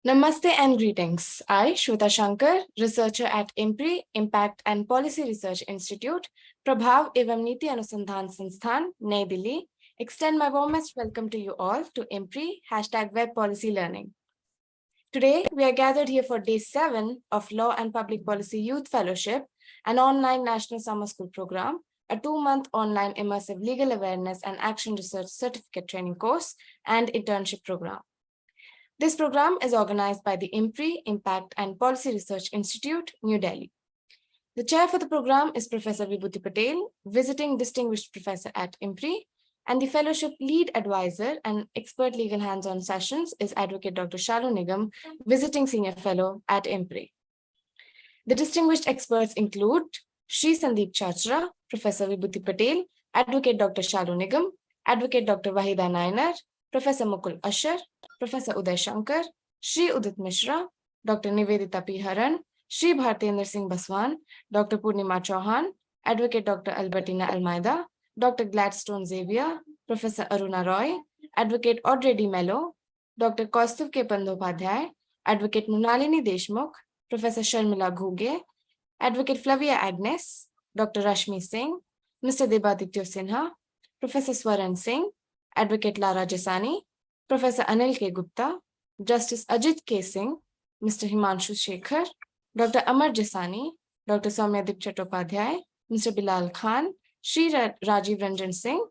Namaste and greetings. I, Shweta Shankar, researcher at IMPRI, Impact and Policy Research Institute, Prabhav Evam Niti Anusandhan Sansthan, Nai Delhi, extend my warmest welcome to you all to IMPRI #Web Policy Learning. Today, we are gathered here for Day 7 of Law and Public Policy Youth Fellowship, an online national summer school program, a 2-month online immersive legal awareness and action research certificate training course, and internship program. This program is organized by the IMPRI, Impact and Policy Research Institute, New Delhi. The chair for the program is Professor Vibhuti Patel, visiting distinguished professor at IMPRI, and the fellowship lead advisor and expert legal hands-on sessions is Advocate Dr. Shalu Nigam, visiting senior fellow at IMPRI. The distinguished experts include Shri Sandeep Chachra, Professor Vibhuti Patel, Advocate Dr. Shalu Nigam, Advocate Dr. Wahida Nayanar, Professor Mukul Ashar, Professor Uday Shankar, Shri Udit Mishra, Dr. Nivedita P. Haran, Shri Bhartendra Singh Baswan, Dr. Purnima Chauhan, Advocate Dr. Albertina Almeida, Dr. Gladstone Xavier, Professor Aruna Roy, Advocate Audrey D. Mello, Dr. Kaustuv K. Pandyopadhyay, Advocate Mrinalini Deshmukh, Professor Sharmila Ghuge, Advocate Flavia Agnes, Dr. Rashmi Singh, Mr. Debaditya Sinha, Professor Swaran Singh, Advocate Lara Jasani, Professor Anil K. Gupta, Justice Ajit K. Singh, Mr. Himanshu Shekhar, Dr. Amar Jasani, Dr. Soumyadip Chattopadhyay, Mr. Bilal Khan, Shri Rajiv Ranjan Singh,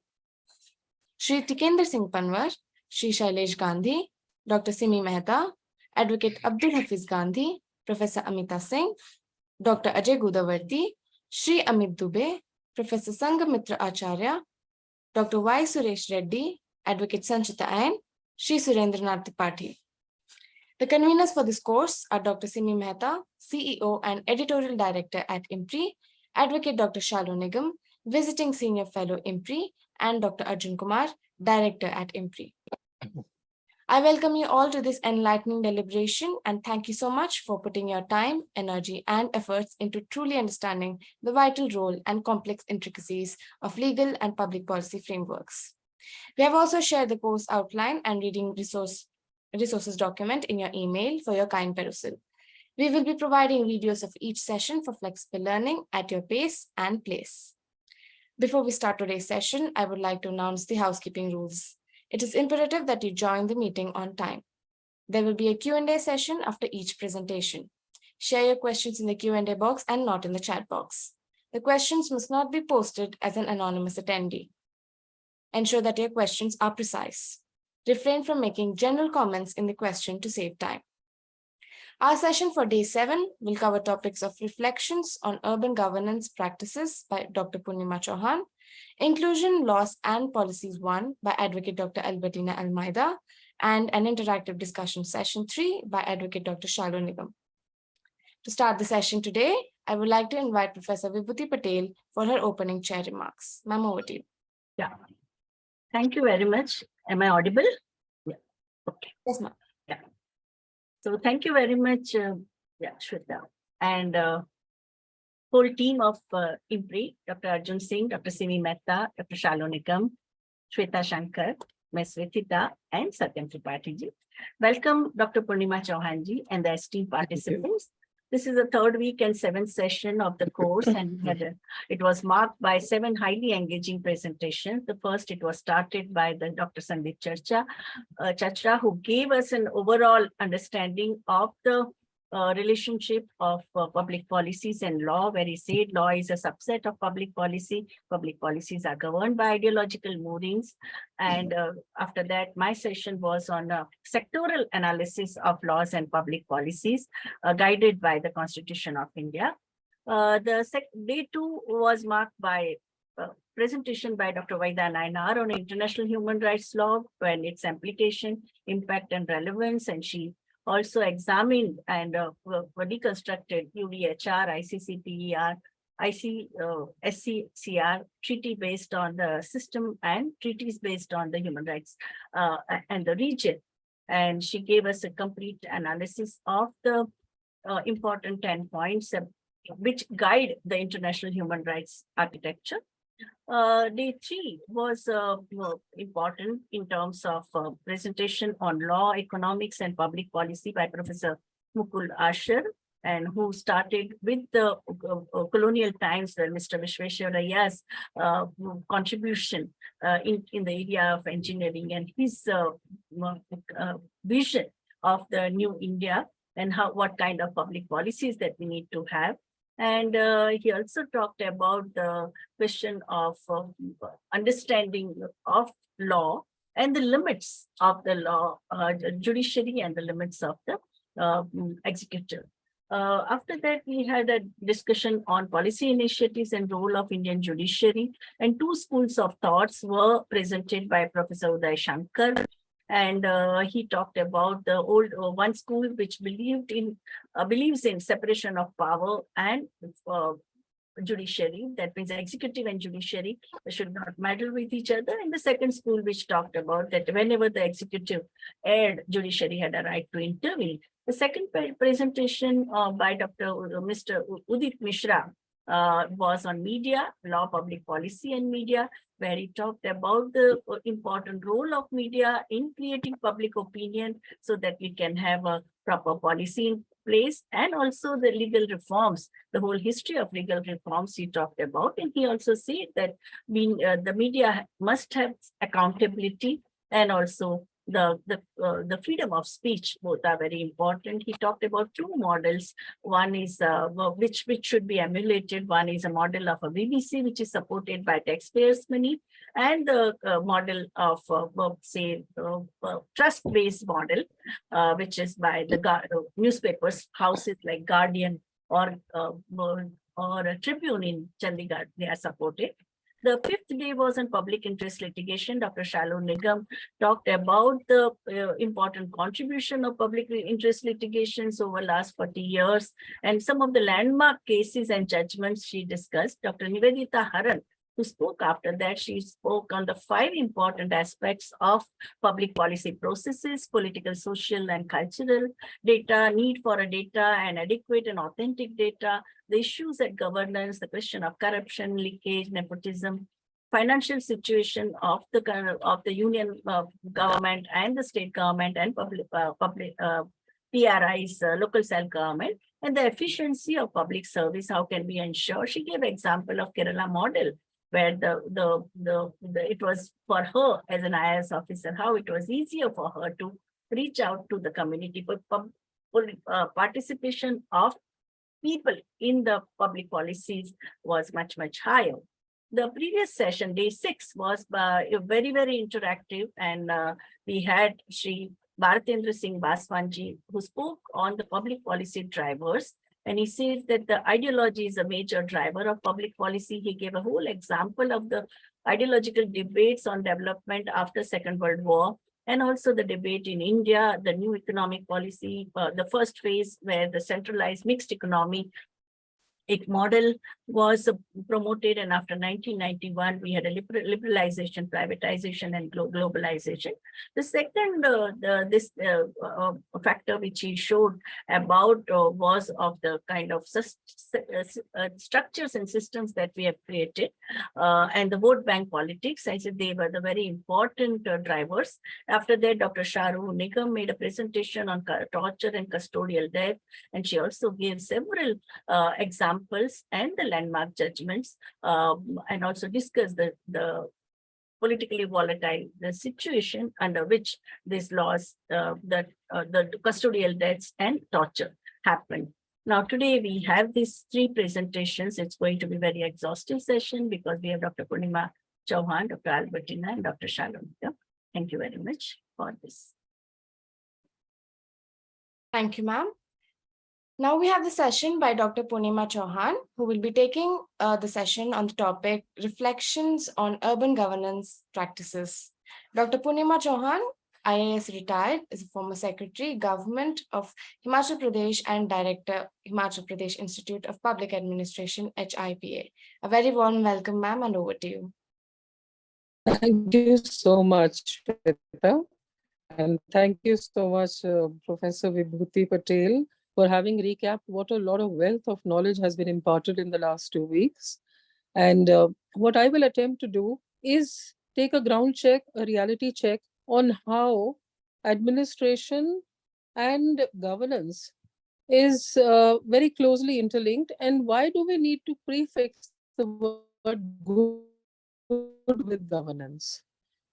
Shri Tikendra Singh Panwar, Shri Shailesh Gandhi, Dr. Simi Mehta, Advocate Abdul Hafiz Gandhi, Professor Amita Singh, Dr. Ajay Gudavarti, Shri Amit Dubey, Professor Sangamitra Acharya, Dr. Y. Suresh Reddy, Advocate Sanchita Ayan, Shri Surendranath Tripathi. The conveners for this course are Dr. Simi Mehta, CEO and Editorial Director at IMPRI, Advocate Dr. Shalu Nigam, Visiting Senior Fellow IMPRI, and Dr. Arjun Kumar, Director at IMPRI. I welcome you all to this enlightening deliberation and thank you so much for putting your time, energy, and efforts into truly understanding the vital role and complex intricacies of legal and public policy frameworks. We have also shared the course outline and reading resources document in your email for your kind perusal. We will be providing videos of each session for flexible learning at your pace and place. Before we start today's session, I would like to announce the housekeeping rules. It is imperative that you join the meeting on time. There will be a Q&A session after each presentation. Share your questions in the Q&A box and not in the chat box. The questions must not be posted as an anonymous attendee. Ensure that your questions are precise. Refrain from making general comments in the question to save time. Our session for Day 7 will cover topics of reflections on urban governance practices by Dr. Purnima Chauhan, Inclusion, Laws and Policies 1 by Advocate Dr. Albertina Almeida, and an interactive discussion session 3 by Advocate Dr. Shalu Nigam. To start the session today, I would like to invite Professor Vibhuti Patel for her opening chair remarks. Ma'am, over to you. Yeah. Thank you very much. Am I audible? Yeah. Okay. Yes, ma'am. Yeah. So thank you very much, Shweta, and whole team of IMPRI, Dr. Arjun Singh, Dr. Simi Mehta, Dr. Shalu Nigam, Shweta Shankar, Ms. Ritika, and Satyam Tripathi ji. Welcome, Dr. Purnima Chauhan ji, and the esteemed participants. This is the 3rd week and 7th session of the course, and it was marked by 7 highly engaging presentations. The first, it was started by the Dr. Sandeep Chachra, who gave us an overall understanding of the relationship of public policies and law, where he said law is a subset of public policy. Public policies are governed by ideological moorings. And after that, my session was on sectoral analysis of laws and public policies guided by the Constitution of India. Day 2 was marked by presentation by Dr. Wahida Nayanar on international human rights law and its application, impact and relevance, and she also examined and reconstructed UDHR, ICCPER, SCCR treaty based on the system and treaties based on the human rights and the region. And she gave us a complete analysis of the important 10 points which guide the international human rights architecture. Day three was important in terms of presentation on law, economics, and public policy by Professor Mukul Asher, and who started with the colonial times, where Mr. Vishweswarayya's contribution in the area of engineering and his vision of the new India and what kind of public policies that we need to have. And he also talked about the question of understanding of law and the limits of the law, judiciary, and the limits of the executive. After that, we had a discussion on policy initiatives and role of Indian judiciary, and two schools of thoughts were presented by Professor Uday Shankar. And he talked about the old one school which believes in separation of power and judiciary. That means executive and judiciary should not meddle with each other. And the second school which talked about that whenever the executive erred, judiciary had a right to intervene. The second presentation by Mr. Udit Mishra was on media, law, public policy, and media, where he talked about the important role of media in creating public opinion so that we can have a proper policy in place, and also the legal reforms, the whole history of legal reforms he talked about. And he also said that the media must have accountability and also the freedom of speech. Both are very important. He talked about two models. One is which should be emulated. One is a model of a BBC, which is supported by taxpayers' money, and the model of trust-based model, which is by the newspapers, houses like Guardian or a Tribune in Chandigarh. They are supported. The fifth day was on public interest litigation. Dr. Shalu Nigam talked about the important contribution of public interest litigations over the last 40 years and some of the landmark cases and judgments she discussed. Dr. Nivedita Haran, who spoke after that, she spoke on the 5 important aspects of public policy processes: political, social, and cultural data, need for a data and adequate and authentic data, the issues at governance, the question of corruption, leakage, nepotism, financial situation of the union government and the state government and public PRIs, local self-government, and the efficiency of public service. How can we ensure? She gave example of Kerala model, where it was for her as an IAS officer, how it was easier for her to reach out to the community, but participation of people in the public policies was much, much higher. The previous session, day 6, was very, very interactive, and we had Sri Bharatendra Singh Baswanji, who spoke on the public policy drivers. And he says that the ideology is a major driver of public policy. He gave a whole example of the ideological debates on development after Second World War, and also the debate in India, the new economic policy, the first phase where the centralized mixed economy model was promoted, and after 1991 we had a liberalization, privatization, and globalization. The second factor which he showed about was of the kind of structures and systems that we have created, and the vote bank politics. I said they were the very important drivers. After that, Dr. Shalu Nigam made a presentation on torture and custodial death, and she also gave several examples and the landmark judgments, and also discussed the politically volatile situation under which these laws, the custodial deaths and torture happened. Now, today we have these 3 presentations. It's going to be a very exhaustive session because we have Dr. Purnima Chauhan, Dr. Albertina, and Dr. Shalu Nigam. Thank you very much for this. Thank you, ma'am. Now we have the session by Dr. Purnima Chauhan, who will be taking the session on the topic Reflections on Urban Governance Practices. Dr. Purnima Chauhan, IAS retired, is a former Secretary, Government of Himachal Pradesh and Director, Himachal Pradesh Institute of Public Administration, HIPA. A very warm welcome, ma'am, and over to you. Thank you so much, Shweta. And thank you so much, Professor Vibhuti Patel, for having recapped what a lot of wealth of knowledge has been imparted in the last 2 weeks. And what I will attempt to do is take a ground check, a reality check on how administration and governance is very closely interlinked, and why do we need to prefix the word good with governance?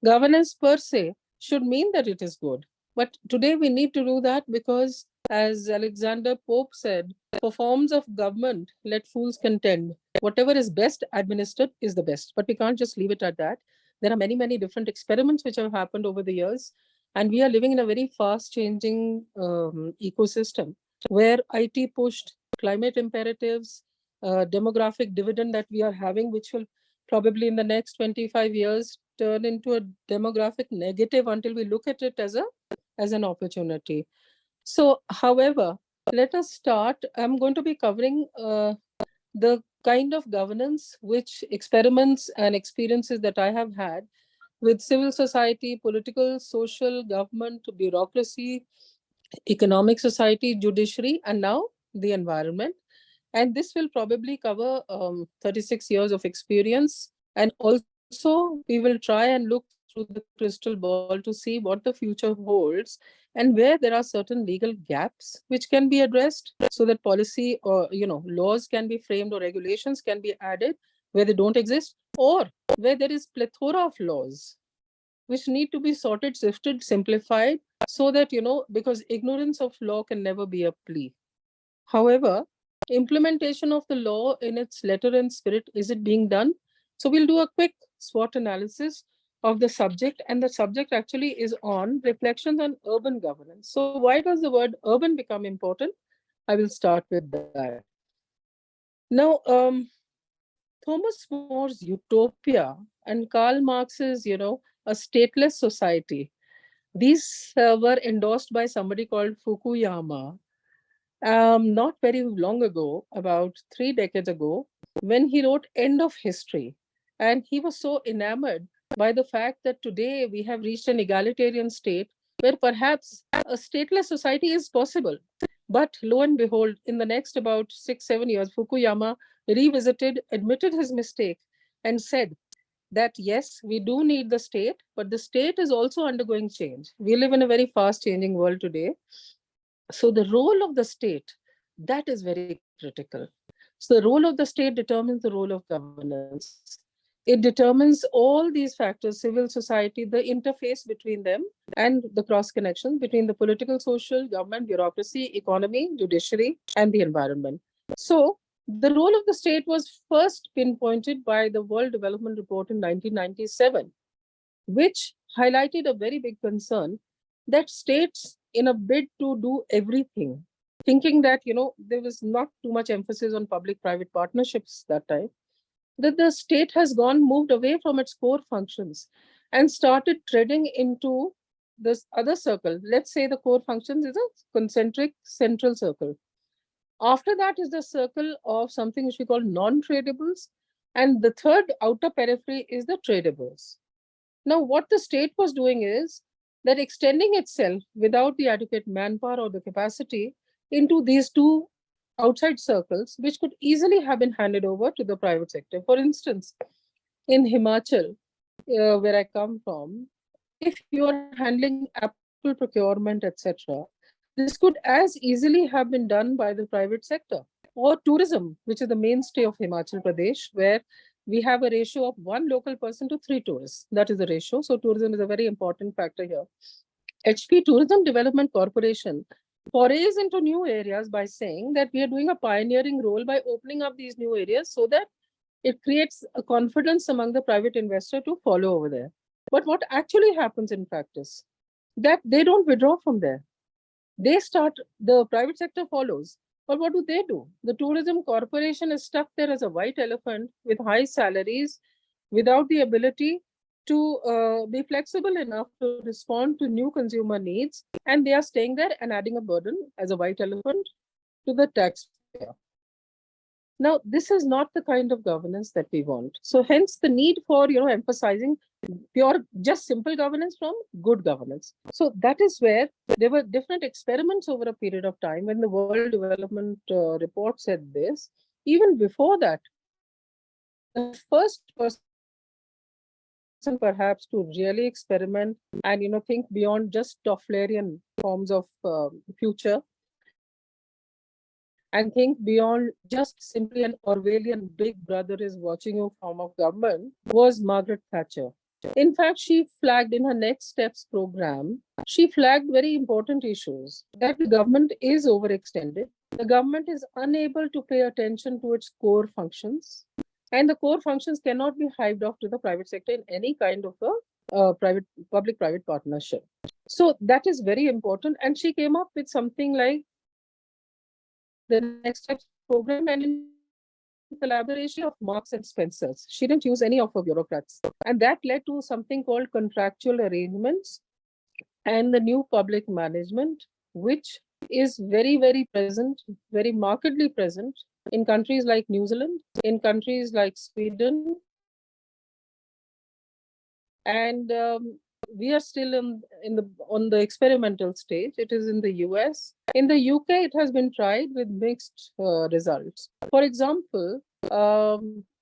Governance per se should mean that it is good. But today we need to do that because, as Alexander Pope said, for forms of government, let fools contend. Whatever is best administered is the best. But we can't just leave it at that. There are many, many different experiments which have happened over the years. And we are living in a very fast changing ecosystem where IT pushed climate imperatives, demographic dividend that we are having, which will probably in the next 25 years turn into a demographic negative until we look at it as an opportunity. So, however, let us start. I'm going to be covering the kind of governance which experiments and experiences that I have had with civil society, political, social, government, bureaucracy, economic society, judiciary, and now the environment. And this will probably cover 36 years of experience. And also, we will try and look through the crystal ball to see what the future holds and where there are certain legal gaps which can be addressed so that policy or laws can be framed or regulations can be added where they don't exist, or where there is plethora of laws which need to be sorted, sifted, simplified, so that, because ignorance of law can never be a plea. However, implementation of the law in its letter and spirit, is it being done? So we'll do a quick SWOT analysis of the subject, and the subject actually is on reflections on urban governance. So why does the word urban become important? I will start with that. Now, Thomas More's Utopia and Karl Marx's, a stateless society, these were endorsed by somebody called Fukuyama not very long ago, about 3 decades ago, when he wrote End of History. And he was so enamored by the fact that today we have reached an egalitarian state where perhaps a stateless society is possible. But lo and behold, in the next about 6-7 years, Fukuyama revisited, admitted his mistake, and said that yes, we do need the state, but the state is also undergoing change. We live in a very fast changing world today. So the role of the state, that is very critical. So the role of the state determines the role of governance. It determines all these factors, civil society, the interface between them, and the cross connection between the political, social, government, bureaucracy, economy, judiciary, and the environment. So the role of the state was first pinpointed by the World Development Report in 1997, which highlighted a very big concern that states, in a bid to do everything, thinking that, there was not too much emphasis on public-private partnerships that time, that the state has moved away from its core functions and started treading into this other circle. Let's say the core functions is a concentric central circle. After that is the circle of something which we call non-tradables. And the third outer periphery is the tradables. Now, what the state was doing is that extending itself without the adequate manpower or the capacity into these two outside circles, which could easily have been handed over to the private sector. For instance, in Himachal, where I come from, if you are handling apple procurement, etc., this could as easily have been done by the private sector. Or tourism, which is the mainstay of Himachal Pradesh, where we have a ratio of 1 local person to 3 tourists. That is the ratio. So tourism is a very important factor here. HP Tourism Development Corporation forays into new areas by saying that we are doing a pioneering role by opening up these new areas so that it creates a confidence among the private investor to follow over there. But what actually happens in practice, that they don't withdraw from there. They start, the private sector follows. But what do? The tourism corporation is stuck there as a white elephant with high salaries, without the ability to be flexible enough to respond to new consumer needs. And they are staying there and adding a burden as a white elephant to the taxpayer. Now, this is not the kind of governance that we want. So hence the need for, emphasizing pure, just simple governance from good governance. So that is where there were different experiments over a period of time when the World Development Report said this. Even before that, the first person perhaps to really experiment and think beyond just Tofflerian forms of future and think beyond just simply an Orwellian big brother is watching you form of government was Margaret Thatcher. In fact, she flagged in her Next Steps program, she flagged very important issues that the government is overextended. The government is unable to pay attention to its core functions. And the core functions cannot be hived off to the private sector in any kind of a public-private partnership. So that is very important. And she came up with something like the Next Steps program and in collaboration of Marks and Spencers. She didn't use any of her bureaucrats. And that led to something called contractual arrangements and the new public management, which is very, very present, very markedly present in countries like New Zealand, in countries like Sweden. And we are still on the experimental stage. It is in the US. In the UK, it has been tried with mixed results. For example,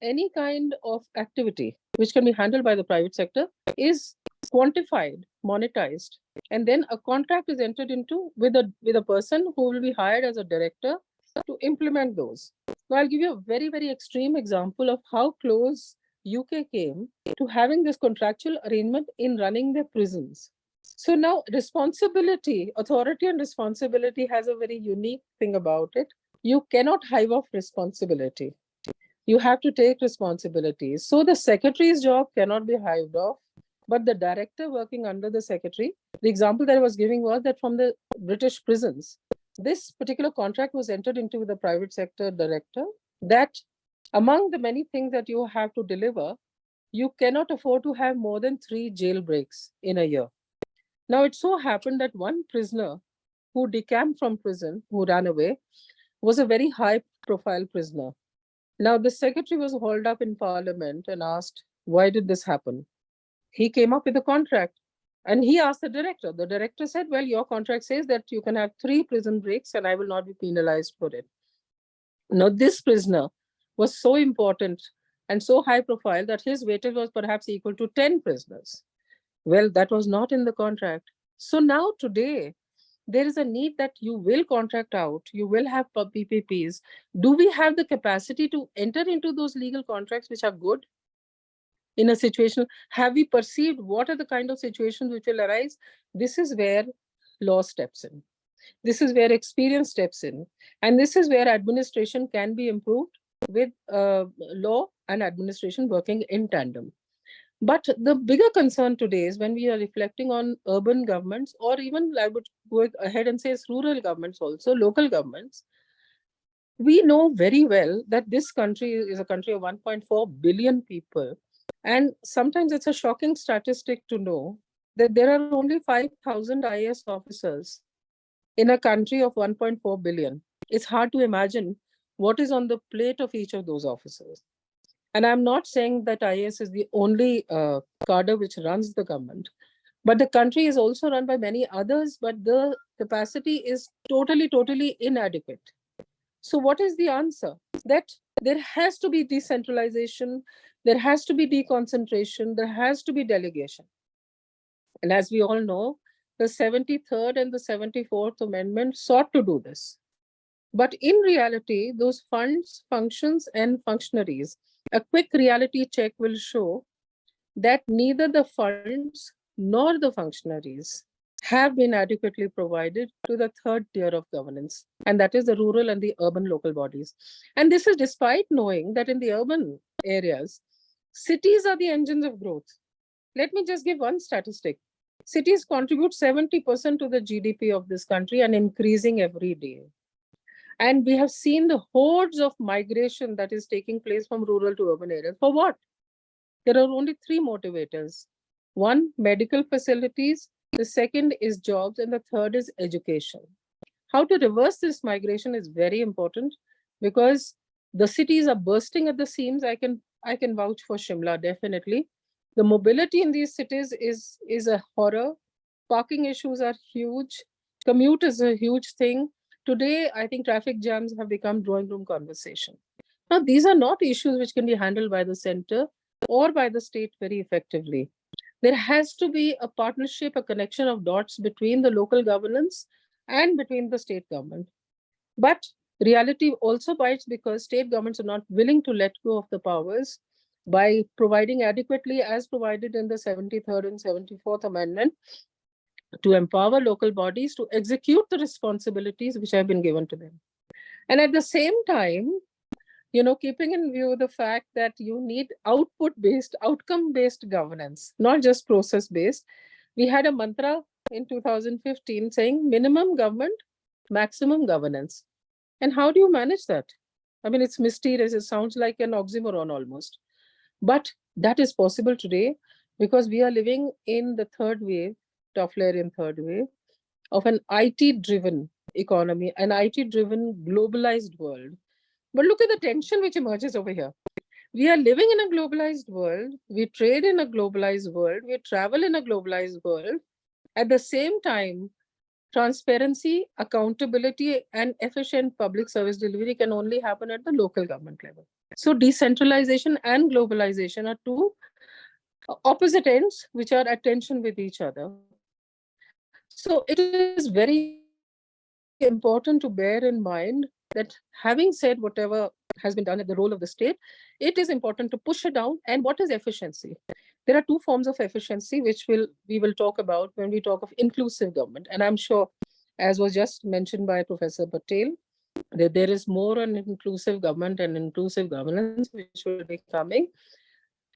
any kind of activity which can be handled by the private sector is quantified, monetized, and then a contract is entered into with a person who will be hired as a director to implement those. Now, I'll give you a very, very extreme example of how close UK came to having this contractual arrangement in running their prisons. So now responsibility, authority and responsibility has a very unique thing about it. You cannot hive off responsibility. You have to take responsibility. So the secretary's job cannot be hived off, but the director working under the secretary, the example that I was giving was that from the British prisons, this particular contract was entered into with the private sector director that among the many things that you have to deliver, you cannot afford to have more than 3 jail breaks in a year. Now, it so happened that one prisoner who decamped from prison, who ran away, was a very high-profile prisoner. Now, the secretary was hauled up in parliament and asked, why did this happen? He came up with a contract and he asked the director. The director said, well, your contract says that you can have 3 prison breaks and I will not be penalized for it. Now, this prisoner was so important and so high profile that his weightage was perhaps equal to 10 prisoners. Well, that was not in the contract. So now today, there is a need that you will contract out, you will have PPPs. Do we have the capacity to enter into those legal contracts which are good? In a situation, have we perceived what are the kind of situations which will arise? This is where law steps in. This is where experience steps in. And this is where administration can be improved with law and administration working in tandem. But the bigger concern today is when we are reflecting on urban governments, or even I would go ahead and say rural governments also, local governments. We know very well that this country is a country of 1.4 billion people. And sometimes it's a shocking statistic to know that there are only 5,000 IAS officers in a country of 1.4 billion. It's hard to imagine what is on the plate of each of those officers. And I'm not saying that IAS is the only cadre which runs the government, but the country is also run by many others, but the capacity is totally inadequate. So what is the answer? That there has to be decentralization, there has to be deconcentration, there has to be delegation. And as we all know, the 73rd and the 74th Amendment sought to do this. But in reality, those funds, functions, and functionaries, a quick reality check will show that neither the funds nor the functionaries have been adequately provided to the third tier of governance, and that is the rural and the urban local bodies. And this is despite knowing that in the urban areas, cities are the engines of growth. Let me just give one statistic. Cities contribute 70% to the GDP of this country and increasing every day. And we have seen the hordes of migration that is taking place from rural to urban areas. For what? There are only 3 motivators. One, medical facilities. The second is jobs. And the third is education. How to reverse this migration is very important because the cities are bursting at the seams. I can vouch for Shimla, definitely. The mobility in these cities is a horror. Parking issues are huge. Commute is a huge thing. Today, I think traffic jams have become drawing room conversation. Now, these are not issues which can be handled by the center or by the state very effectively. There has to be a partnership, a connection of dots between the local governance and between the state government. But reality also bites because state governments are not willing to let go of the powers by providing adequately, as provided in the 73rd and 74th Amendment, to empower local bodies to execute the responsibilities which have been given to them. And at the same time, keeping in view the fact that you need output-based, outcome-based governance, not just process-based. We had a mantra in 2015 saying minimum government, maximum governance. And how do you manage that? I mean, it's mysterious. It sounds like an oxymoron almost. But that is possible today because we are living in the third wave, Tofflerian third wave, of an IT-driven economy, an IT-driven globalized world. But look at the tension which emerges over here. We are living in a globalized world. We trade in a globalized world. We travel in a globalized world. At the same time, transparency, accountability, and efficient public service delivery can only happen at the local government level. So decentralization and globalization are two opposite ends which are at tension with each other. So it is very important to bear in mind that having said whatever has been done at the role of the state, it is important to push it down. And what is efficiency? There are two forms of efficiency which we will talk about when we talk of inclusive government. And I'm sure, as was just mentioned by Professor Patel, that there is more on inclusive government and inclusive governance which will be coming.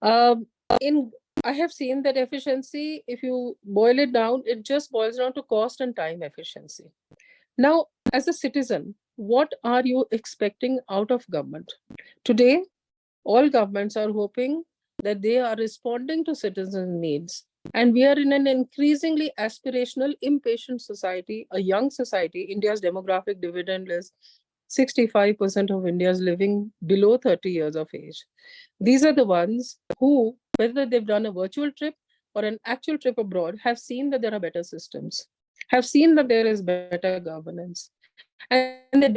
In I have seen that efficiency, if you boil it down, it just boils down to cost and time efficiency. Now, as a citizen, what are you expecting out of government? Today, all governments are hoping that they are responding to citizen needs. And we are in an increasingly aspirational, impatient society, a young society. India's demographic dividend is 65% of Indians living below 30 years of age. These are the ones who, whether they've done a virtual trip or an actual trip abroad, have seen that there are better systems, have seen that there is better governance, and they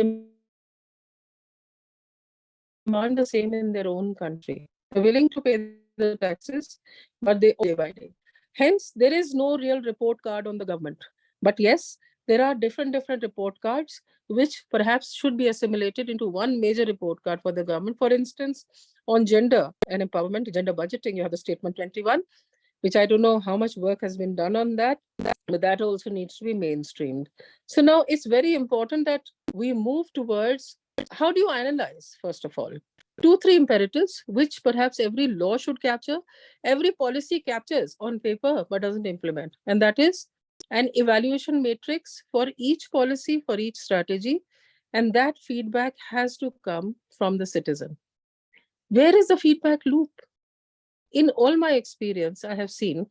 demand the same in their own country. They're willing to pay the taxes, but they also day by day. Hence, there is no real report card on the government. But yes, there are different report cards, which perhaps should be assimilated into one major report card for the government. For instance, on gender and empowerment, gender budgeting, you have the statement 21, which I don't know how much work has been done on that, but that also needs to be mainstreamed. So now it's very important that we move towards how do you analyze, first of all? 2, 3 imperatives, which perhaps every law should capture, every policy captures on paper, but doesn't implement. And that is an evaluation matrix for each policy, for each strategy. And that feedback has to come from the citizen. Where is the feedback loop? In all my experience, I have seen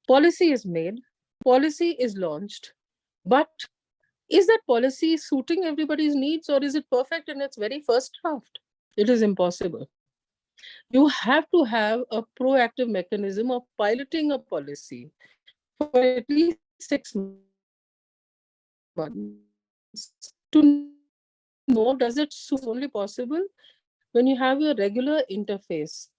policy is made, policy is launched, but is that policy suiting everybody's needs or is it perfect in its very first draft? It is impossible. You have to have a proactive mechanism of piloting a policy for at least 6 months to know does it suit everybody's needs. And that is only possible when you have a regular interface.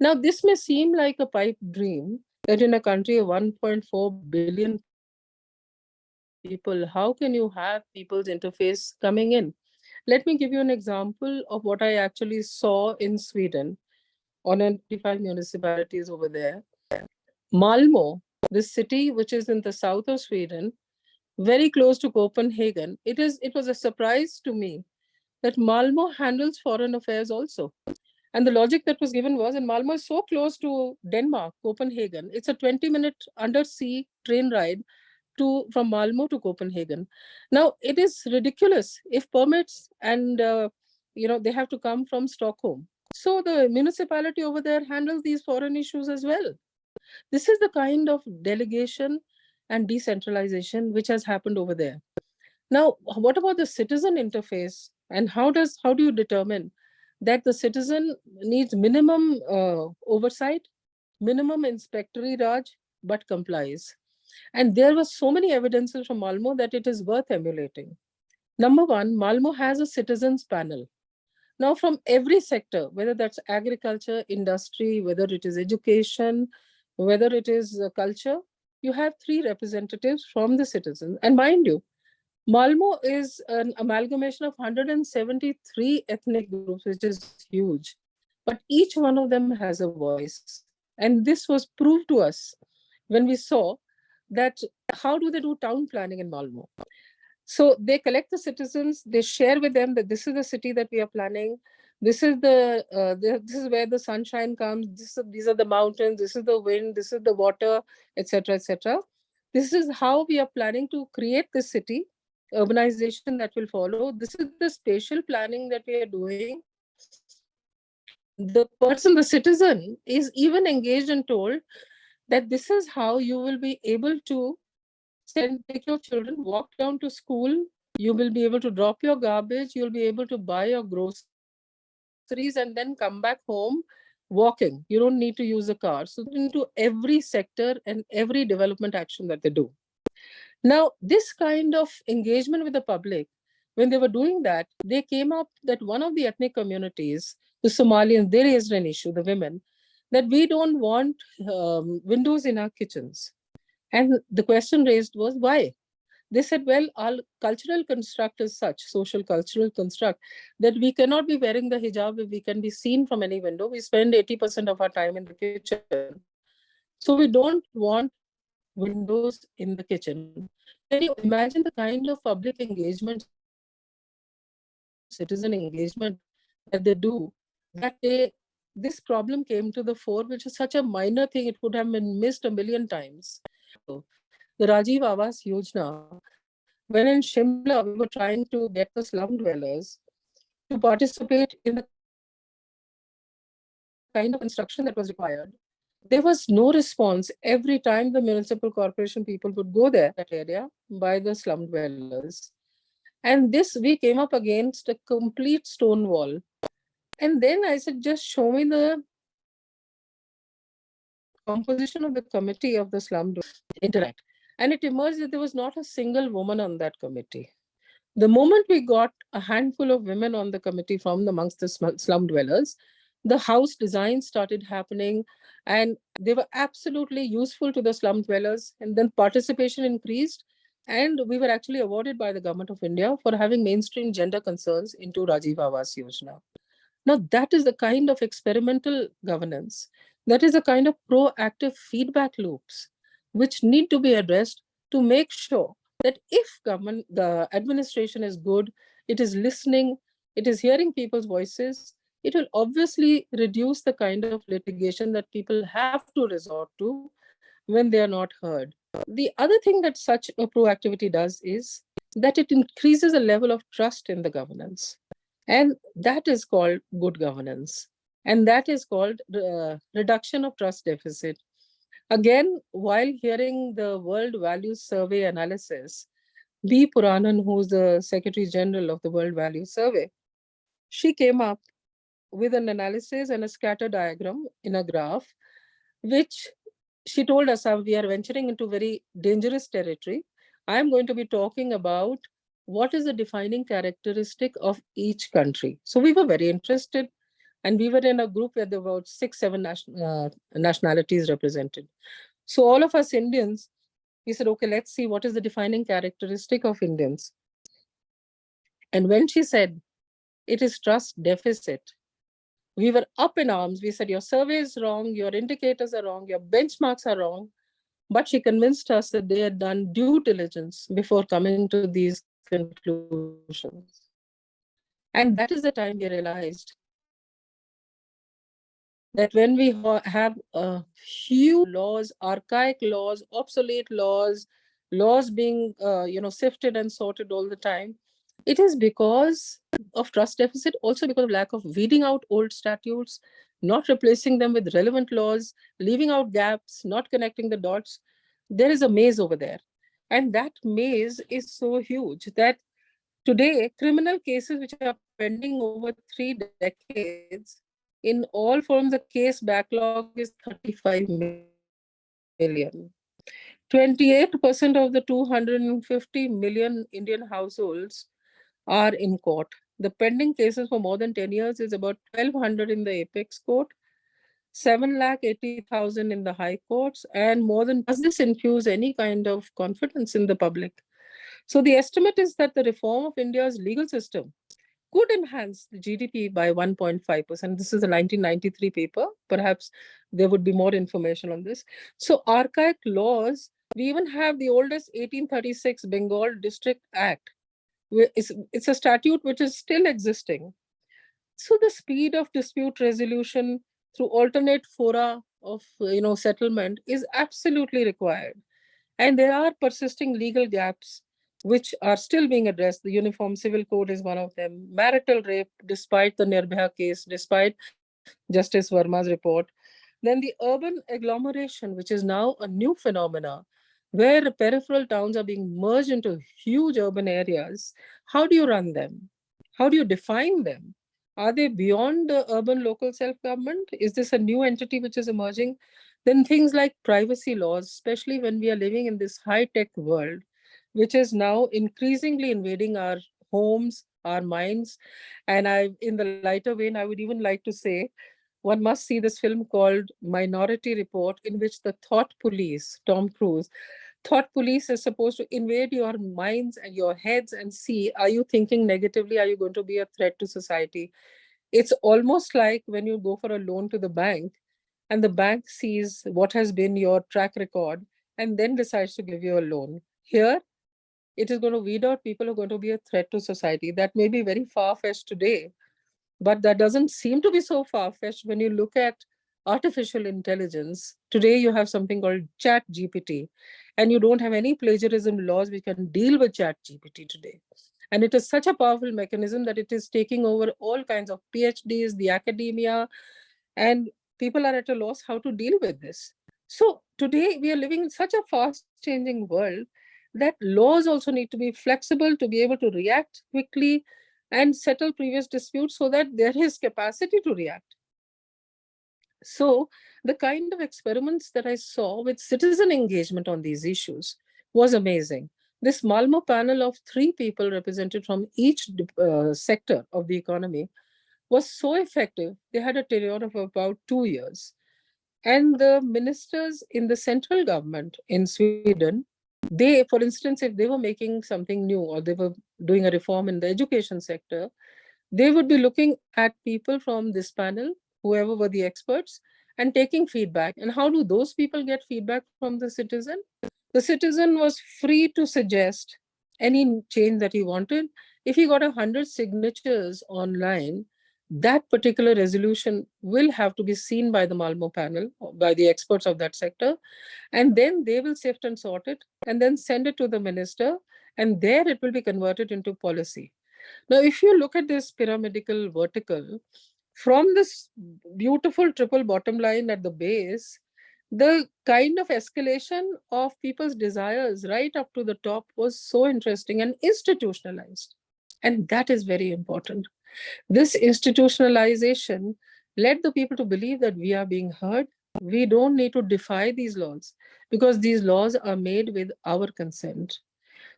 Now, this may seem like a pipe dream that in a country of 1.4 billion people, how can you have people's interface coming in? Let me give you an example of what I actually saw in Sweden on a 25 municipalities over there. Malmo, this city which is in the south of Sweden, very close to Copenhagen, it was a surprise to me that Malmo handles foreign affairs also. And the logic that was given was, and Malmo is so close to Denmark, Copenhagen, it's a 20-minute undersea train ride from Malmo to Copenhagen. Now, it is ridiculous if permits and they have to come from Stockholm. So the municipality over there handles these foreign issues as well. This is the kind of delegation and decentralization which has happened over there. Now, what about the citizen interface? And how do you determine that the citizen needs minimum oversight, minimum inspectory raj, but complies? And there was so many evidences from Malmo that it is worth emulating. Number one, Malmo has a citizens panel. Now, from every sector, whether that's agriculture, industry, whether it is education, whether it is culture, you have 3 representatives from the citizens. And mind you, Malmo is an amalgamation of 173 ethnic groups, which is huge. But each one of them has a voice. And this was proved to us when we saw that how do they do town planning in Malmo? So they collect the citizens, they share with them that this is the city that we are planning. This is this is where the sunshine comes. These are the mountains. This is the wind. This is the water, etc., etc. This is how we are planning to create the city, urbanization that will follow. This is the spatial planning that we are doing. The person, the citizen, is even engaged and told that this is how you will be able to take your children, walk down to school. You will be able to drop your garbage. You'll be able to buy your groceries and then come back home walking. You don't need to use a car. So into every sector and every development action that they do. Now, this kind of engagement with the public, when they were doing that, they came up that one of the ethnic communities, the Somalians, they raised an issue, the women, that we don't want windows in our kitchens. And the question raised was why? They said, well, our cultural construct is such, social cultural construct, that we cannot be wearing the hijab if we can be seen from any window. We spend 80% of our time in the kitchen. So we don't want windows in the kitchen. Can you imagine the kind of public engagement, citizen engagement that they do? That day, this problem came to the fore, which is such a minor thing, it would have been missed a million times. The Rajiv Awas Yojana, when in Shimla we were trying to get the slum dwellers to participate in the kind of construction that was required, there was no response. Every time the municipal corporation people would go there, that area by the slum dwellers. And this, we came up against a complete stone wall. And then I said, just show me the composition of the committee of the slum dwellers. Interact. And it emerged that there was not a single woman on that committee. The moment we got a handful of women on the committee from amongst the slum dwellers, the house design started happening and they were absolutely useful to the slum dwellers. And then participation increased. And we were actually awarded by the government of India for having mainstream gender concerns into Rajiv Awas Yojana. Now, that is the kind of experimental governance. That is a kind of proactive feedback loops which need to be addressed to make sure that if the administration is good, it is listening, it is hearing people's voices, it will obviously reduce the kind of litigation that people have to resort to when they are not heard. The other thing that such a proactivity does is that it increases the level of trust in the governance. And that is called good governance. And that is called reduction of trust deficit. Again, while hearing the World Values Survey analysis, B. Puranan, who's the Secretary General of the World Values Survey, she came up with an analysis and a scatter diagram in a graph, which she told us we are venturing into very dangerous territory. I'm going to be talking about what is the defining characteristic of each country. So we were very interested, and we were in a group where there were about 6-7 nationalities represented. So all of us Indians, we said, okay, let's see what is the defining characteristic of Indians. And when she said, it is trust deficit, we were up in arms. We said, your survey is wrong, your indicators are wrong, your benchmarks are wrong. But she convinced us that they had done due diligence before coming to these conclusions. And that is the time we realized that when we have a huge laws, archaic laws, obsolete laws, laws being sifted and sorted all the time, it is because of trust deficit, also because of lack of weeding out old statutes, not replacing them with relevant laws, leaving out gaps, not connecting the dots. There is a maze over there. And that maze is so huge that today, criminal cases which are pending over 3 decades, in all forms, the case backlog is 35 million. 28% of the 250 million Indian households are in court. The pending cases for more than 10 years is about 1,200 in the apex court, 7,80,000 in the high courts, and more than. Does this infuse any kind of confidence in the public? So the estimate is that the reform of India's legal system could enhance the GDP by 1.5%. This is a 1993 paper. Perhaps there would be more information on this. So archaic laws, we even have the oldest 1836 Bengal District Act. It's a statute which is still existing. So the speed of dispute resolution through alternate fora of settlement is absolutely required. And there are persisting legal gaps which are still being addressed. The Uniform Civil Code is one of them. Marital rape, despite the Nirbhaya case, despite Justice Verma's report. Then the urban agglomeration, which is now a new phenomena, where peripheral towns are being merged into huge urban areas. How do you run them? How do you define them? Are they beyond the urban local self-government? Is this a new entity which is emerging? Then things like privacy laws, especially when we are living in this high-tech world, which is now increasingly invading our homes, our minds. And in the lighter vein, I would even like to say, one must see this film called Minority Report, in which the thought police, Tom Cruise, thought police is supposed to invade your minds and your heads and see, are you thinking negatively? Are you going to be a threat to society? It's almost like when you go for a loan to the bank and the bank sees what has been your track record and then decides to give you a loan. Here, it is going to weed out people who are going to be a threat to society. That may be very far-fetched today, but that doesn't seem to be so far-fetched when you look at artificial intelligence. Today, you have something called Chat GPT, and you don't have any plagiarism laws which can deal with Chat GPT today. And it is such a powerful mechanism that it is taking over all kinds of PhDs, the academia, and people are at a loss how to deal with this. So today we are living in such a fast changing world that laws also need to be flexible to be able to react quickly and settle previous disputes so that there is capacity to react. So the kind of experiments that I saw with citizen engagement on these issues was amazing. This Malmo panel of 3 people represented from each sector of the economy was so effective. They had a tenure of about 2 years. And the ministers in the central government in Sweden, they, for instance, if they were making something new or they were doing a reform in the education sector, they would be looking at people from this panel, whoever were the experts, and taking feedback. And how do those people get feedback from the citizen? The citizen was free to suggest any change that he wanted. If he got 100 signatures online, that particular resolution will have to be seen by the Malmo panel, by the experts of that sector, and then they will sift and sort it and then send it to the minister, and there it will be converted into policy. Now, if you look at this pyramidal vertical, from this beautiful triple bottom line at the base, the kind of escalation of people's desires right up to the top was so interesting and institutionalized. And that is very important. This institutionalization led the people to believe that we are being heard. We don't need to defy these laws because these laws are made with our consent.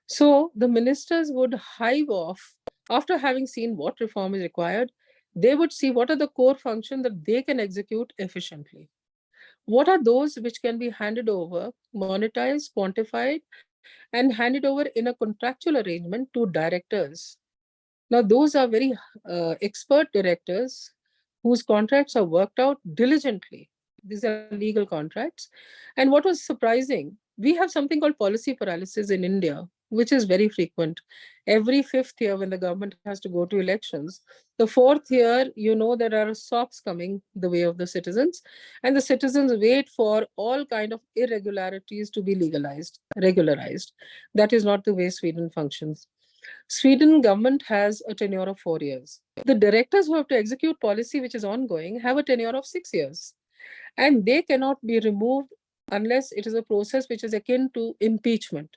So the ministers would hive off after having seen what reform is required. They would see what are the core functions that they can execute efficiently. What are those which can be handed over, monetized, quantified, and handed over in a contractual arrangement to directors? Now, those are very expert directors whose contracts are worked out diligently. These are legal contracts. And what was surprising, we have something called policy paralysis in India, which is very frequent. Every 5th year when the government has to go to elections, the 4th year, there are SOPs coming the way of the citizens, and the citizens wait for all kind of irregularities to be legalized, regularized. That is not the way Sweden functions. Sweden government has a tenure of 4 years. The directors who have to execute policy which is ongoing have a tenure of 6 years. And they cannot be removed unless it is a process which is akin to impeachment.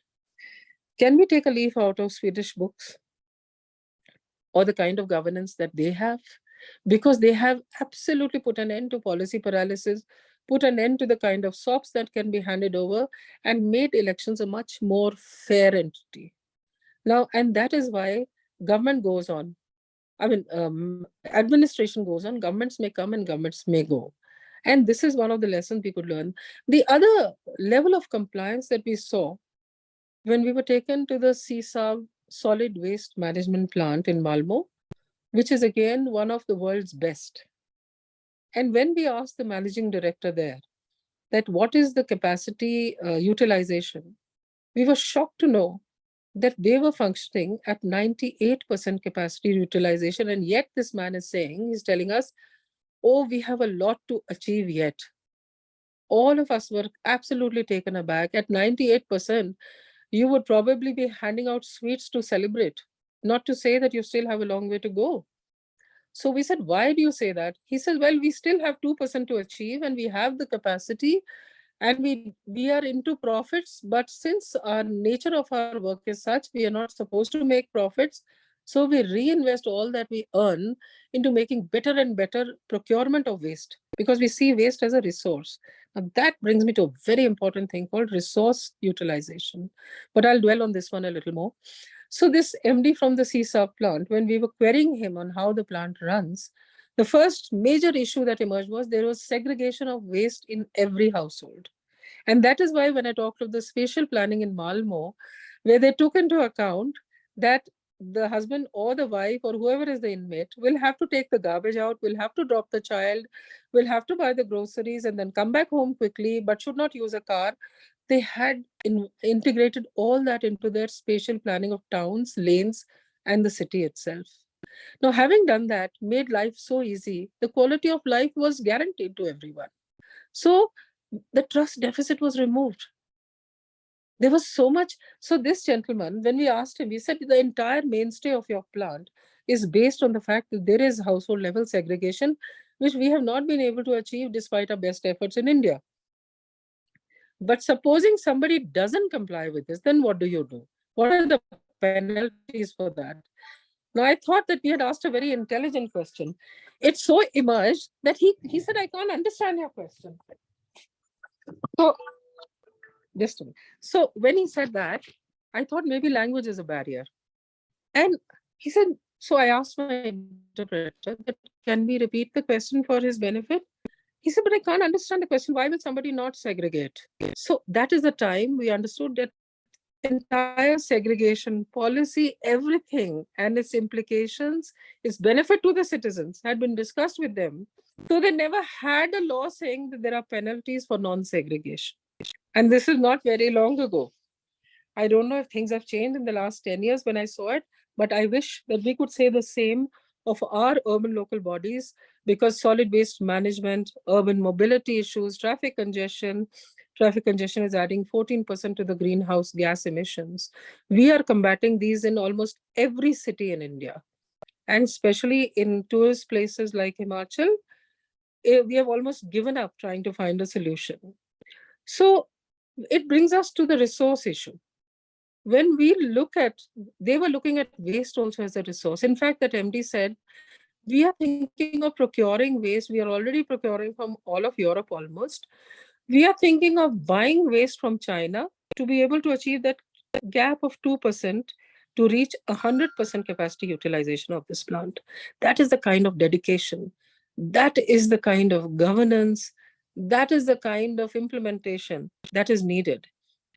Can we take a leaf out of Swedish books or the kind of governance that they have? Because they have absolutely put an end to policy paralysis, put an end to the kind of SOPs that can be handed over, and made elections a much more fair entity. Now, and that is why government goes on. administration goes on, governments may come and governments may go. And this is one of the lessons we could learn. The other level of compliance that we saw when we were taken to the CSAV solid waste management plant in Malmo, which is again one of the world's best. And when we asked the managing director there that what is the capacity utilization, we were shocked to know that they were functioning at 98% capacity utilization. And yet this man is saying, he's telling us, oh, we have a lot to achieve yet. All of us were absolutely taken aback. At 98%, you would probably be handing out sweets to celebrate, not to say that you still have a long way to go. So we said, why do you say that? He said, well, we still have 2% to achieve and we have the capacity and we are into profits. But since our nature of our work is such, we are not supposed to make profits. So we reinvest all that we earn into making better and better procurement of waste because we see waste as a resource. Now that brings me to a very important thing called resource utilization. But I'll dwell on this one a little more. So this MD from the CSAV plant, when we were querying him on how the plant runs, the first major issue that emerged was there was segregation of waste in every household. And that is why when I talked of the spatial planning in Malmo, where they took into account that the husband or the wife or whoever is the inmate will have to take the garbage out, will have to drop the child, will have to buy the groceries and then come back home quickly, but should not use a car. They had integrated all that into their spatial planning of towns, lanes, and the city itself. Now, having done that, made life so easy, the quality of life was guaranteed to everyone. So the trust deficit was removed. There was so much. So this gentleman, when we asked him, we said the entire mainstay of your plant is based on the fact that there is household level segregation, which we have not been able to achieve despite our best efforts in India. But supposing somebody doesn't comply with this, then what do? What are the penalties for that? Now, I thought that we had asked a very intelligent question. It so emerged that he said, I can't understand your question. So, just a minute. So when he said that, I thought maybe language is a barrier. And he said, so I asked my interpreter that can we repeat the question for his benefit? He said, but I can't understand the question. Why will somebody not segregate? So that is the time we understood that entire segregation policy, everything and its implications, its benefit to the citizens had been discussed with them. So they never had a law saying that there are penalties for non-segregation. And this is not very long ago. I don't know if things have changed in the last 10 years when I saw it, but I wish that we could say the same of our urban local bodies, because solid waste management, urban mobility issues, traffic congestion is adding 14% to the greenhouse gas emissions. We are combating these in almost every city in India. And especially in tourist places like Himachal, we have almost given up trying to find a solution. So it brings us to the resource issue. When we look at, they were looking at waste also as a resource. In fact, that MD said, we are thinking of procuring waste. We are already procuring from all of Europe almost. We are thinking of buying waste from China to be able to achieve that gap of 2% to reach 100% capacity utilization of this plant. That is the kind of dedication. That is the kind of governance. That is the kind of implementation that is needed.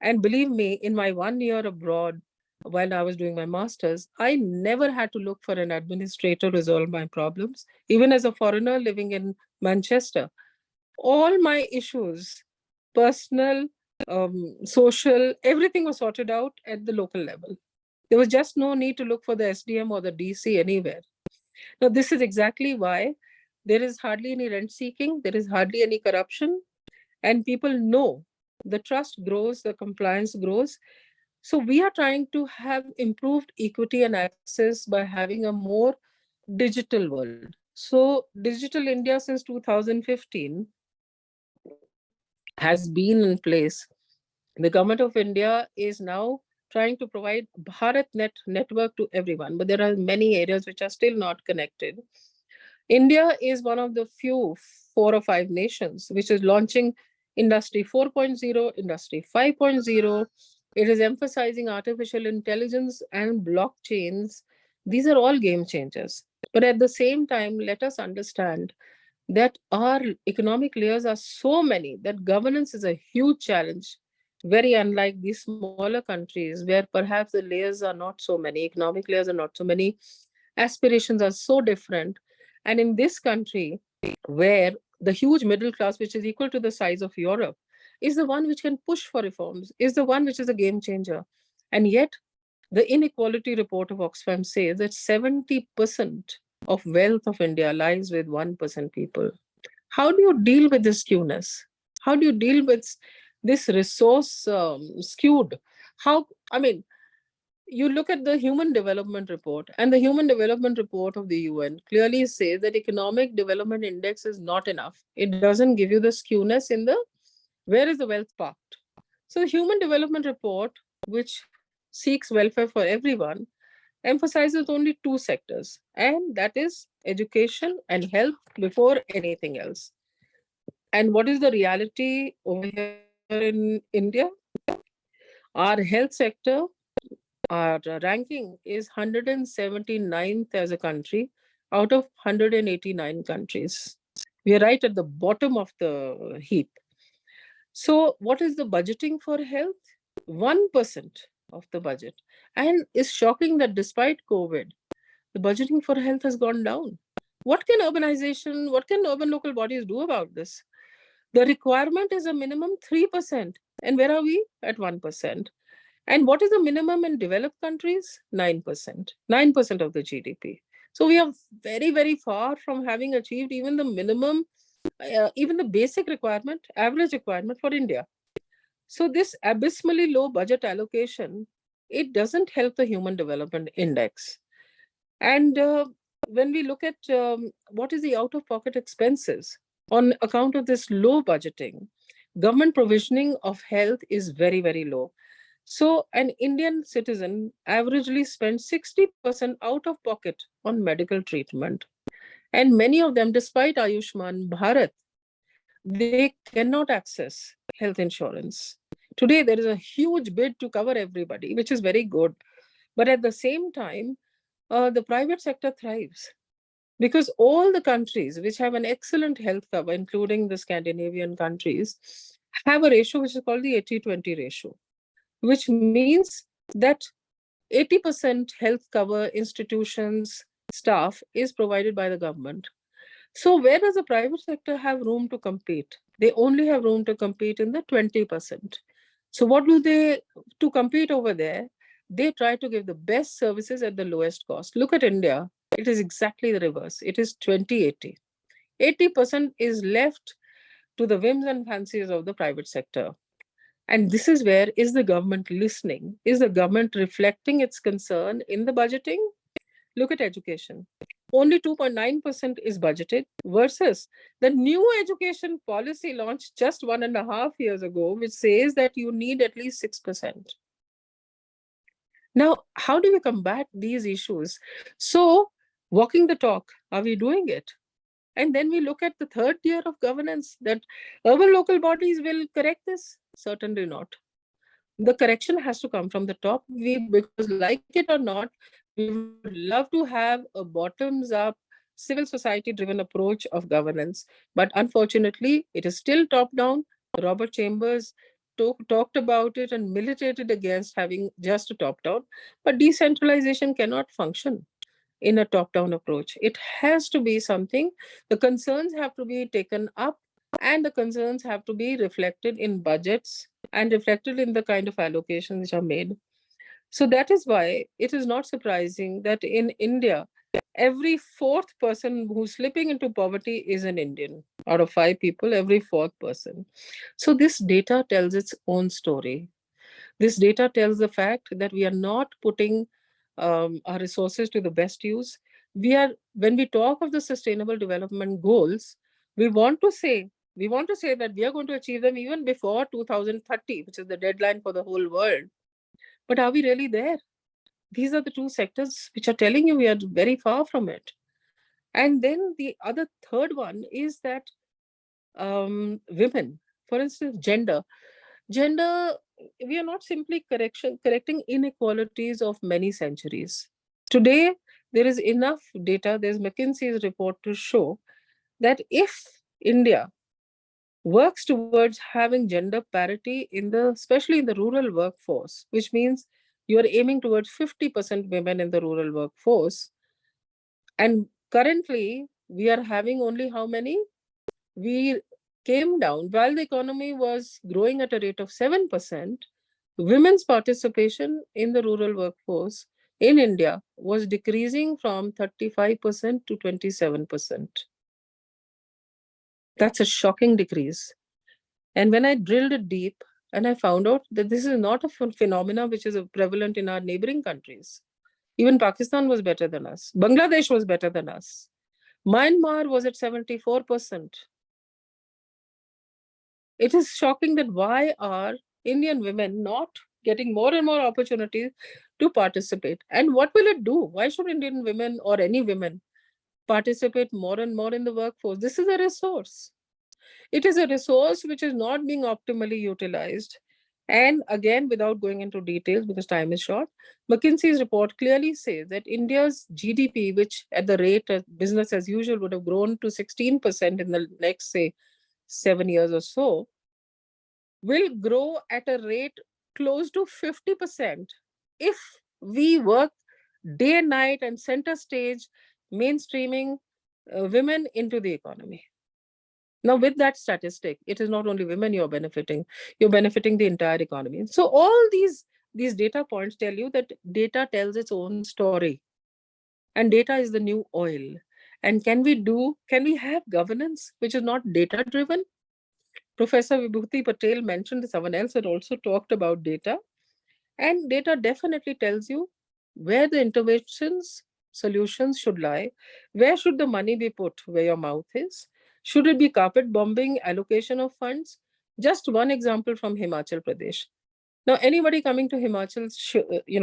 And believe me, in my 1 year abroad, while I was doing my master's, I never had to look for an administrator to resolve my problems. Even as a foreigner living in Manchester, all my issues, personal, social, everything was sorted out at the local level. There was just no need to look for the SDM or the DC anywhere. Now, this is exactly why there is hardly any rent seeking, there is hardly any corruption, and people know the trust grows, the compliance grows. So we are trying to have improved equity and access by having a more digital world. So Digital India since 2015 has been in place. The government of India is now trying to provide BharatNet network to everyone, but there are many areas which are still not connected. India is one of the few 4 or 5 nations which is launching Industry 4.0, Industry 5.0. It is emphasizing artificial intelligence and blockchains. These are all game changers. But at the same time, let us understand that our economic layers are so many that governance is a huge challenge, very unlike these smaller countries where perhaps the layers are not so many, economic layers are not so many, aspirations are so different. And in this country, where the huge middle class, which is equal to the size of Europe, is the one which can push for reforms, is the one which is a game changer. And yet, the inequality report of Oxfam says that 70% of wealth of India lies with 1% people. How do you deal with this skewness? How do you deal with this resource skewed? How, I mean, you look at the Human Development Report, and the Human Development Report of the UN clearly says that Economic Development Index is not enough. It doesn't give you the skewness in the where is the wealth parked. So the Human Development Report, which seeks welfare for everyone, emphasizes only two sectors, and that is education and health before anything else. And what is the reality over here in India? Our health sector, our ranking is 179th as a country out of 189 countries. We are right at the bottom of the heap. So, what is the budgeting for health? 1% of the budget. And it's shocking that despite COVID, the budgeting for health has gone down. What can urbanization, what can urban local bodies do about this? The requirement is a minimum 3%. And where are we? At 1%. And what is the minimum in developed countries? 9%. 9% of the GDP. So we are very, very far from having achieved even the minimum, even the basic requirement, average requirement for India. So this abysmally low budget allocation, it doesn't help the Human Development Index. And when we look at what is the out-of-pocket expenses on account of this low budgeting, government provisioning of health is very, very low. So an Indian citizen averagely spends 60% out of pocket on medical treatment. And many of them, despite Ayushman Bharat, they cannot access health insurance. Today, there is a huge bid to cover everybody, which is very good. But at the same time, the private sector thrives because all the countries which have an excellent health cover, including the Scandinavian countries, have a ratio which is called the 80-20 ratio, which means that 80% health cover institutions staff is provided by the government. So where does the private sector have room to compete? They only have room to compete in the 20%. So what do they, to compete over there, they try to give the best services at the lowest cost. Look at India, it is exactly the reverse. It is 20-80. 80% is left to the whims and fancies of the private sector. And this is where, is the government listening? Is the government reflecting its concern in the budgeting? Look at education. Only 2.9% is budgeted versus the new education policy launched just 1.5 years ago, which says that you need at least 6%. Now, how do we combat these issues? So, walking the talk, are we doing it? And then we look at the third tier of governance, that urban local bodies will correct this. Certainly not. The correction has to come from the top, because like it or not, we would love to have a bottoms up civil society driven approach of governance. But unfortunately, it is still top down. Robert Chambers talked about it and militated against having just a top down. But decentralization cannot function in a top down approach. It has to be something, the concerns have to be taken up, and the concerns have to be reflected in budgets and reflected in the kind of allocations which are made. So that is why it is not surprising that in India, every fourth person who's slipping into poverty is an Indian. Out of 5 people, every fourth person. So this data tells its own story. This data tells the fact that we are not putting our resources to the best use. When we talk of the sustainable development goals, we want to say that we are going to achieve them even before 2030, which is the deadline for the whole world. But are we really there? These are the two sectors which are telling you we are very far from it. And then the other third one is that women, for instance, gender, we are not simply correcting inequalities of many centuries. Today, there is enough data, there's McKinsey's report to show that if India works towards having gender parity especially in the rural workforce, which means you are aiming towards 50% women in the rural workforce. And currently, we are having only how many? We came down, while the economy was growing at a rate of 7%, women's participation in the rural workforce in India was decreasing from 35% to 27%. That's a shocking decrease. And when I drilled it deep, and I found out that this is not a phenomena which is prevalent in our neighboring countries. Even Pakistan was better than us. Bangladesh was better than us. Myanmar was at 74%. It is shocking that why are Indian women not getting more and more opportunities to participate? And what will it do? Why should Indian women or any women participate more and more in the workforce? This is a resource. It is a resource which is not being optimally utilized. And again, without going into details because time is short, McKinsey's report clearly says that India's GDP, which at the rate of business as usual would have grown to 16% in the next, say, 7 years or so, will grow at a rate close to 50% if we work day and night and center stage mainstreaming women into the economy. Now, with that statistic, it is not only women you're benefiting the entire economy. So all these data points tell you that data tells its own story. And data is the new oil. And can we have governance which is not data-driven? Professor Vibhuti Patel mentioned, someone else had also talked about data. And data definitely tells you where the interventions, solutions should lie, where should the money be put where your mouth is. Should it be carpet bombing, allocation of funds? Just one example from Himachal Pradesh. Now, anybody coming to Himachal,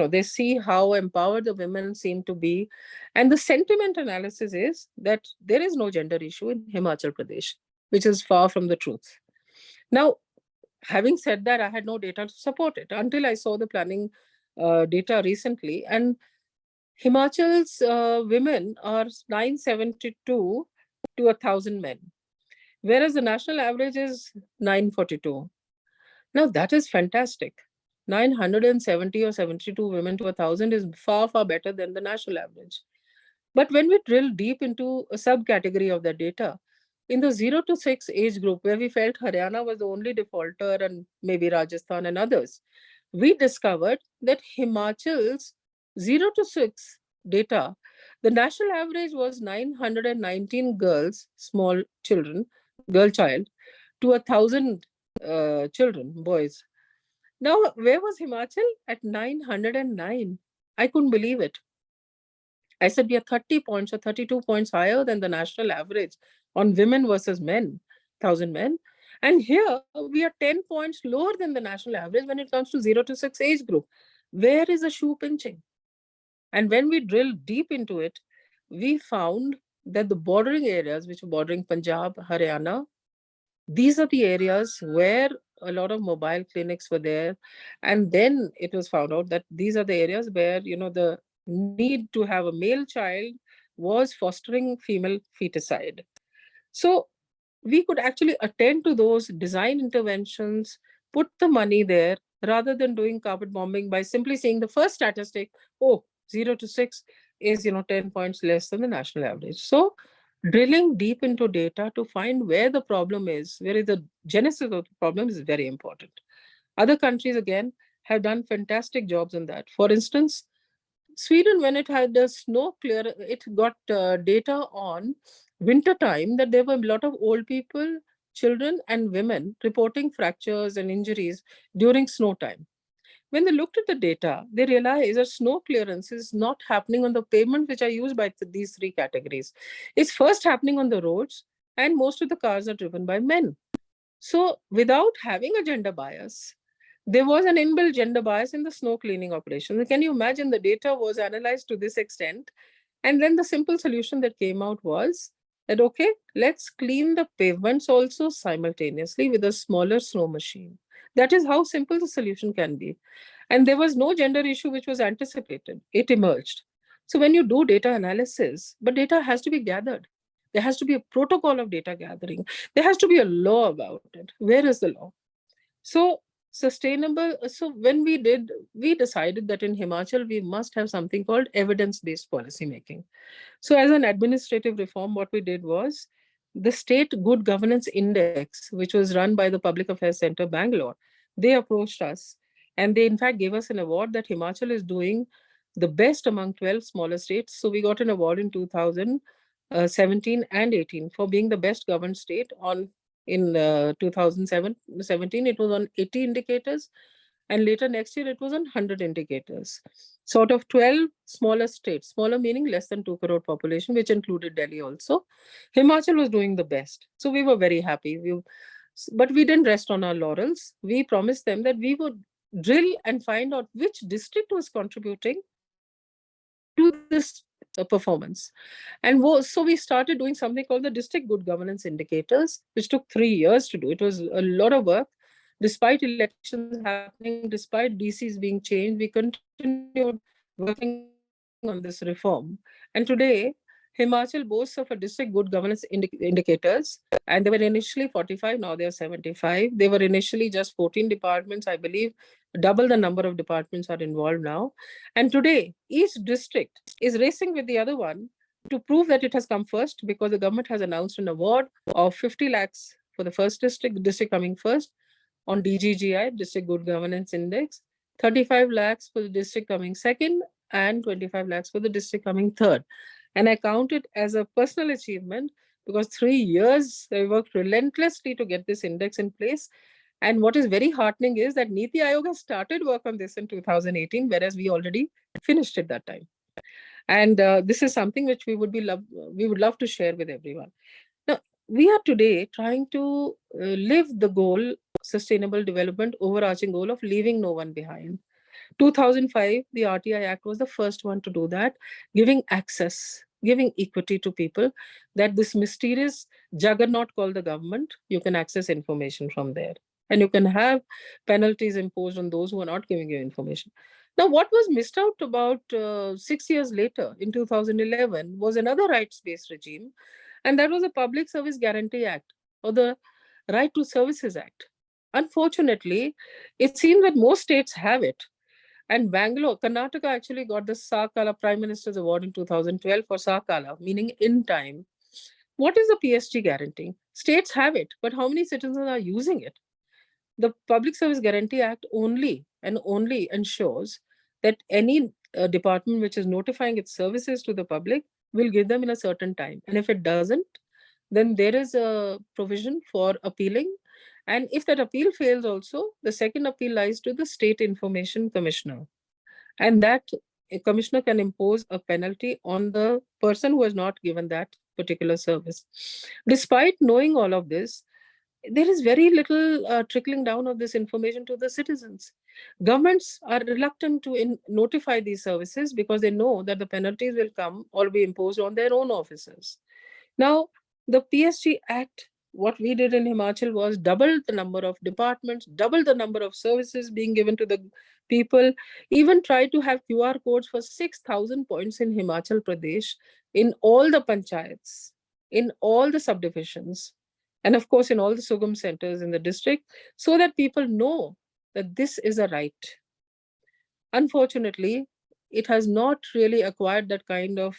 they see how empowered the women seem to be. And the sentiment analysis is that there is no gender issue in Himachal Pradesh, which is far from the truth. Now, having said that, I had no data to support it until I saw the planning data recently. And Himachal's women are 972 to 1,000 men, whereas the national average is 942. Now, that is fantastic. 970 or 72 women to 1,000 is far, far better than the national average. But when we drill deep into a subcategory of the data, in the 0 to 6 age group, where we felt Haryana was the only defaulter and maybe Rajasthan and others, we discovered that Himachal's 0 to 6 data, the national average was 919 girls, small children, girl child, to 1,000 children, boys. Now, where was Himachal? At 909. I couldn't believe it. I said, we are 30 points or 32 points higher than the national average on women versus men, 1,000 men. And here we are 10 points lower than the national average when it comes to 0 to 6 age group. Where is the shoe pinching? And when we drilled deep into it, we found that the bordering areas, which were bordering Punjab, Haryana, these are the areas where a lot of mobile clinics were there. And then it was found out that these are the areas where, the need to have a male child was fostering female feticide. So we could actually attend to those design interventions, put the money there, rather than doing carpet bombing by simply saying the first statistic, 0 to 6 is, 10 points less than the national average. So drilling deep into data to find where the problem is, where is the genesis of the problem is very important. Other countries, again, have done fantastic jobs on that. For instance, Sweden, when it had the snow clear, it got data on winter time that there were a lot of old people, children, and women reporting fractures and injuries during snow time. When they looked at the data, they realized that snow clearance is not happening on the pavement, which are used by these three categories. It's first happening on the roads, and most of the cars are driven by men. So without having a gender bias, there was an inbuilt gender bias in the snow cleaning operation. Can you imagine the data was analyzed to this extent? And then the simple solution that came out was that, okay, let's clean the pavements also simultaneously with a smaller snow machine. That is how simple the solution can be. And there was no gender issue which was anticipated. It emerged. So when you do data analysis, but data has to be gathered. There has to be a protocol of data gathering. There has to be a law about it. Where is the law? So sustainable. So when we decided that in Himachal, we must have something called evidence-based policy making. So as an administrative reform, what we did was the State Good Governance Index, which was run by the Public Affairs Center, Bangalore, they approached us and they in fact gave us an award that Himachal is doing the best among 12 smaller states. So we got an award in 2017 and 18 for being the best governed state on in 2017, it was on 80 indicators. And later next year, it was on 100 indicators. Sort of 12 smaller states, smaller meaning less than 2 crore population, which included Delhi also. Himachal was doing the best. So we were very happy. But we didn't rest on our laurels. We promised them that we would drill and find out which district was contributing to this performance. And so we started doing something called the District Good Governance Indicators, which took 3 years to do. It was a lot of work. Despite elections happening, despite DCs being changed, we continued working on this reform. And today, Himachal boasts of a District Good Governance indicators. And they were initially 45, now they are 75. They were initially just 14 departments, I believe. Double the number of departments are involved now. And today, each district is racing with the other one to prove that it has come first, because the government has announced an award of 50 lakhs for the first district coming first on DGGI, District Good Governance Index, 35 lakhs for the district coming second, and 25 lakhs for the district coming third. And I count it as a personal achievement because 3 years I worked relentlessly to get this index in place. And what is very heartening is that Niti Aayog has started work on this in 2018, whereas we already finished it that time. And this is something which we would love to share with everyone. Now, we are today trying to live the goal, sustainable development, overarching goal of leaving no one behind. 2005, the RTI Act was the first one to do that, giving access, giving equity to people, that this mysterious juggernaut called the government, you can access information from there. And you can have penalties imposed on those who are not giving you information. Now, what was missed out about 6 years later, in 2011, was another rights-based regime, and that was the Public Service Guarantee Act, or the Right to Services Act. Unfortunately, it seems that most states have it. And Bangalore, Karnataka actually got the Sakala Prime Minister's Award in 2012 for Sakala, meaning in time. What is the PSG guarantee? States have it, but how many citizens are using it? The Public Service Guarantee Act only ensures that any department which is notifying its services to the public will give them in a certain time. And if it doesn't, then there is a provision for appealing. And if that appeal fails also, the second appeal lies to the State Information Commissioner. And that commissioner can impose a penalty on the person who has not given that particular service. Despite knowing all of this, there is very little trickling down of this information to the citizens. Governments are reluctant to notify these services because they know that the penalties will come or be imposed on their own officers. Now, the PSG Act, what we did in Himachal was double the number of departments, double the number of services being given to the people, even tried to have QR codes for 6,000 points in Himachal Pradesh, in all the panchayats, in all the subdivisions, and of course in all the Sugam centers in the district, so that people know that this is a right. Unfortunately, it has not really acquired that kind of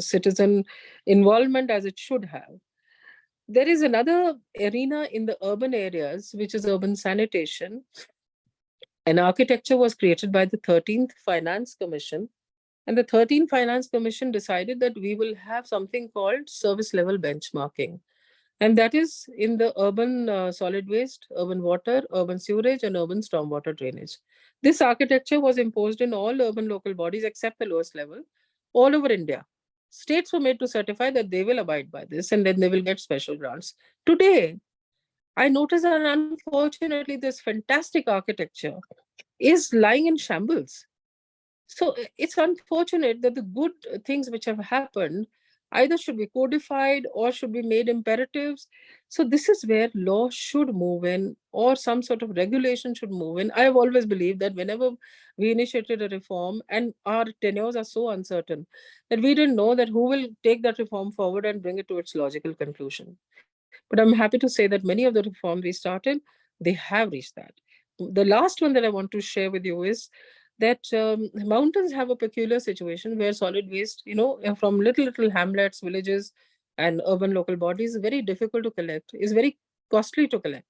citizen involvement as it should have. There is another arena in the urban areas, which is urban sanitation. An architecture was created by the 13th Finance Commission. And the 13th Finance Commission decided that we will have something called service level benchmarking. And that is in the urban solid waste, urban water, urban sewerage, and urban stormwater drainage. This architecture was imposed in all urban local bodies except the lowest level, all over India. States were made to certify that they will abide by this, and then they will get special grants. Today, I notice that unfortunately this fantastic architecture is lying in shambles. So it's unfortunate that the good things which have happened either should be codified or should be made imperatives. So this is where law should move in, or some sort of regulation should move in. I have always believed that whenever we initiated a reform and our tenures are so uncertain that we didn't know that who will take that reform forward and bring it to its logical conclusion. But I'm happy to say that many of the reforms we started, they have reached that. The last one that I want to share with you is that mountains have a peculiar situation where solid waste, from little hamlets, villages, and urban local bodies is very difficult to collect, is very costly to collect.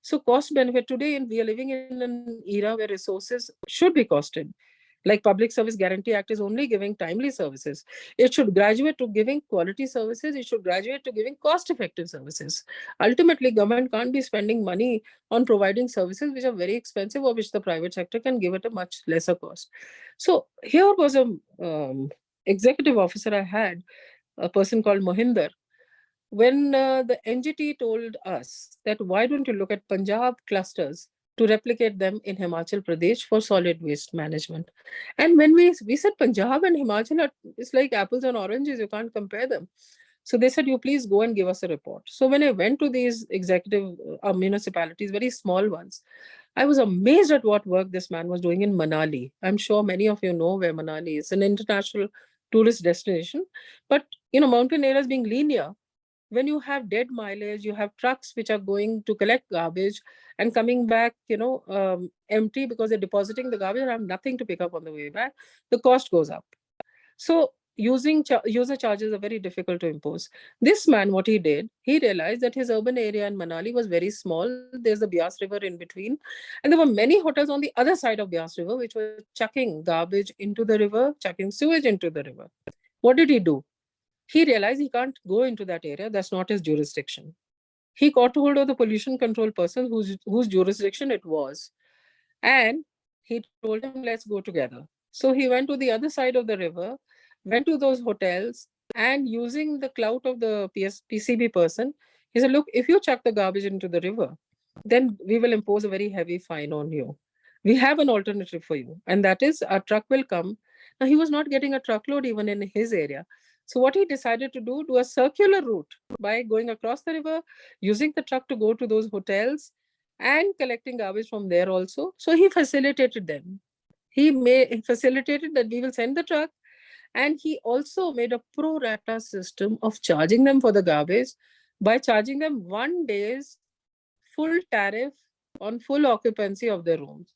So cost benefit today, and we are living in an era where resources should be costed. Like Public Service Guarantee Act is only giving timely services. It should graduate to giving quality services. It should graduate to giving cost-effective services. Ultimately, government can't be spending money on providing services which are very expensive or which the private sector can give at a much lesser cost. So here was a executive officer I had, a person called Mohinder. When the NGT told us that why don't you look at Punjab clusters to replicate them in Himachal Pradesh for solid waste management. And when we said Punjab and Himachal are, it's like apples and oranges, you can't compare them. So they said, you please go and give us a report. So when I went to these executive municipalities, very small ones, I was amazed at what work this man was doing in Manali. I'm sure many of you know where Manali is, an international tourist destination. But, mountain areas being linear, when you have dead mileage, you have trucks which are going to collect garbage and coming back, empty because they're depositing the garbage and have nothing to pick up on the way back, the cost goes up. So user charges are very difficult to impose. This man, what he did, he realized that his urban area in Manali was very small. There's the Bias River in between. And there were many hotels on the other side of Bias River, which were chucking garbage into the river, chucking sewage into the river. What did he do? He realized he can't go into that area. That's not his jurisdiction. He got hold of the pollution control person whose jurisdiction it was. And he told him, let's go together. So he went to the other side of the river, went to those hotels, and using the clout of the PCB person, he said, look, if you chuck the garbage into the river, then we will impose a very heavy fine on you. We have an alternative for you, and that is our truck will come. Now, he was not getting a truckload even in his area. So what he decided to do a circular route by going across the river, using the truck to go to those hotels and collecting garbage from there also. So he facilitated them. He facilitated that we will send the truck, and he also made a pro rata system of charging them for the garbage by charging them 1 day's full tariff on full occupancy of their rooms.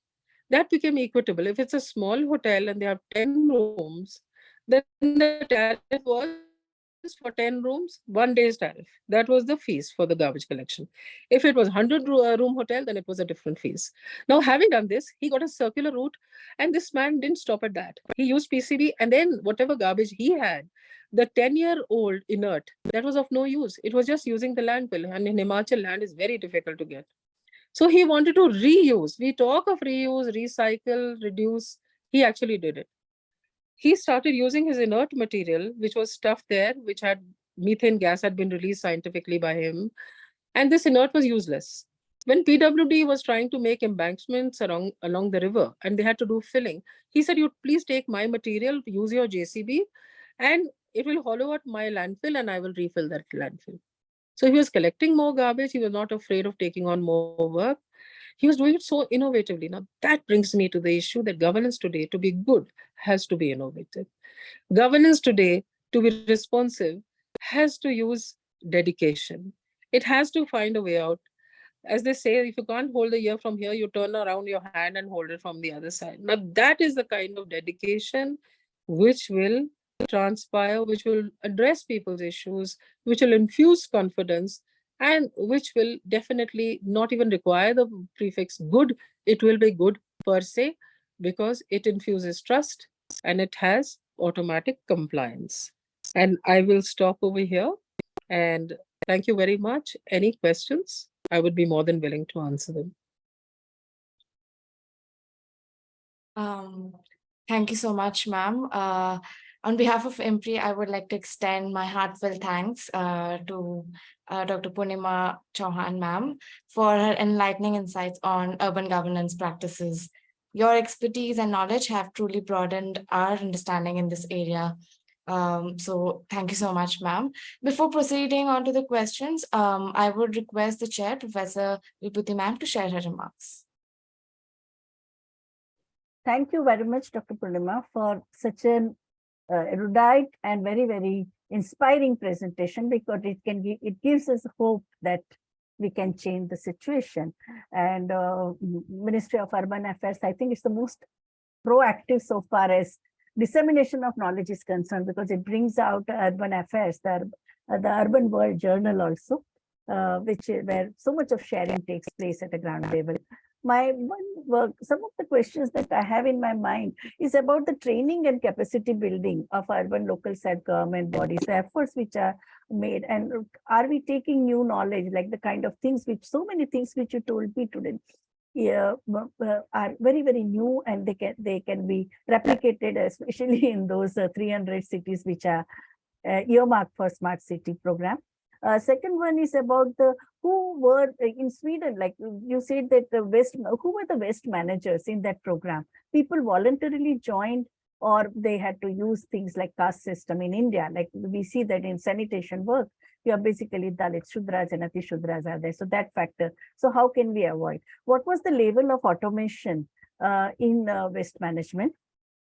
That became equitable. If it's a small hotel and they have 10 rooms, then the tariff was for 10 rooms, 1 day's tariff. That was the fees for the garbage collection. If it was 100 room hotel, then it was a different fees. Now, having done this, he got a circular route, and this man didn't stop at that. He used PCB, and then whatever garbage he had, the 10-year-old inert, that was of no use. It was just using the landfill, and in Himachal, land is very difficult to get. So he wanted to reuse. We talk of reuse, recycle, reduce. He actually did it. He started using his inert material, which was stuff there, which had methane gas had been released scientifically by him. And this inert was useless. When PWD was trying to make embankments along the river and they had to do filling, he said, you please take my material, use your JCB, and it will hollow out my landfill and I will refill that landfill. So he was collecting more garbage. He was not afraid of taking on more work. He was doing it so innovatively. Now, that brings me to the issue that governance today, to be good, has to be innovative. Governance today, to be responsive, has to use dedication. It has to find a way out. As they say, if you can't hold the ear from here, you turn around your hand and hold it from the other side. Now, that is the kind of dedication which will transpire, which will address people's issues, which will infuse confidence, and which will definitely not even require the prefix good. It will be good per se because it infuses trust and it has automatic compliance. And I will stop over here. And thank you very much. Any questions? I would be more than willing to answer them. Thank you so much, ma'am. On behalf of IMPRI, I would like to extend my heartfelt thanks to Dr. Purnima Chauhan, ma'am, for her enlightening insights on urban governance practices. Your expertise and knowledge have truly broadened our understanding in this area. So thank you so much, ma'am. Before proceeding on to the questions, I would request the chair, Professor Vibhuti ma'am, to share her remarks. Thank you very much, Dr. Purnima, for such an erudite and very, very inspiring presentation, because it gives us hope that we can change the situation. And Ministry of Urban Affairs, I think it's the most proactive so far as dissemination of knowledge is concerned, because it brings out urban affairs, the Urban World Journal also, where so much of sharing takes place at a ground level. Some of the questions that I have in my mind is about the training and capacity building of urban local self-government bodies, the efforts which are made, and are we taking new knowledge, like the kind of things which, so many things which you told me today, are very, very new, and they can be replicated, especially in those 300 cities which are earmarked for smart city program. Second one is about who were in Sweden, like you said that who were the waste managers in that program? People voluntarily joined, or they had to use things like caste system in India. Like we see that in sanitation work, you are basically Dalits, Shudras and Ati Shudras are there. So that factor. So how can we avoid? What was the level of automation in waste management?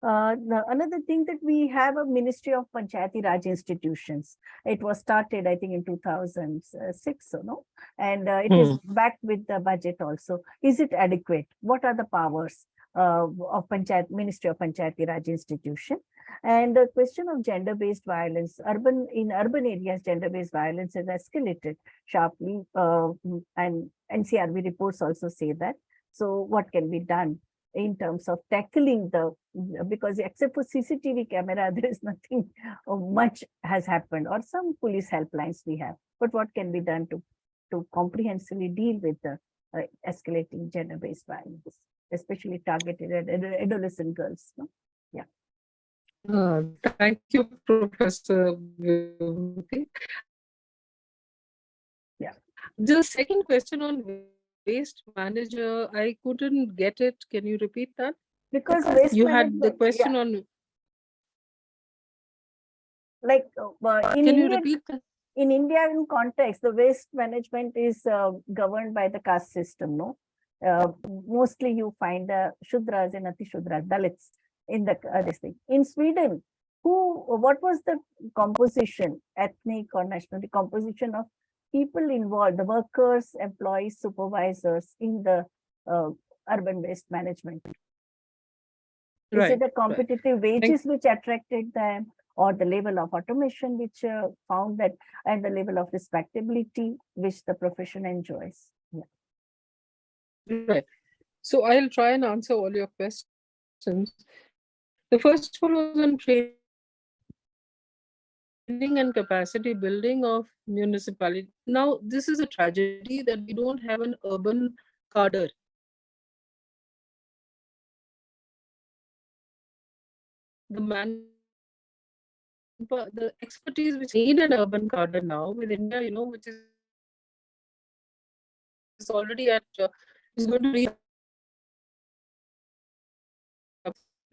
Another thing that we have a Ministry of Panchayati Raj institutions. It was started, I think, in 2006, no? And it is backed with the budget also. Is it adequate? What are the powers of Ministry of Panchayati Raj institution? And the question of gender-based violence, in urban areas, gender-based violence has escalated sharply, and NCRB reports also say that. So what can be done in terms of tackling because except for CCTV camera, there is nothing much has happened, or some police helplines we have. But what can be done to comprehensively deal with the escalating gender-based violence, especially targeted at adolescent girls? No? Yeah. Thank you, Professor Vibhuti. Yeah. The second question on waste manager, I couldn't get it. Can you repeat that? Because waste you had the question on. Like in Can India, you repeat that? In India, in context, the waste management is governed by the caste system, no? Mostly you find Shudras and Ati Shudras, Dalits in this thing. In Sweden, what was the composition, ethnic or national, the composition of people involved, the workers, employees, supervisors in the urban waste management? Is it the competitive wages which attracted them, or the level of automation which found that, and the level of respectability which the profession enjoys? Yeah. Right. So I'll try and answer all your questions. The first one was on training and capacity building of municipality. Now, this is a tragedy that we don't have an urban cadre. The expertise which need an urban cadre now with India, which is already is going to reach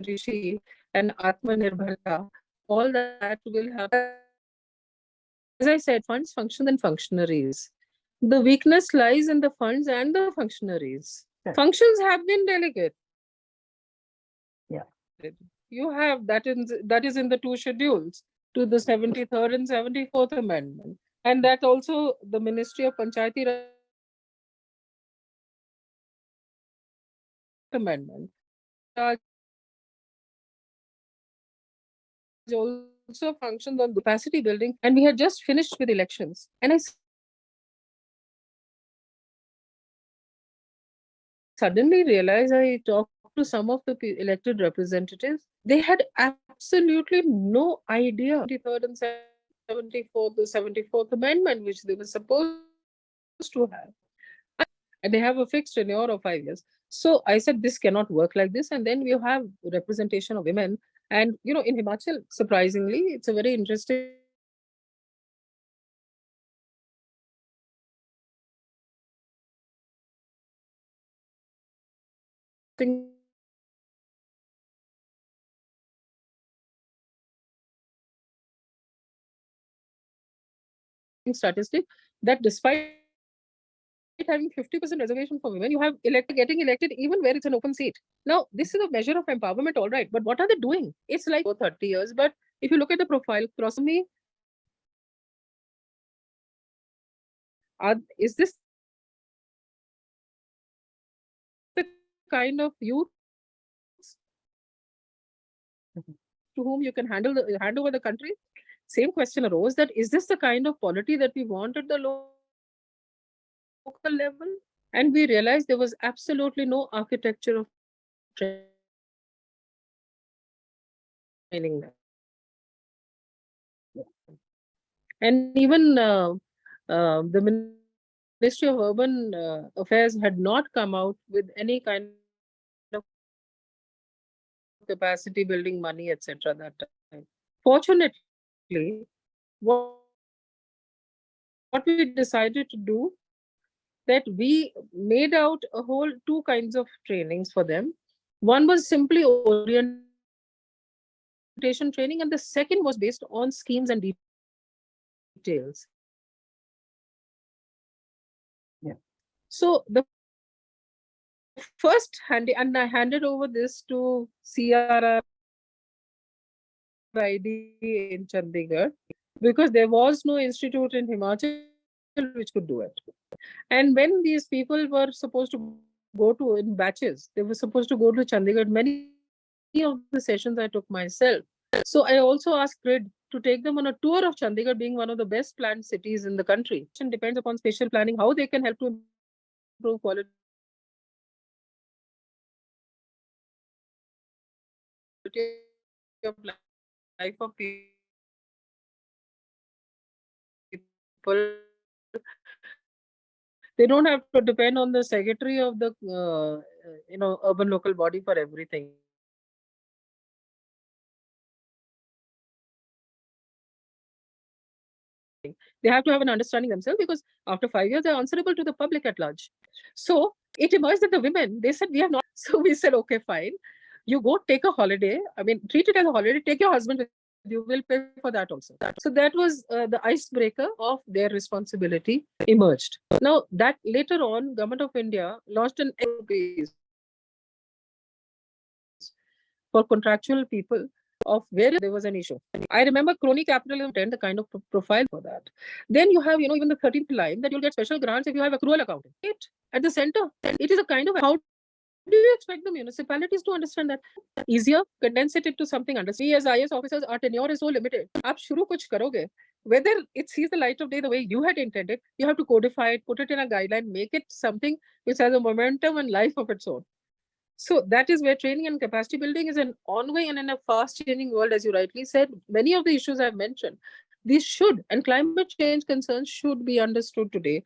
Rishi and Atmanirbharta. All that will happen. As I said, funds, function, and functionaries. The weakness lies in the funds and the functionaries. Sure. Functions have been delegated. Yeah. You have that is in the two schedules to the 73rd and 74th Amendment. And that also the Ministry of Panchayati Raj Amendment. Also functions on capacity building, and we had just finished with elections. And I suddenly realized, I talked to some of the elected representatives, they had absolutely no idea 73rd and 74th, the 74th Amendment, which they were supposed to have. And they have a fixed tenure of 5 years. So I said, this cannot work like this. And then we have representation of women. And, in Himachal, surprisingly, it's a very interesting thing. statistic that despite having 50% reservation for women, you have getting elected even where it's an open seat. Now, this is a measure of empowerment, all right, but what are they doing? It's like 30 years, but if you look at the profile, me, is this the kind of youth to whom you can hand over the country? Same question arose that is this the kind of polity that we want at the local level? And we realized there was absolutely no architecture of training there. And even the Ministry of Urban Affairs had not come out with any kind of capacity building money, etc. that time. Fortunately, what we decided to do, that we made out a whole two kinds of trainings for them. One was simply orientation training, and the second was based on schemes and details. Yeah. So the first and I handed over this to CRID in Chandigarh because there was no institute in Himachal which could do it. And when these people were supposed to go to in batches, they were supposed to go to Chandigarh. Many of the sessions I took myself. So I also asked GRID to take them on a tour of Chandigarh, being one of the best planned cities in the country. It depends upon spatial planning, how they can help to improve quality of life of people. They don't have to depend on the secretary of the urban local body for everything. They have to have an understanding themselves, because after 5 years, they're answerable to the public at large. So it emerged that the women, they said, we have not. So we said, okay, fine. You go take a holiday. I mean, treat it as a holiday. Take your husband with you. Will pay for that also. So that was the icebreaker of their responsibility emerged. Now that later on, Government of India launched an LPPYF for contractual people of where there was an issue. I remember crony capitalism and the kind of profile for that. Then you have, even the 13th line that you'll get special grants if you have accrual accounting. At the center, it is a kind of, how do you expect the municipalities to understand that? Easier, condense it to something understandable. We as IS officers, our tenure is so limited. Aap shuru kuch karoge. Whether it sees the light of day the way you had intended, you have to codify it, put it in a guideline, make it something which has a momentum and life of its own. So that is where training and capacity building is an ongoing, and in a fast changing world, as you rightly said, many of the issues I've mentioned, these should, and climate change concerns should be understood today.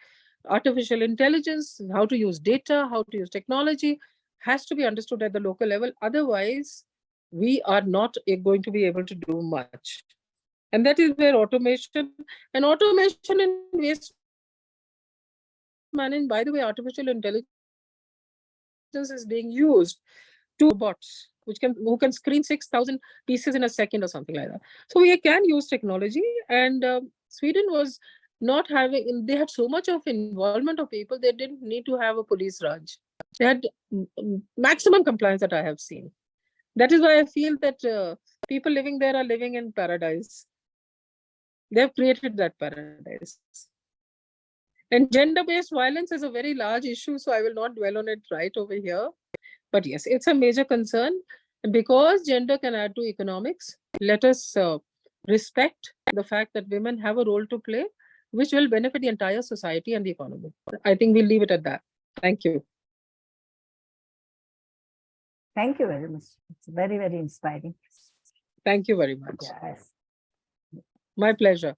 Artificial intelligence, how to use data, how to use technology has to be understood at the local level. Otherwise, we are not going to be able to do much. And that is where automation in waste management, by the way, artificial intelligence is being used to robots who can screen 6,000 pieces in a second or something like that. So we can use technology, and Sweden was not having, they had so much of involvement of people, they didn't need to have a police raj. They had maximum compliance that I have seen. That is why I feel that people living there are living in paradise. They've created that paradise. And gender-based violence is a very large issue, so I will not dwell on it right over here. But yes, it's a major concern. And because gender can add to economics, let us respect the fact that women have a role to play, which will benefit the entire society and the economy. I think we'll leave it at that. Thank you. Thank you very much. It's very, very inspiring. Thank you very much. Yes. My pleasure.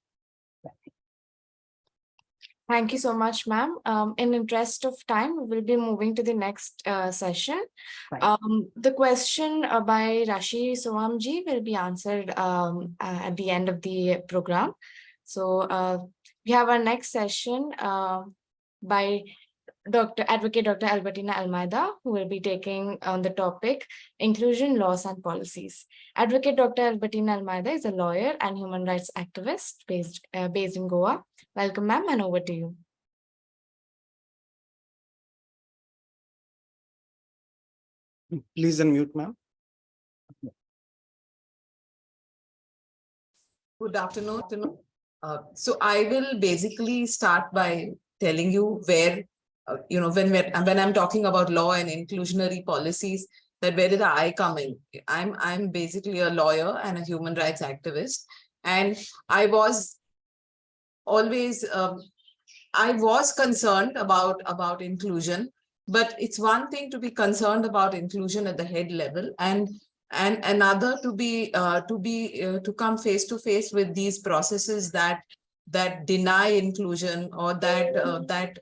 Thank you so much, ma'am. In interest of time, we will be moving to the next session. The question by Rashi Soamji will be answered at the end of the program. So we have our next session by Advocate Dr. Albertina Almeida, who will be taking on the topic inclusion, laws and policies. Advocate Dr. Albertina Almeida is a lawyer and human rights activist based in Goa. Welcome, ma'am, and over to you. Please unmute, ma'am. Good afternoon. So I will basically start by telling you where, when I'm talking about law and inclusionary policies, that where did I come in? I'm basically a lawyer and a human rights activist, and I was always I was concerned about inclusion, but it's one thing to be concerned about inclusion at the head level, and another to come face to face with these processes that deny inclusion or that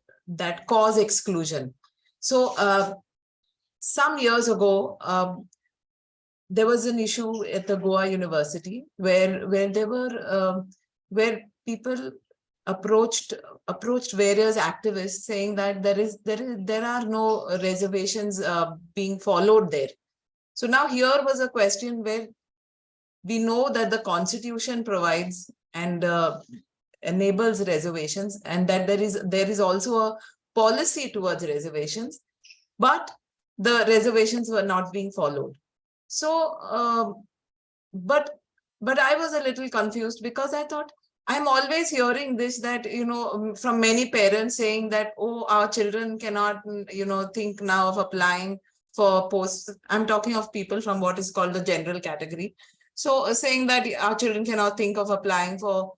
cause exclusion. So some years ago, there was an issue at the Goa University where people approached various activists saying that there are no reservations being followed there. So now here was a question where we know that the Constitution provides and enables reservations, and that there is also a policy towards reservations, but the reservations were not being followed. So but I was a little confused, because I thought, I'm always hearing this, that, from many parents saying that, oh, our children cannot, think now of applying for posts. I'm talking of people from what is called the general category. So saying that our children cannot think of applying for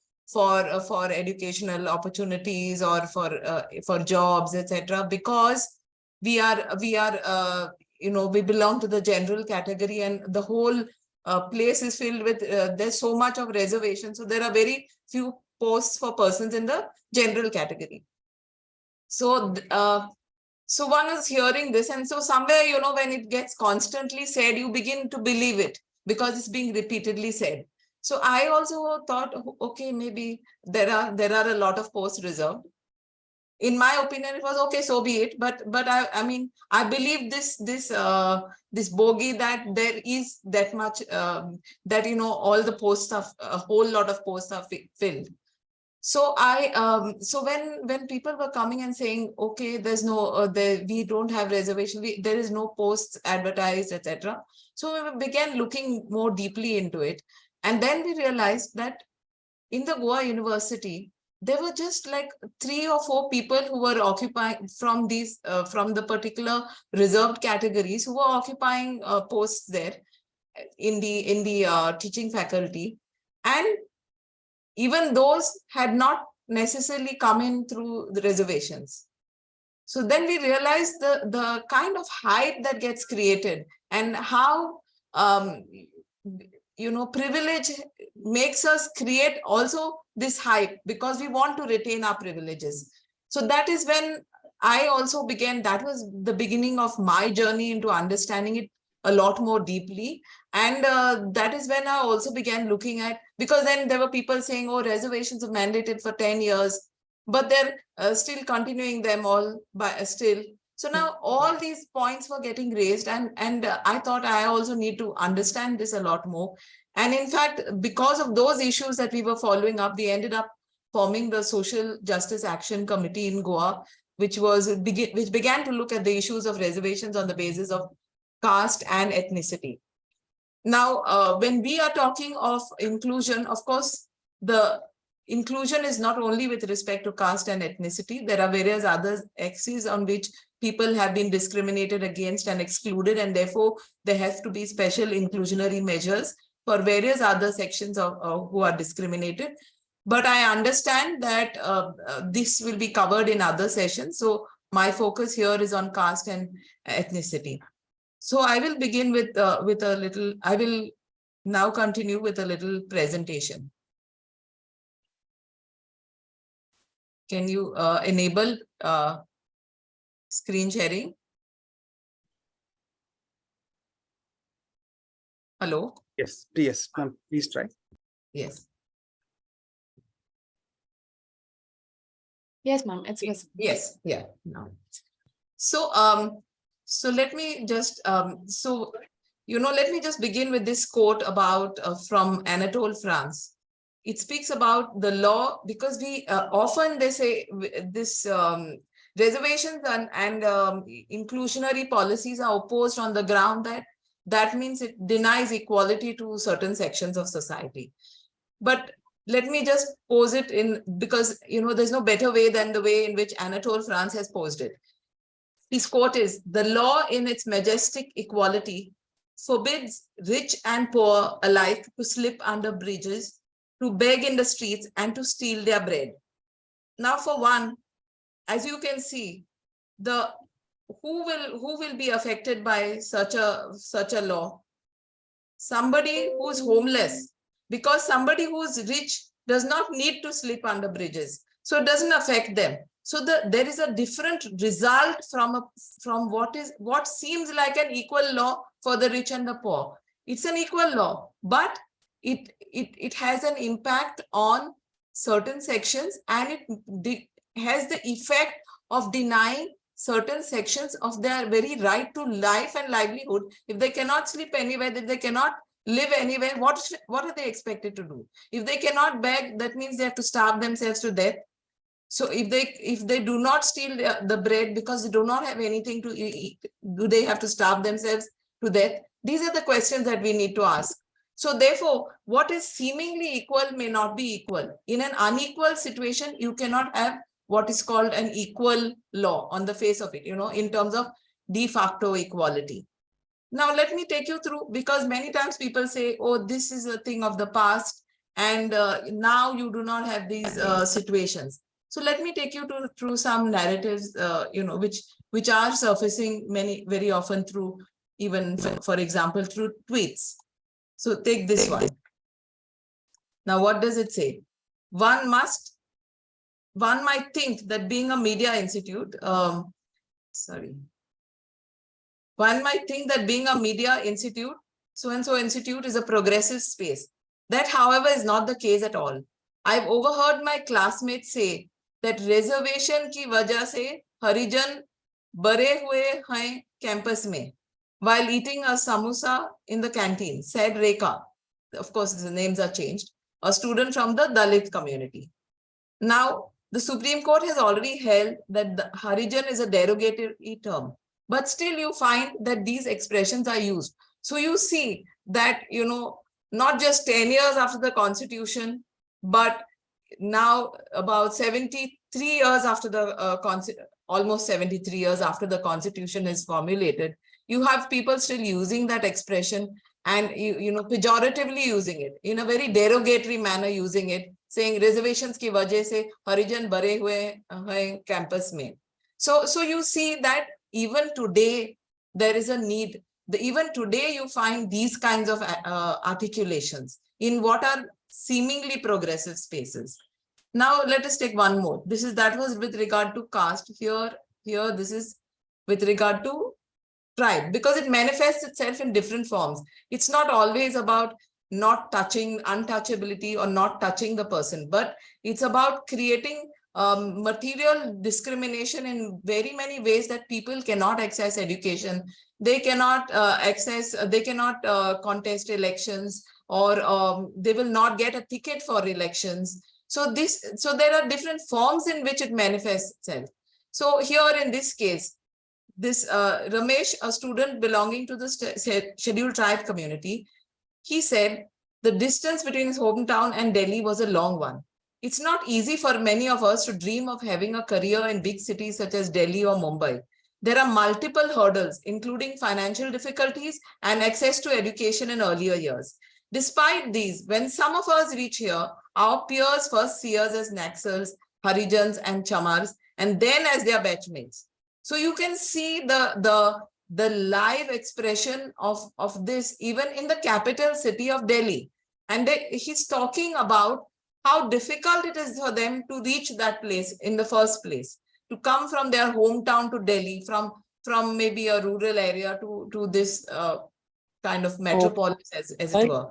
educational opportunities or for jobs, etc., because we belong to the general category, and the whole place is filled with there's so much of reservation, so there are very few posts for persons in the general category. So so one is hearing this, and so somewhere, when it gets constantly said, you begin to believe it because it's being repeatedly said. So I also thought, okay, maybe there are a lot of posts reserved. In my opinion, it was okay, so be it. But I mean, I believe this bogey that there is that much that all the posts are, a whole lot of posts are filled. So so when people were coming and saying, okay, there's no we don't have reservation, there is no posts advertised, etc. So we began looking more deeply into it, and then we realized that in the Goa University, there were just like 3 or 4 people who were occupying from these from the particular reserved categories, who were occupying posts there in the teaching faculty, and even those had not necessarily come in through the reservations. So then we realized the kind of hype that gets created, and how privilege makes us create also this hype, because we want to retain our privileges. So that is when I also began, that was the beginning of my journey into understanding it a lot more deeply. And that is when I also began looking at, because then there were people saying, oh, reservations are mandated for 10 years, but they're still continuing them all by still. So now all these points were getting raised, and I thought I also need to understand this a lot more. And in fact, because of those issues that we were following up, we ended up forming the Social Justice Action Committee in Goa, which began to look at the issues of reservations on the basis of caste and ethnicity. Now, when we are talking of inclusion, of course, the inclusion is not only with respect to caste and ethnicity. There are various other axes on which people have been discriminated against and excluded, and therefore there have to be special inclusionary measures for various other sections of who are discriminated. But I understand that this will be covered in other sessions. So my focus here is on caste and ethnicity. So I will begin with a little, I will now continue with a little presentation. Can you enable screen sharing? Hello? Yes, ma'am, please try. Yes, ma'am, it's visible. Yes, yeah. No. So let me just let me just begin with this quote about from Anatole France. It speaks about the law, because we often they say this reservations and inclusionary policies are opposed on the ground that means it denies equality to certain sections of society. But let me just pose it in, because there's no better way than the way in which Anatole France has posed it. His quote is, "The law in its majestic equality forbids rich and poor alike to slip under bridges, to beg in the streets, and to steal their bread." Now, for one, as you can see, who will be affected by such a law? Somebody who's homeless, because somebody who's rich does not need to slip under bridges, so it doesn't affect them. So there is a different result from what seems like an equal law for the rich and the poor. It's an equal law, but it has an impact on certain sections, and it has the effect of denying certain sections of their very right to life and livelihood. If they cannot sleep anywhere, if they cannot live anywhere, what are they expected to do? If they cannot beg, that means they have to starve themselves to death. So if they do not steal the bread because they do not have anything to eat, do they have to starve themselves to death? These are the questions that we need to ask. So therefore, what is seemingly equal may not be equal. In an unequal situation, you cannot have what is called an equal law on the face of it, in terms of de facto equality. Now, let me take you through, because many times people say, oh, this is a thing of the past, and now you do not have these situations. So let me take you through some narratives, which are surfacing very often through, even for example, through tweets. So take this one. Now, what does it say? One might think that being a media institute, one might think that being a media institute, so-and-so institute, is a progressive space. That, however, is not the case at all. I've overheard my classmates say that reservation ki wajah se Harijan bare hue hain campus mein while eating a samosa in the canteen, said Rekha. Of course, the names are changed. A student from the Dalit community. Now, the Supreme Court has already held that the Harijan is a derogatory term, but still you find that these expressions are used. So you see that, not just 10 years after the Constitution, but now about 73 years after almost 73 years after the Constitution is formulated, you have people still using that expression and, pejoratively using it, in a very derogatory manner using it, saying reservations ki wajah se Harijan bare hue hain campus mein. So you see that even today there is a need. Even today you find these kinds of articulations in what are seemingly progressive spaces. Now let us take one more. That was with regard to caste. Here this is with regard to tribe, because it manifests itself in different forms. It's not always about not touching, untouchability, or not touching the person, but it's about creating material discrimination in very many ways, that people cannot access education, they cannot contest elections, or they will not get a ticket for elections. So there are different forms in which it manifests itself. So here in this case, this Ramesh, a student belonging to the scheduled tribe community, he said the distance between his hometown and Delhi was a long one. It's not easy for many of us to dream of having a career in big cities such as Delhi or Mumbai. There are multiple hurdles, including financial difficulties and access to education in earlier years. Despite these, when some of us reach here, our peers first see us as Naxals, Harijans, and Chamars, and then as their batchmates. So you can see the live expression of this even in the capital city of Delhi. And he's talking about how difficult it is for them to reach that place in the first place, to come from their hometown to Delhi, from maybe a rural area to this kind of metropolis, as it were.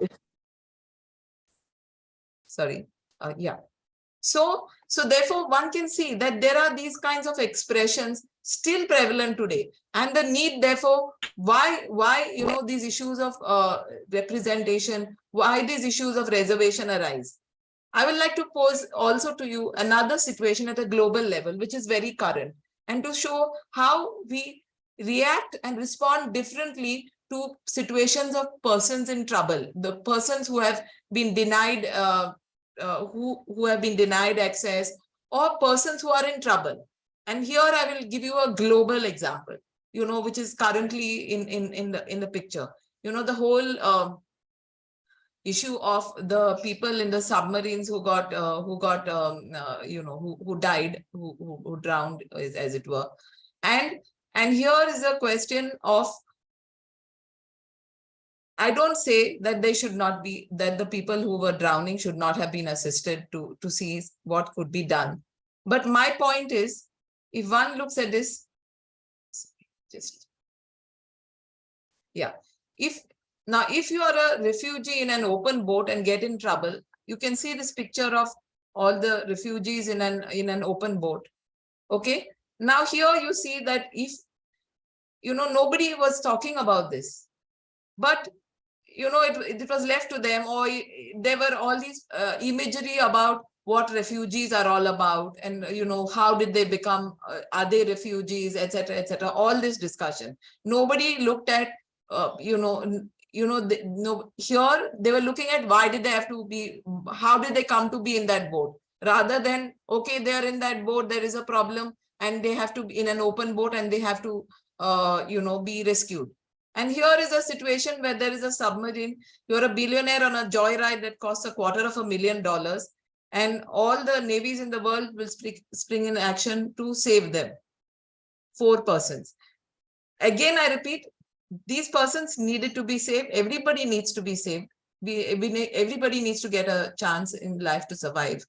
Sorry. Yeah. So therefore, one can see that there are these kinds of expressions still prevalent today. And the need, therefore, why these issues of representation, why these issues of reservation arise. I would like to pose also to you another situation at a global level, which is very current, and to show how we react and respond differently to situations of persons in trouble, the persons who have been denied, who have been denied access, or persons who are in trouble. And here I will give you a global example, which is currently in the picture. The whole issue of the people in the submarines who died, who drowned, as it were. And here is a question of, I don't say that they should not be, that the people who were drowning should not have been assisted to see what could be done. But my point is, if one looks at this, if you are a refugee in an open boat and get in trouble, you can see this picture of all the refugees in an open boat. Okay. Now here you see that if, nobody was talking about this, but, it was left to them, or there were all these imagery about what refugees are all about, and, how did they become, are they refugees, etc., etc., all this discussion. Nobody looked at, here they were looking at why did they have to be, how did they come to be in that boat, rather than, okay, they are in that boat, there is a problem, and they have to be in an open boat, and they have to, be rescued. And here is a situation where there is a submarine, you're a billionaire on a joyride that costs $250,000, and all the navies in the world will spring in action to save them. 4 persons. Again, I repeat, these persons needed to be saved. Everybody needs to be saved. Everybody needs to get a chance in life to survive.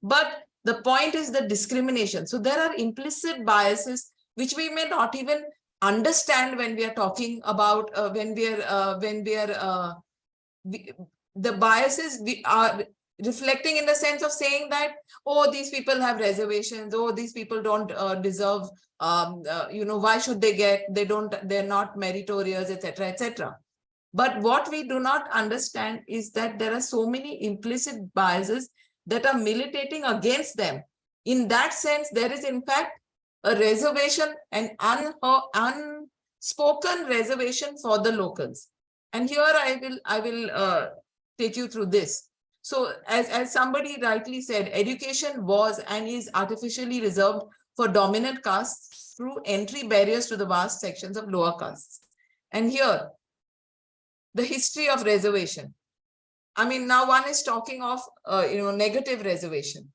But the point is the discrimination. So there are implicit biases which we may not even understand when we are talking about the biases we are reflecting in the sense of saying that, oh, these people have reservations, oh, these people don't deserve, why should they get, they're not meritorious, etc., etc. But what we do not understand is that there are so many implicit biases that are militating against them. In that sense, there is in fact a reservation, an unspoken reservation for the locals. And here I will take you through this. So as somebody rightly said, education was and is artificially reserved for dominant castes through entry barriers to the vast sections of lower castes. And here, the history of reservation. I mean, now one is talking of, negative reservation.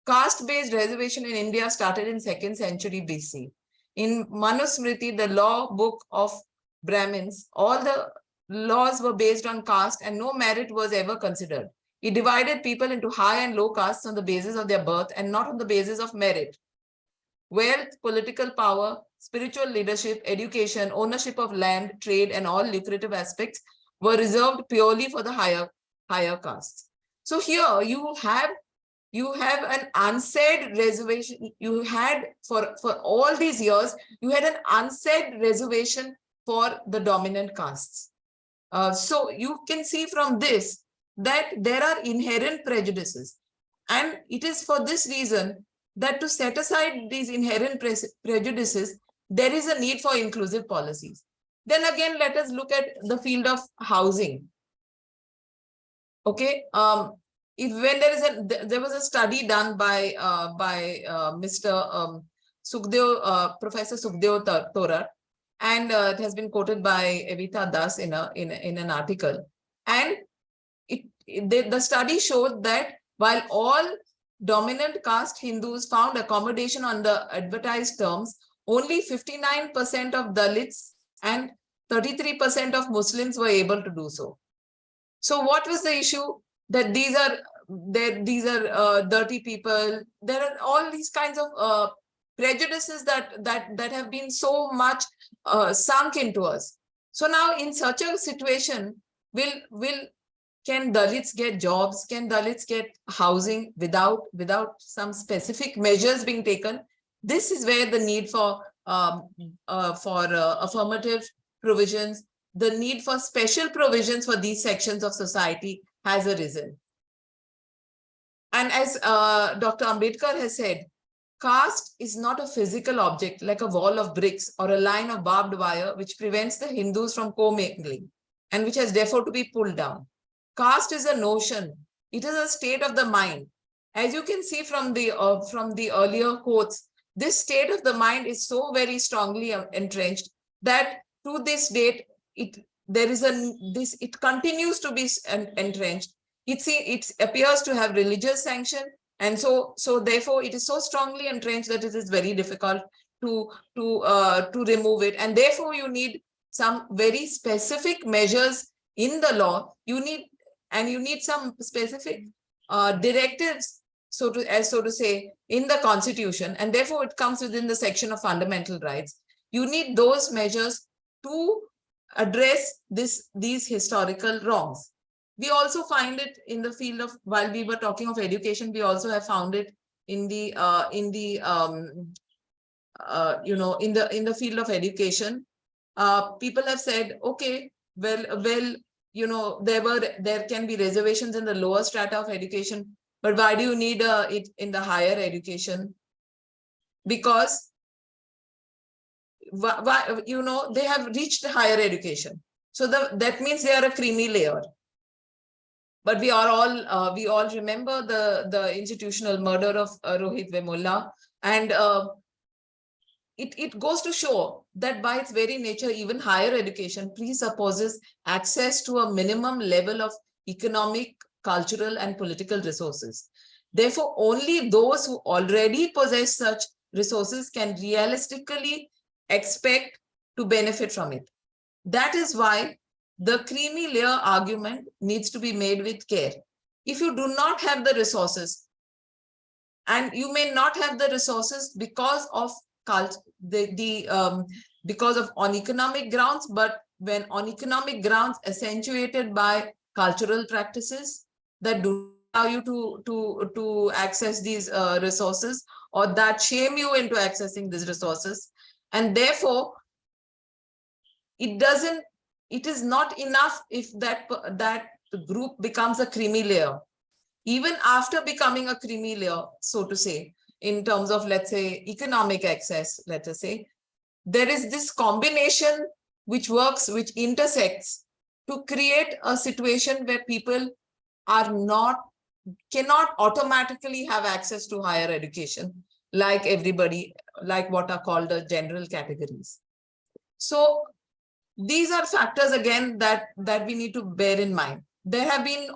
Caste-based reservation in India started in 2nd century BC. In Manusmriti, the law book of Brahmins, all the laws were based on caste and no merit was ever considered. It divided people into high and low castes on the basis of their birth and not on the basis of merit. Wealth, political power, spiritual leadership, education, ownership of land, trade, and all lucrative aspects were reserved purely for the higher castes. So here you have an unsaid reservation. You had for all these years, you had an unsaid reservation for the dominant castes. So you can see from this that there are inherent prejudices. And it is for this reason that to set aside these inherent prejudices, there is a need for inclusive policies. Then again, let us look at the field of housing. Okay. When there was a study done by Mr. Professor Sukhdev Torar, and it has been quoted by Evita Das in an article. And the study showed that while all dominant caste Hindus found accommodation on the advertised terms, only 59% of Dalits and 33% of Muslims were able to do so. So what was the issue? That these are dirty people. There are all these kinds of prejudices that have been so much sunk into us. So now in such a situation, can Dalits get jobs? Can Dalits get housing without some specific measures being taken? This is where the need for affirmative provisions, the need for special provisions for these sections of society has arisen. And as Dr. Ambedkar has said, caste is not a physical object like a wall of bricks or a line of barbed wire which prevents the Hindus from commingling and which has therefore to be pulled down. Caste is a notion. It is a state of the mind. As you can see from the earlier quotes, this state of the mind is so very strongly entrenched that to this date, it continues to be entrenched. It appears to have religious sanction, and so therefore it is so strongly entrenched that it is very difficult to remove it, and therefore you need some very specific measures in the law. You need some specific directives, so to say, in the constitution, and therefore it comes within the section of fundamental rights. You need those measures to address these historical wrongs. We also find it in the field of, while we were talking of education, we also have found it in the field of education. People have said, okay, well, there can be reservations in the lower strata of education, but why do you need it in the higher education? Because they have reached higher education, so that means they are a creamy layer. But we all remember the institutional murder of Rohit Vemulla, and it goes to show that by its very nature, even higher education presupposes access to a minimum level of economic, cultural, and political resources. Therefore, only those who already possess such resources can realistically expect to benefit from it. That is why the creamy layer argument needs to be made with care. If you do not have the resources, and you may not have the resources because of on economic grounds, but when on economic grounds accentuated by cultural practices that do allow you to access these resources, or that shame you into accessing these resources, and therefore it is not enough if that group becomes a creamy layer. Even after becoming a creamy layer, so to say, in terms of, let's say, economic access, let us say, there is this combination which works, which intersects to create a situation where people cannot automatically have access to higher education, like everybody, like what are called the general categories. So these are factors, again, that we need to bear in mind. There has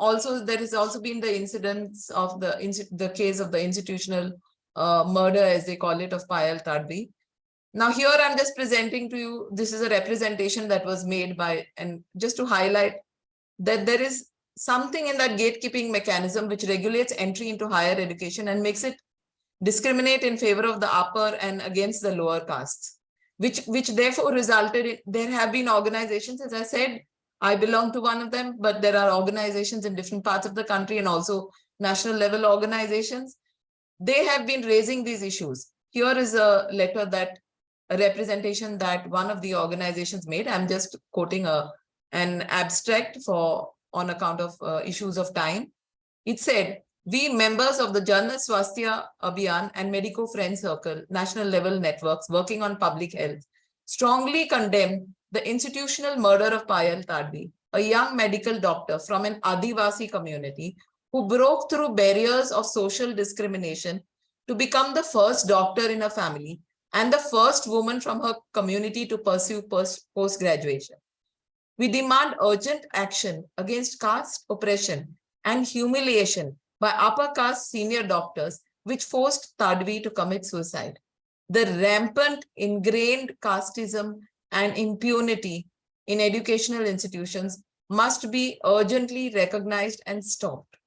also been the incidents of the case of the institutional murder, as they call it, of Payal Tadvi. Now here I'm just presenting to you, this is a representation that was made by, and just to highlight that there is something in that gatekeeping mechanism which regulates entry into higher education and makes it discriminate in favor of the upper and against the lower castes. Which therefore resulted in, there have been organizations, as I said, I belong to one of them, but there are organizations in different parts of the country and also national level organizations. They have been raising these issues. Here is a letter a representation that one of the organizations made. I'm just quoting an abstract on account of issues of time. It said, we members of the Jan Swasthya Abhiyan and Medico Friend Circle, national level networks working on public health, strongly condemn the institutional murder of Payal Tadvi, a young medical doctor from an Adivasi community who broke through barriers of social discrimination to become the first doctor in her family and the first woman from her community to pursue post-graduation. We demand urgent action against caste oppression and humiliation by upper caste senior doctors, which forced Tadvi to commit suicide. The rampant ingrained casteism and impunity in educational institutions must be urgently recognized and stopped.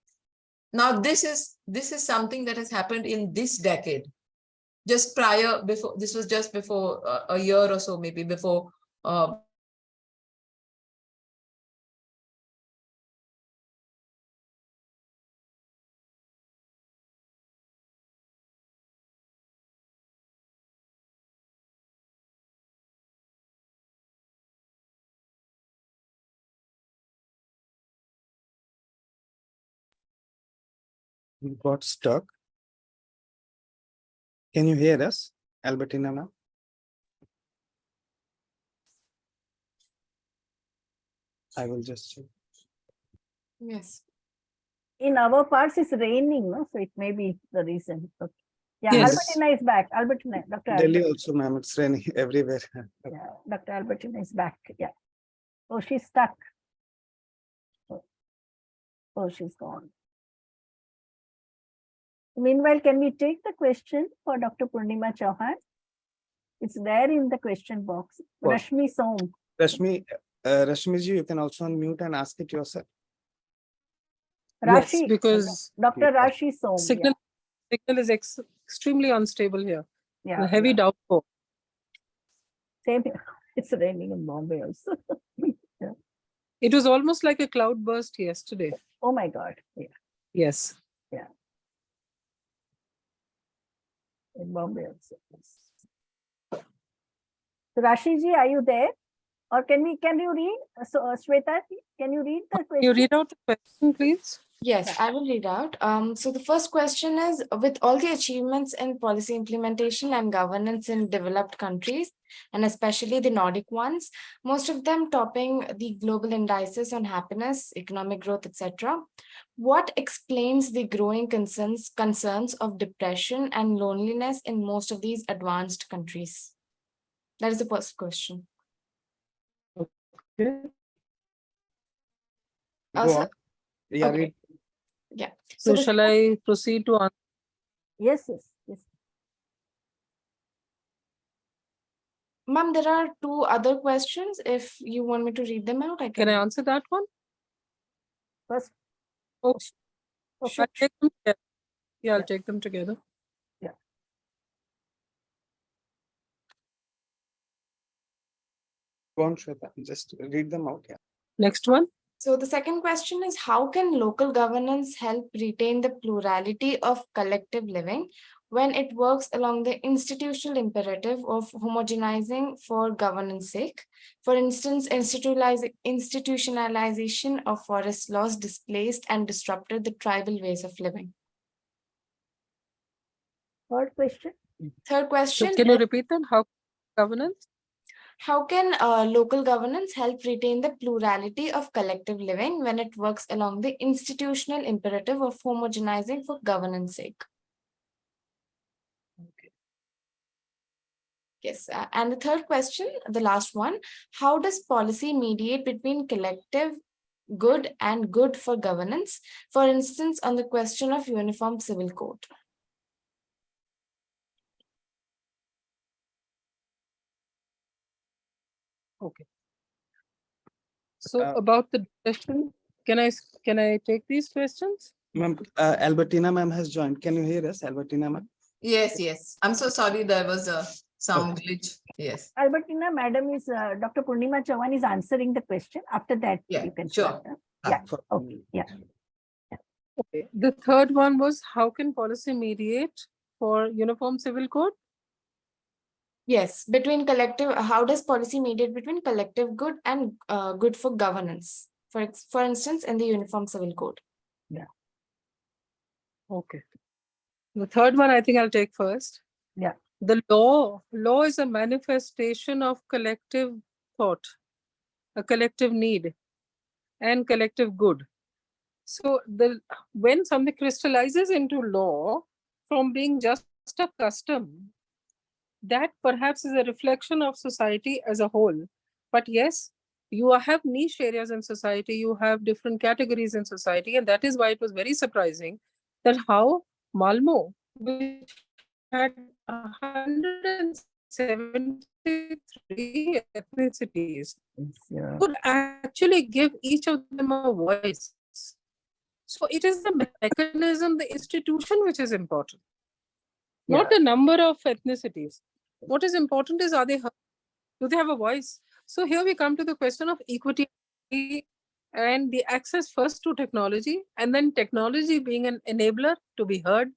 Now, this is something that has happened in this decade. This was just before a year or so, maybe before got stuck. Can you hear us, Albertina ma'am? I will just check. Yes. In our parts, it's raining, no? So it may be the reason. Okay. Yeah, Yes. Albertina is back. Albertina, Dr. Delhi Albertina. also, ma'am, it's raining everywhere. Yeah, Dr. Albertina is back. Yeah. Oh, she's stuck. Oh, she's gone. Meanwhile, can we take the question for Dr. Purnima Chauhan? It's there in the question box. What? Rashmi Som. Rashmi ji, you can also unmute and ask it yourself. Yes, Rashi. because Dr. Rashi Som. signal is extremely unstable here. Yeah. A heavy yeah. downpour. Same here. It's raining in Bombay also. It was almost like a cloud burst yesterday. Oh my God. Yeah. Yes. In Bombay also. So Rashi ji, are you there? Or can you read? So Shweta, can you read the Can question? you read out the question, please? Yes, I will read out. So the first question is, with all the achievements in policy implementation and governance in developed countries, and especially the Nordic ones, most of them topping the global indices on happiness, economic growth, etc. What explains the growing concerns of depression and loneliness in most of these advanced countries? That is the first question. Okay. Go Also, on. Yeah, okay. read. Yeah. So the shall I proceed to answer? Yes, yes, yes. Ma'am, there are two other questions. If you want me to read them out, I Can can. I answer that one? First, Oh, okay. I'll take them together. Yeah, I'll Yeah. take them together. Go on, Shweta. Just read them out. Yeah. Next one. So the second question is, how can local governance help retain the plurality of collective living when it works along the institutional imperative of homogenizing for governance sake? For instance, institutionalization of forest laws displaced and disrupted the tribal ways of living. Third question. Third So question, can you repeat that? How governance? how can local governance help retain the plurality of collective living when it works along the institutional imperative of homogenizing for governance sake? Okay. Yes, and the third question, the last one, how does policy mediate between collective good and good for governance? For instance, on the question of uniform civil code. Okay. So Uh, about the question, can I take these questions? Ma'am, Albertina ma'am has joined. Can you hear us, Albertina ma'am? Yes, yes. I'm so sorry there was a sound glitch. Yes. Albertina, madam is Dr. Purnima Chauhan is answering the question. After that, Yeah, you can sure. start. Yeah. For- Okay. Yeah. Okay. The third one was, how can policy mediate for uniform civil code? Yes, between collective, how does policy mediate between collective good and good for governance? For instance, in the uniform civil code. Okay. The third one, I think I'll take first. Yeah. The law is a manifestation of collective thought, a collective need, and collective good. So when something crystallizes into law from being just a custom, that perhaps is a reflection of society as a whole. But yes, you have niche areas in society, you have different categories in society, and that is why it was very surprising that how Malmo, which had 173 ethnicities, Yeah. could actually give each of them a voice. So it is the mechanism, the institution which is important, not the number of ethnicities. What is important is, are they heard? Do they have a voice? So here we come to the question of equity and the access first to technology, and then technology being an enabler to be heard.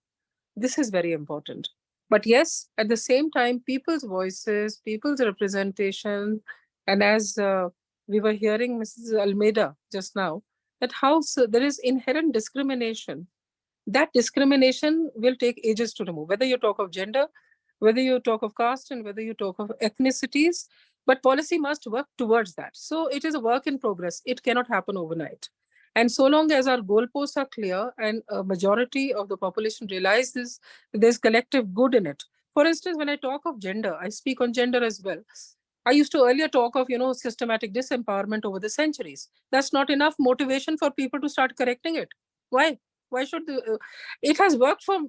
This is very important. But yes, at the same time, people's voices, people's representation, and as we were hearing Mrs. Almeida just now, that how there is inherent discrimination that discrimination will take ages to remove, whether you talk of gender, whether you talk of caste, and whether you talk of ethnicities. But policy must work towards that. So it is a work in progress. It cannot happen overnight. And so long as our goalposts are clear and a majority of the population realizes there's collective good in it. For instance, when I talk of gender, I speak on gender as well. I used to earlier talk of, systematic disempowerment over the centuries. That's not enough motivation for people to start correcting it. Why? Why should it has worked for,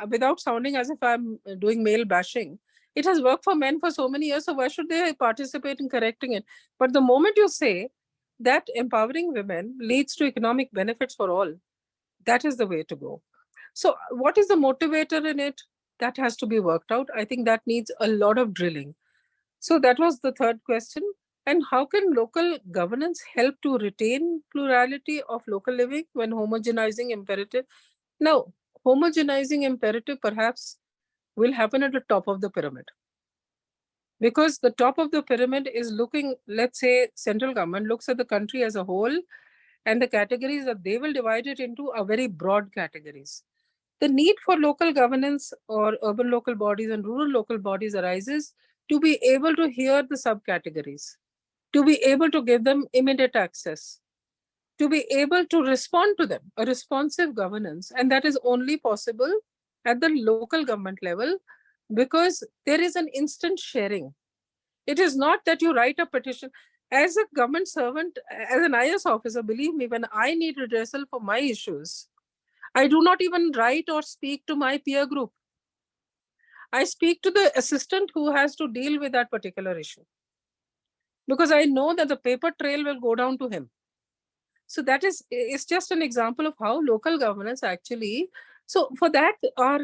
without sounding as if I'm doing male bashing, it has worked for men for so many years, so why should they participate in correcting it? But the moment you say that empowering women leads to economic benefits for all, that is the way to go. So what is the motivator in it? That has to be worked out. I think that needs a lot of drilling. So that was the third question. And how can local governance help to retain plurality of local living when homogenizing imperative? Now, homogenizing imperative perhaps will happen at the top of the pyramid. Because the top of the pyramid is looking, let's say, central government looks at the country as a whole, and the categories that they will divide it into are very broad categories. The need for local governance or urban local bodies and rural local bodies arises to be able to hear the subcategories, to be able to give them immediate access, to be able to respond to them, a responsive governance. And that is only possible at the local government level because there is an instant sharing. It is not that you write a petition. As a government servant, as an IS officer, believe me, when I need redressal for my issues, I do not even write or speak to my peer group. I speak to the assistant who has to deal with that particular issue. Because I know that the paper trail will go down to him. So that is just an example of how local governance actually. So for that, our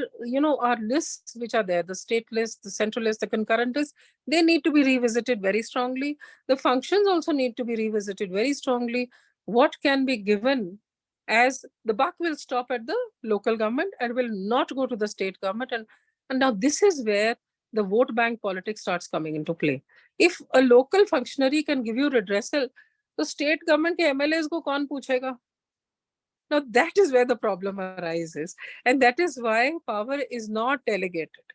lists which are there, the state list, the central list, the concurrent list, they need to be revisited very strongly. The functions also need to be revisited very strongly. What can be given as the buck will stop at the local government and will not go to the state government. And now this is where the vote bank politics starts coming into play. If a local functionary can give you redressal, तो state government के MLAs को कौन पूछेगा? Now that is where the problem arises, and that is why power is not delegated,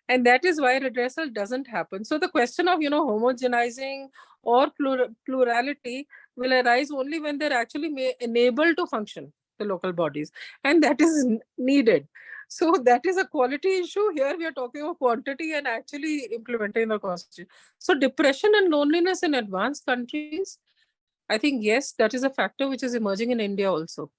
and that is why redressal doesn't happen. So the question of homogenizing or plurality will arise only when they're actually enabled to function, the local bodies, and that is needed. So that is a quality issue. Here we are talking of quantity and actually implementing the constitution. So depression and loneliness in advanced countries, I think, yes, that is a factor which is emerging in India also.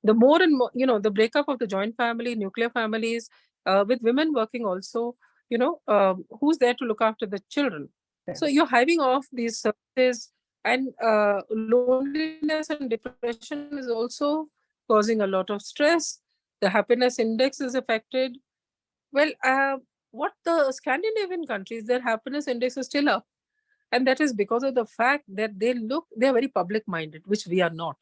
The more and more, the breakup of the joint family, nuclear families, with women working also, who's there to look after the children? Yeah. So you're hiving off these services, and loneliness and depression is also causing a lot of stress. The happiness index is affected. Well, what the Scandinavian countries, their happiness index is still up. And that is because of the fact that they're very public minded, which we are not.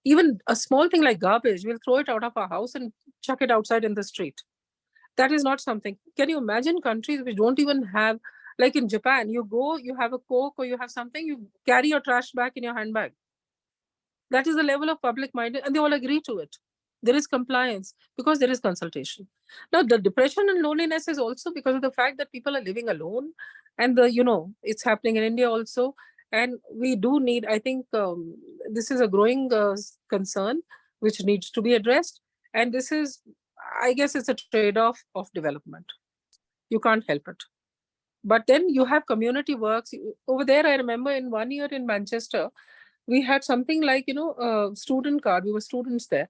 Even a small thing like garbage, we'll throw it out of our house and chuck it outside in the street. That is not something. Can you imagine countries which don't even have, like in Japan, you go, you have a Coke or you have something, you carry your trash back in your handbag. That is the level of public minded, and they all agree to it. There is compliance because there is consultation. Now, the depression and loneliness is also because of the fact that people are living alone, and it's happening in India also. And we do need, I think, this is a growing concern which needs to be addressed. And this is, I guess, it's a trade-off of development. You can't help it. But then you have community works over there. I remember in 1 year in Manchester, we had something like, a student card. We were students there.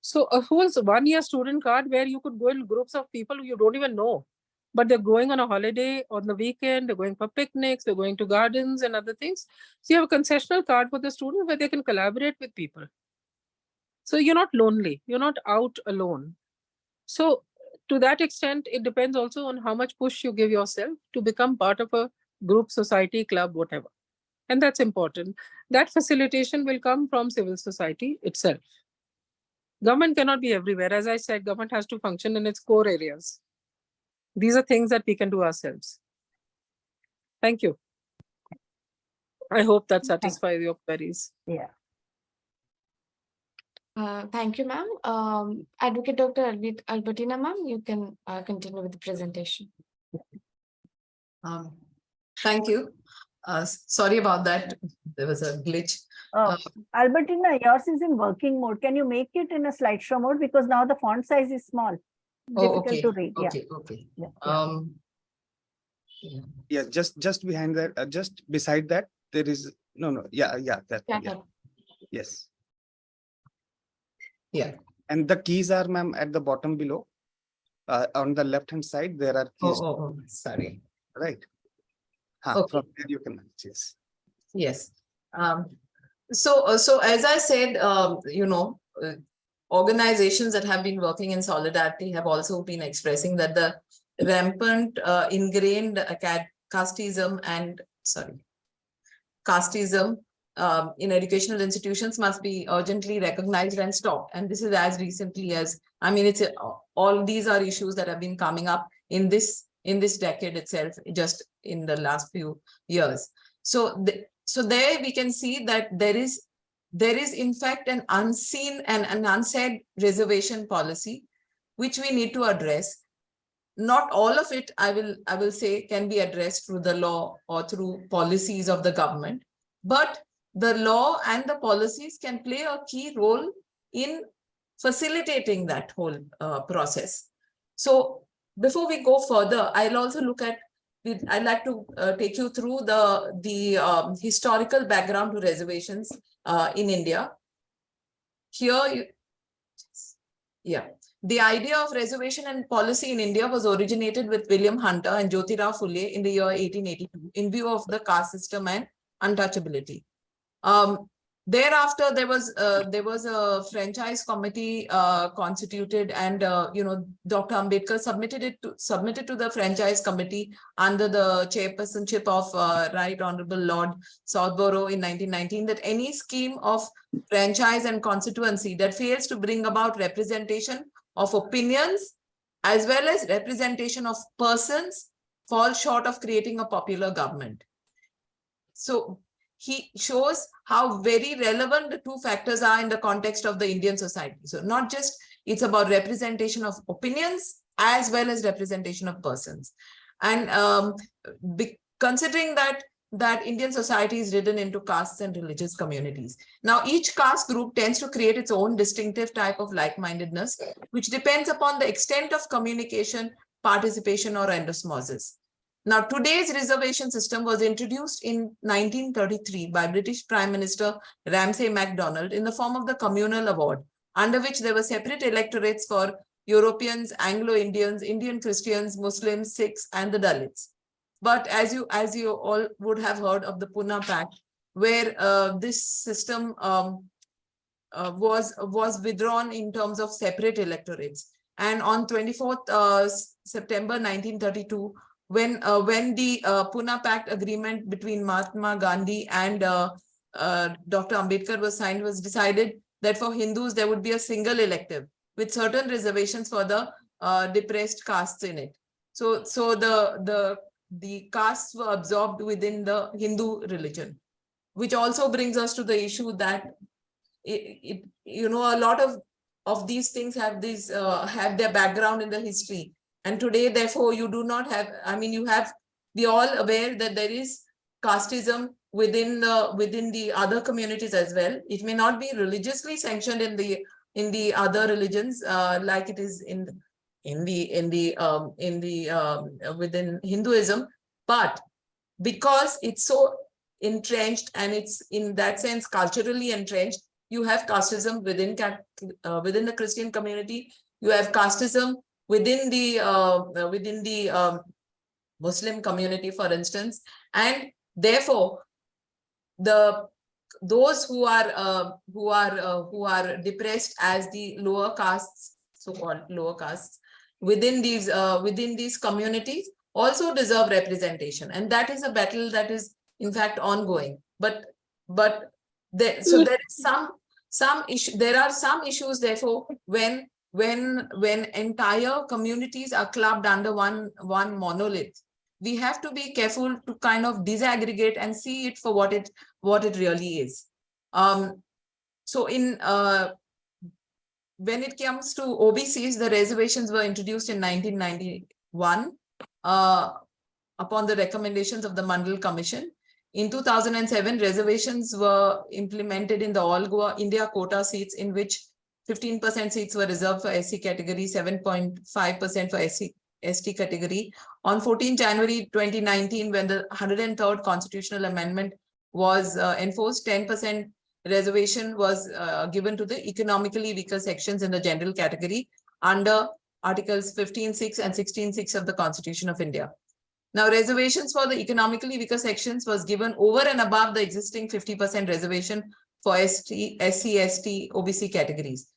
So a whole 1 year student card where you could go in groups of people you don't even know, but they're going on a holiday on the weekend, they're going for picnics, they're going to gardens and other things. So you have a concessional card for the students where they can collaborate with people. So you're not lonely, you're not out alone. So to that extent, it depends also on how much push you give yourself to become part of a group, society, club, whatever. And that's important. That facilitation will come from civil society itself. Government cannot be everywhere. As I said, government has to function in its core areas. These are things that we can do ourselves. Thank you. I hope that satisfies your queries. Yeah. Thank you, ma'am. Advocate Dr. Albertina, ma'am, you can continue with the presentation. Thank you. Sorry about that. There was a glitch. Albertina, yours is in working mode. Can you make it in a slideshow mode? Because now the font size is small. Difficult okay. to read. Okay. Okay. Yeah. Yeah, just behind that, just beside that, there is no. Yeah, that. Yeah, Yeah. Yes. Yeah. And the keys are, ma'am, at the bottom below. On the left hand side, there are keys. Sorry. Right. Okay. From there you can yes. Yes. So as I said, organizations that have been working in solidarity have also been expressing that the rampant ingrained casteism in educational institutions must be urgently recognized and stopped. And this is as recently as, it's all these are issues that have been coming up in this decade itself, just in the last few years. So there we can see that there is in fact an unseen and an unsaid reservation policy, which we need to address. Not all of it, I will say, can be addressed through the law or through policies of the government, but the law and the policies can play a key role in facilitating that whole process. So before we go further, I'll also look at, I'd like to take you through the historical background to reservations in India. Here, the idea of reservation and policy in India was originated with William Hunter and Jyotirao Phule in the year 1882 in view of the caste system and untouchability. Thereafter, there was a franchise committee constituted, and Dr. Ambedkar submitted to the franchise committee under the chairpersonship of Right Honorable Lord Southborough in 1919 that any scheme of franchise and constituency that fails to bring about representation of opinions as well as representation of persons falls short of creating a popular government. So he shows how very relevant the two factors are in the context of the Indian society. So not just it's about representation of opinions as well as representation of persons. And considering that Indian society is ridden into castes and religious communities. Now, each caste group tends to create its own distinctive type of like-mindedness, which depends upon the extent of communication, participation, or endosmosis. Now, today's reservation system was introduced in 1933 by British Prime Minister Ramsay MacDonald in the form of the Communal Award, under which there were separate electorates for Europeans, Anglo-Indians, Indian Christians, Muslims, Sikhs, and the Dalits. But as you all would have heard of the Pune Pact, where this system was withdrawn in terms of separate electorates. And on 24th September 1932, when the Pune Pact agreement between Mahatma Gandhi and Dr. Ambedkar was signed, was decided that for Hindus there would be a single elective with certain reservations for the depressed castes in it. So the castes were absorbed within the Hindu religion, which also brings us to the issue that a lot of these things have their background in the history. And today, therefore, you do not have, we all aware that there is casteism within the other communities as well. It may not be religiously sanctioned in the other religions like it is within Hinduism, but because it's so entrenched and it's in that sense culturally entrenched, you have casteism within the Christian community. You have casteism within the Muslim community, for instance, and therefore those who are depressed as the lower castes, so-called lower castes, within these communities also deserve representation, and that is a battle that is in fact ongoing. But there is some issue. There are some issues, therefore, when entire communities are clubbed under one monolith, we have to be careful to kind of disaggregate and see it for what it really is. So in when it comes to OBCs, the reservations were introduced in 1991 upon the recommendations of the Mandal Commission. In 2007, reservations were implemented in the All Goa India quota seats, in which 15% seats were reserved for SC category, 7.5% for ST category. On 14 January 2019, when the 103rd constitutional amendment was enforced, 10% reservation was given to the economically weaker sections in the general category under Articles 15(6) and 16(6) of the Constitution of India. Now, reservations for the economically weaker sections was given over and above the existing 50% reservation for SC, ST, OBC categories.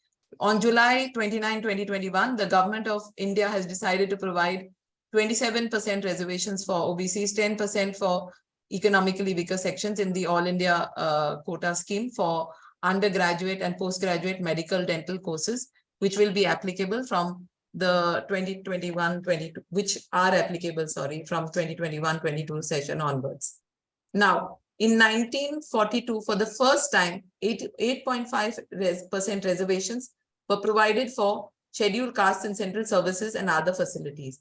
On July 29, 2021, the government of India has decided to provide 27% reservations for OBCs, 10% for economically weaker sections in the All India quota scheme for undergraduate and postgraduate medical dental courses, which will be applicable from the 2021-22, which are applicable, sorry, from 2021-22 session onwards. Now, in 1942, for the first time, 8.5% reservations were provided for scheduled castes in central services and other facilities.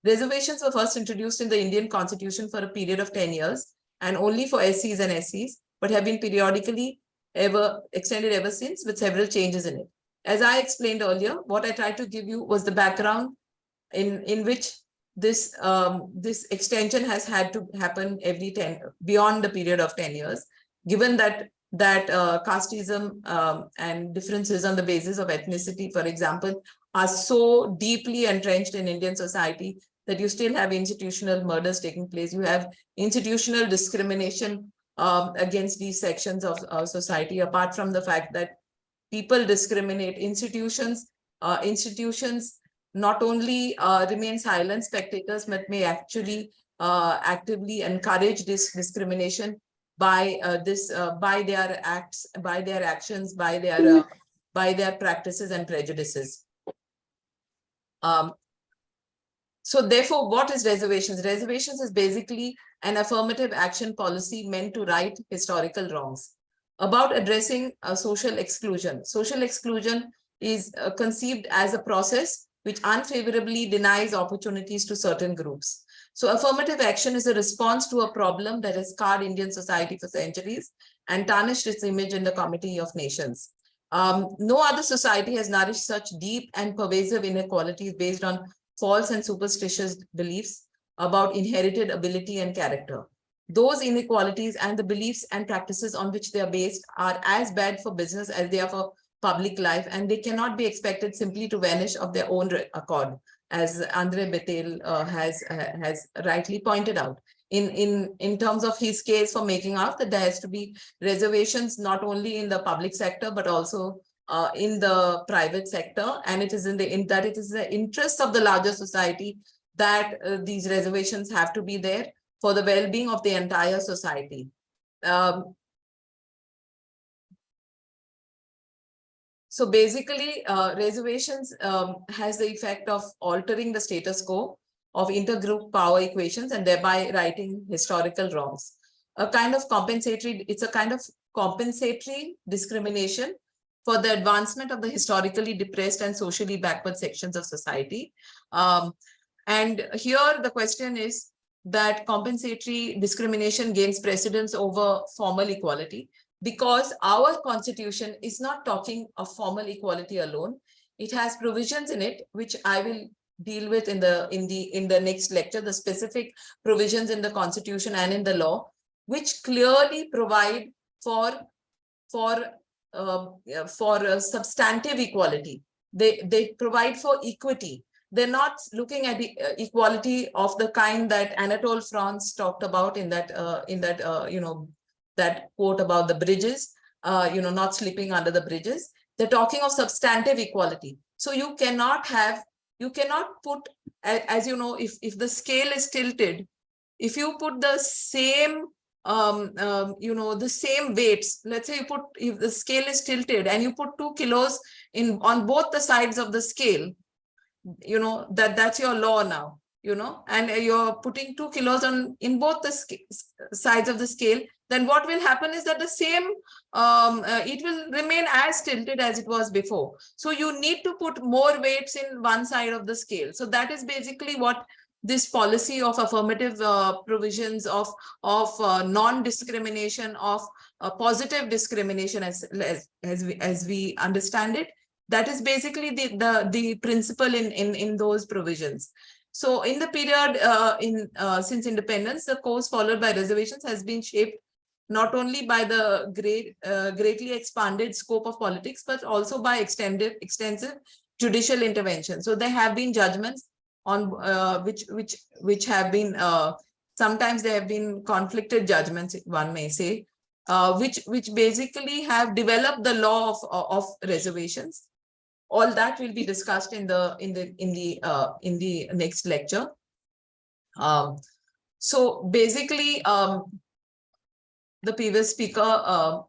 Reservations were first introduced in the Indian Constitution for a period of 10 years and only for SCs and SCs, but have been periodically extended ever since with several changes in it. As I explained earlier, what I tried to give you was the background in which this extension has had to happen every 10, beyond the period of 10 years, given that casteism and differences on the basis of ethnicity, for example, are so deeply entrenched in Indian society that you still have institutional murders taking place. You have institutional discrimination against these sections of society, apart from the fact that people discriminate. Institutions not only remain silent spectators, but may actually actively encourage this discrimination by their acts, by their actions, by their practices and prejudices. So therefore, what is reservations? Reservations is basically an affirmative action policy meant to right historical wrongs. About addressing social exclusion. Social exclusion is conceived as a process which unfavorably denies opportunities to certain groups. So affirmative action is a response to a problem that has scarred Indian society for centuries and tarnished its image in the Committee of Nations. No other society has nourished such deep and pervasive inequalities based on false and superstitious beliefs about inherited ability and character. Those inequalities and the beliefs and practices on which they are based are as bad for business as they are for public life, and they cannot be expected simply to vanish of their own accord, as Andre Patel has rightly pointed out. In terms of his case for making out that there has to be reservations not only in the public sector but also in the private sector, and it is in the interest of the larger society that these reservations have to be there for the well-being of the entire society. So basically, reservations has the effect of altering the status quo of intergroup power equations and thereby righting historical wrongs. It's a kind of compensatory discrimination for the advancement of the historically depressed and socially backward sections of society. And here the question is that compensatory discrimination gains precedence over formal equality, because our constitution is not talking of formal equality alone. It has provisions in it, which I will deal with in the next lecture, the specific provisions in the constitution and in the law, which clearly provide for substantive equality. They provide for equity. They're not looking at the equality of the kind that Anatole France talked about in that that quote about the bridges, not slipping under the bridges. They're talking of substantive equality. So you cannot put, as you know, if the scale is tilted, if you put the same the same weights, let's say if the scale is tilted and you put 2 kilos on both the sides of the scale, that's your law now, and you're putting 2 kilos in both the sides of the scale, then what will happen is that the same, it will remain as tilted as it was before. So you need to put more weights in one side of the scale. So that is basically what this policy of affirmative provisions of non-discrimination, of positive discrimination as we understand it. That is basically the principle in those provisions. So in the period since independence, the course followed by reservations has been shaped not only by the greatly expanded scope of politics, but also by extensive judicial intervention. So there have been judgments on which have been sometimes there have been conflicted judgments, one may say, which basically have developed the law of reservations. All that will be discussed in the next lecture. So basically, the previous speaker,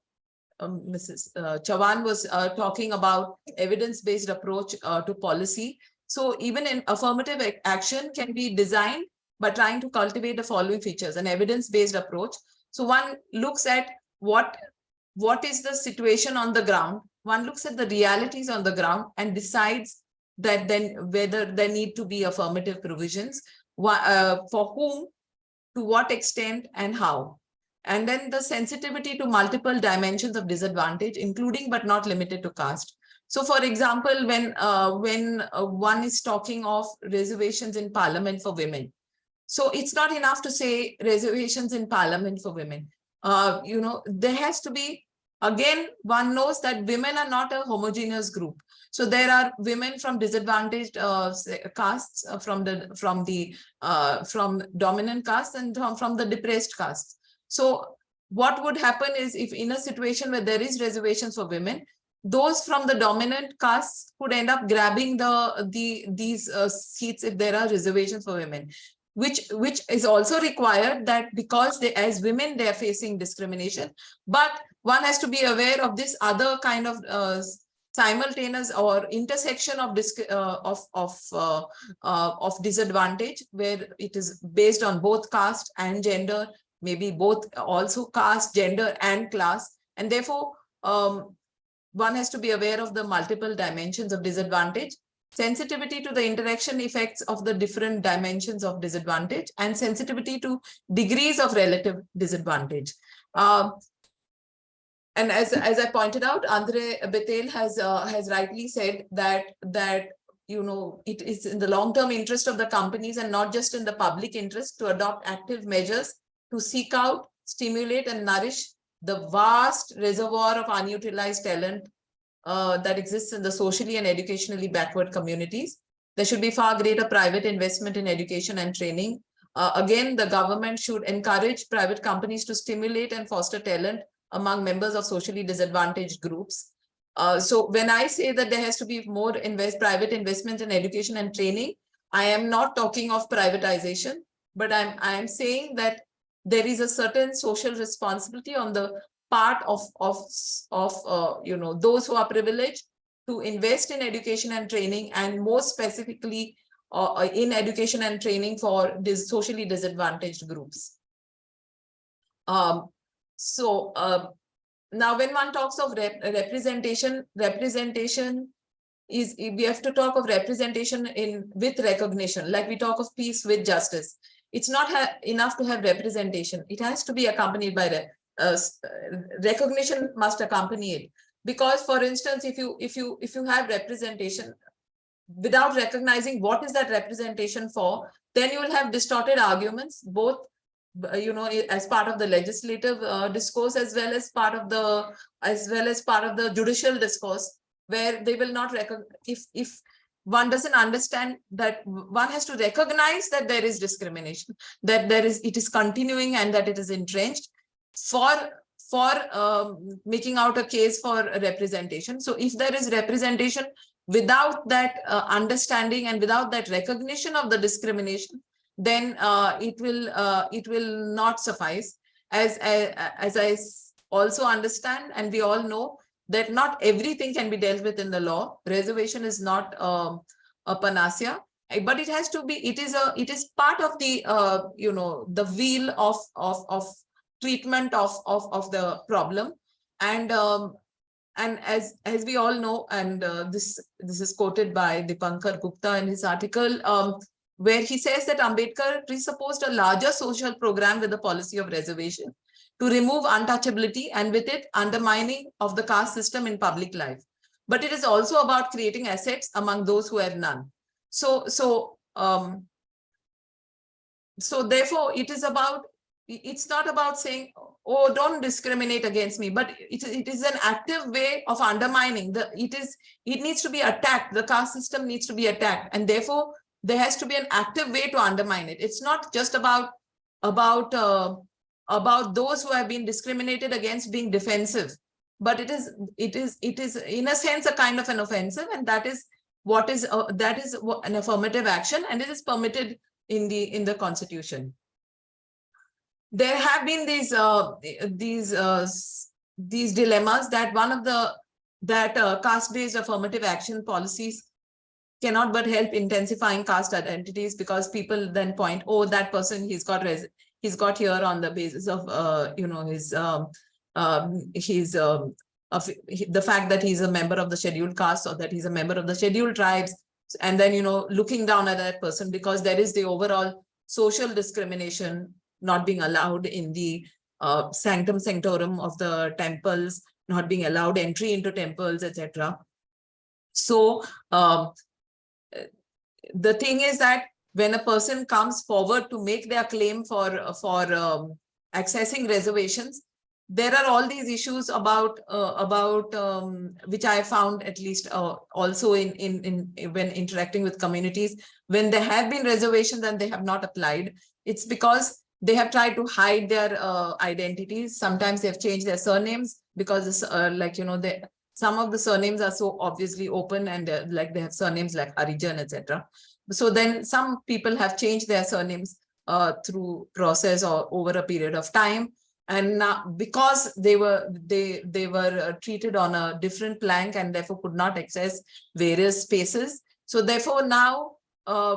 Mrs. Chauhan, was talking about evidence-based approach to policy. So even an affirmative action can be designed by trying to cultivate the following features: an evidence-based approach. So one looks at what is the situation on the ground. One looks at the realities on the ground and decides that then whether there need to be affirmative provisions, for whom, to what extent, and how. And then the sensitivity to multiple dimensions of disadvantage, including but not limited to caste. So for example, when one is talking of reservations in parliament for women, so it's not enough to say reservations in parliament for women. There has to be, again, one knows that women are not a homogeneous group. So there are women from disadvantaged castes, from dominant castes, and from the depressed castes. So what would happen is, if in a situation where there is reservations for women, those from the dominant castes could end up grabbing these seats if there are reservations for women, which is also required, that because as women they are facing discrimination, but one has to be aware of this other kind of simultaneous or intersection of disadvantage, where it is based on both caste and gender, maybe both also caste, gender, and class, and therefore one has to be aware of the multiple dimensions of disadvantage, sensitivity to the interaction effects of the different dimensions of disadvantage, and sensitivity to degrees of relative disadvantage. And as I pointed out, Andre Patel has rightly said that it is in the long-term interest of the companies and not just in the public interest to adopt active measures to seek out, stimulate, and nourish the vast reservoir of unutilized talent that exists in the socially and educationally backward communities. There should be far greater private investment in education and training. Again, the government should encourage private companies to stimulate and foster talent among members of socially disadvantaged groups. So when I say that there has to be more private investment in education and training, I am not talking of privatization, but I am saying that there is a certain social responsibility on the part of those who are privileged to invest in education and training, and more specifically in education and training for these socially disadvantaged groups. Now when one talks of representation is, we have to talk of representation with recognition, like we talk of peace with justice. It's not enough to have representation. It has to be accompanied by recognition must accompany it. Because, for instance, if you have representation without recognizing what is that representation for, then you will have distorted arguments, both as part of the legislative discourse, as well as part of the judicial discourse, where they will not recognize. If one doesn't understand that one has to recognize that there is discrimination, that it is continuing and that it is entrenched, for making out a case for representation. So if there is representation without that understanding and without that recognition of the discrimination, then it will not suffice. As I also understand, and we all know, that not everything can be dealt with in the law. Reservation is not a panacea, but it has to be. It is part of the the wheel of treatment of the problem. And as we all know, and this is quoted by Dipankar Gupta in his article, where he says that Ambedkar presupposed a larger social program with the policy of reservation to remove untouchability and with it undermining of the caste system in public life. But it is also about creating assets among those who have none. So therefore it is about, it's not about saying, oh, don't discriminate against me, but it is an active way of undermining it needs to be attacked. The caste system needs to be attacked, and therefore there has to be an active way to undermine it. It's not just about those who have been discriminated against being defensive, but it is in a sense a kind of an offensive, and that is an affirmative action, and it is permitted in the Constitution. There have been these dilemmas that caste-based affirmative action policies cannot but help intensifying caste identities, because people then point, oh, that person, he's got here on the basis of the fact that he's a member of the scheduled caste, or that he's a member of the scheduled tribes, and then looking down at that person because there is the overall social discrimination not being allowed in the sanctum sanctorum of the temples, not being allowed entry into temples, etc. So the thing is that when a person comes forward to make their claim for accessing reservations, there are all these issues about which I found, at least also in when interacting with communities, when there have been reservations and they have not applied, it's because they have tried to hide their identities. Sometimes they have changed their surnames because some of the surnames are so obviously open, and they have surnames like Harijan, etc. So then some people have changed their surnames through process or over a period of time. And now, because they were treated on a different plank and therefore could not access various spaces. So therefore now,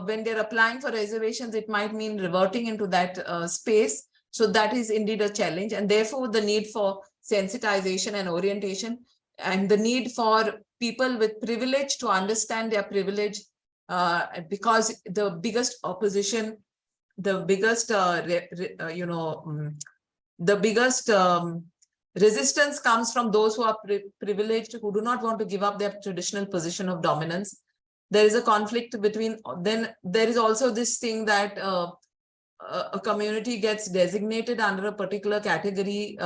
when they're applying for reservations, it might mean reverting into that space. So that is indeed a challenge. And therefore the need for sensitization and orientation, and the need for people with privilege to understand their privilege, because the biggest opposition, the biggest resistance comes from those who are privileged, who do not want to give up their traditional position of dominance. There is a conflict between, then there is also this thing that a community gets designated under a particular category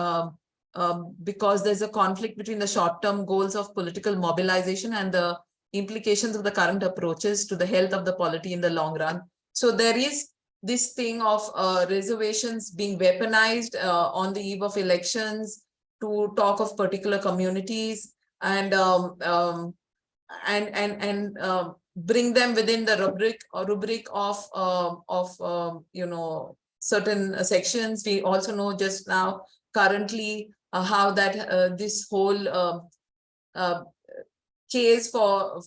because there's a conflict between the short-term goals of political mobilization and the implications of the current approaches to the health of the polity in the long run. So there is this thing of reservations being weaponized on the eve of elections to talk of particular communities and bring them within the rubric of certain sections. We also know just now currently how that this whole case for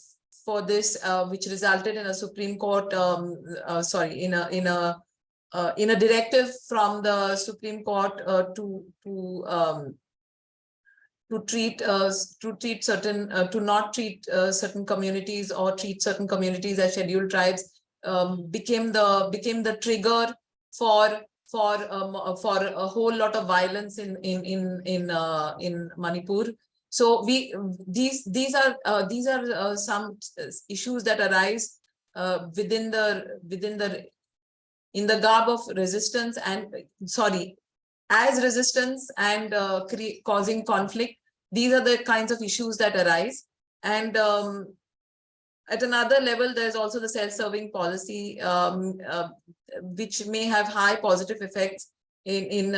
this, which resulted in a Supreme Court, in a directive from the Supreme Court to not treat certain communities or treat certain communities as scheduled tribes, became the trigger for a whole lot of violence in Manipur. So these are some issues that arise in the garb of resistance and as resistance and causing conflict. These are the kinds of issues that arise. And at another level, there's also the self-serving policy, which may have high positive effects in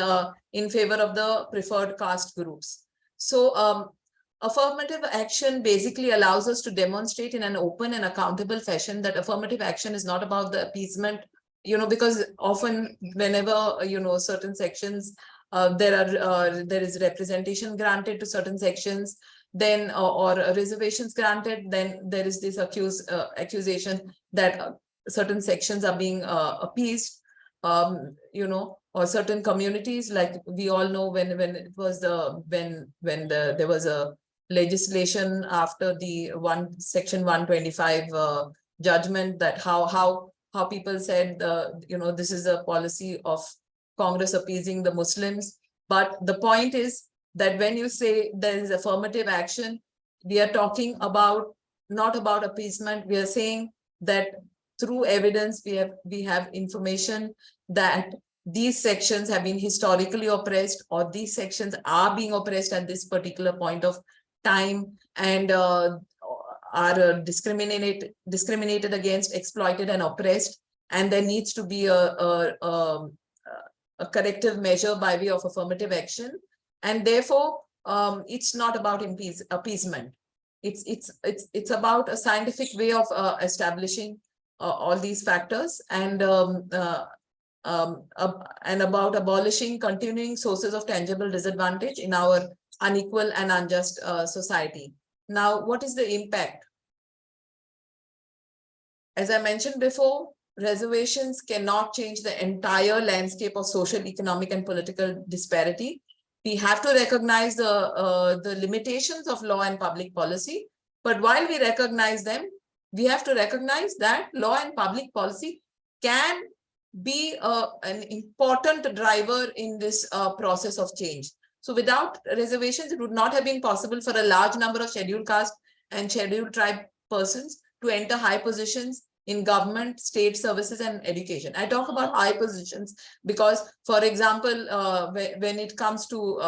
favor of the preferred caste groups. So affirmative action basically allows us to demonstrate in an open and accountable fashion that affirmative action is not about the appeasement, because often whenever, certain sections, there is representation granted to certain sections, then or reservations granted, then there is this accusation that certain sections are being appeased, or or certain communities, like we all know when it was there was a legislation after the section 125 judgment, that how people said this is a policy of Congress appeasing the Muslims. But the point is that when you say there is affirmative action, we are talking about not about appeasement. We are saying that through evidence we have information that these sections have been historically oppressed, or these sections are being oppressed at this particular point of time, and are discriminated against, exploited, and oppressed, and there needs to be a corrective measure by way of affirmative action. And therefore it's not about appeasement. It's about a scientific way of establishing all these factors, and about abolishing continuing sources of tangible disadvantage in our unequal and unjust society. Now, what is the impact? As I mentioned before, reservations cannot change the entire landscape of social, economic, and political disparity. We have to recognize the limitations of law and public policy. But while we recognize them, we have to recognize that law and public policy can be an important driver in this process of change. So without reservations, it would not have been possible for a large number of scheduled caste and scheduled tribe persons to enter high positions in government, state services, and education. I talk about high positions because, for example, when it comes to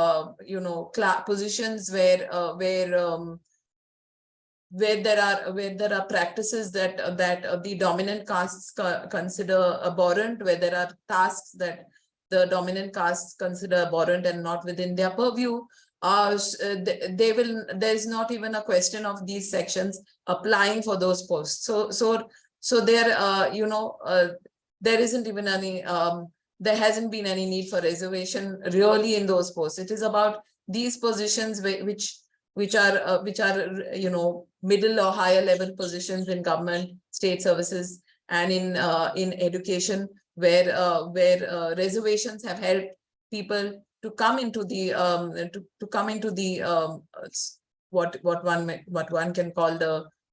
positions where there are practices that the dominant castes consider abhorrent, where there are tasks that the dominant castes consider abhorrent and not within their purview, there's not even a question of these sections applying for those posts. So there there isn't even any there hasn't been any need for reservation really in those posts. It is about these positions which are middle or higher level positions in government, state services, and in education, where reservations have helped people to come into the what one can call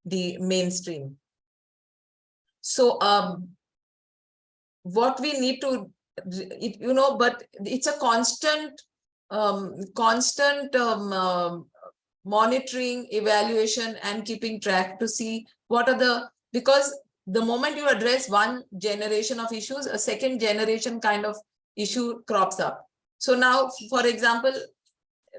the mainstream. So what we need to, but it's a constant monitoring, evaluation, and keeping track to see what are because the moment you address one generation of issues, a second generation kind of issue crops up. So now, for example,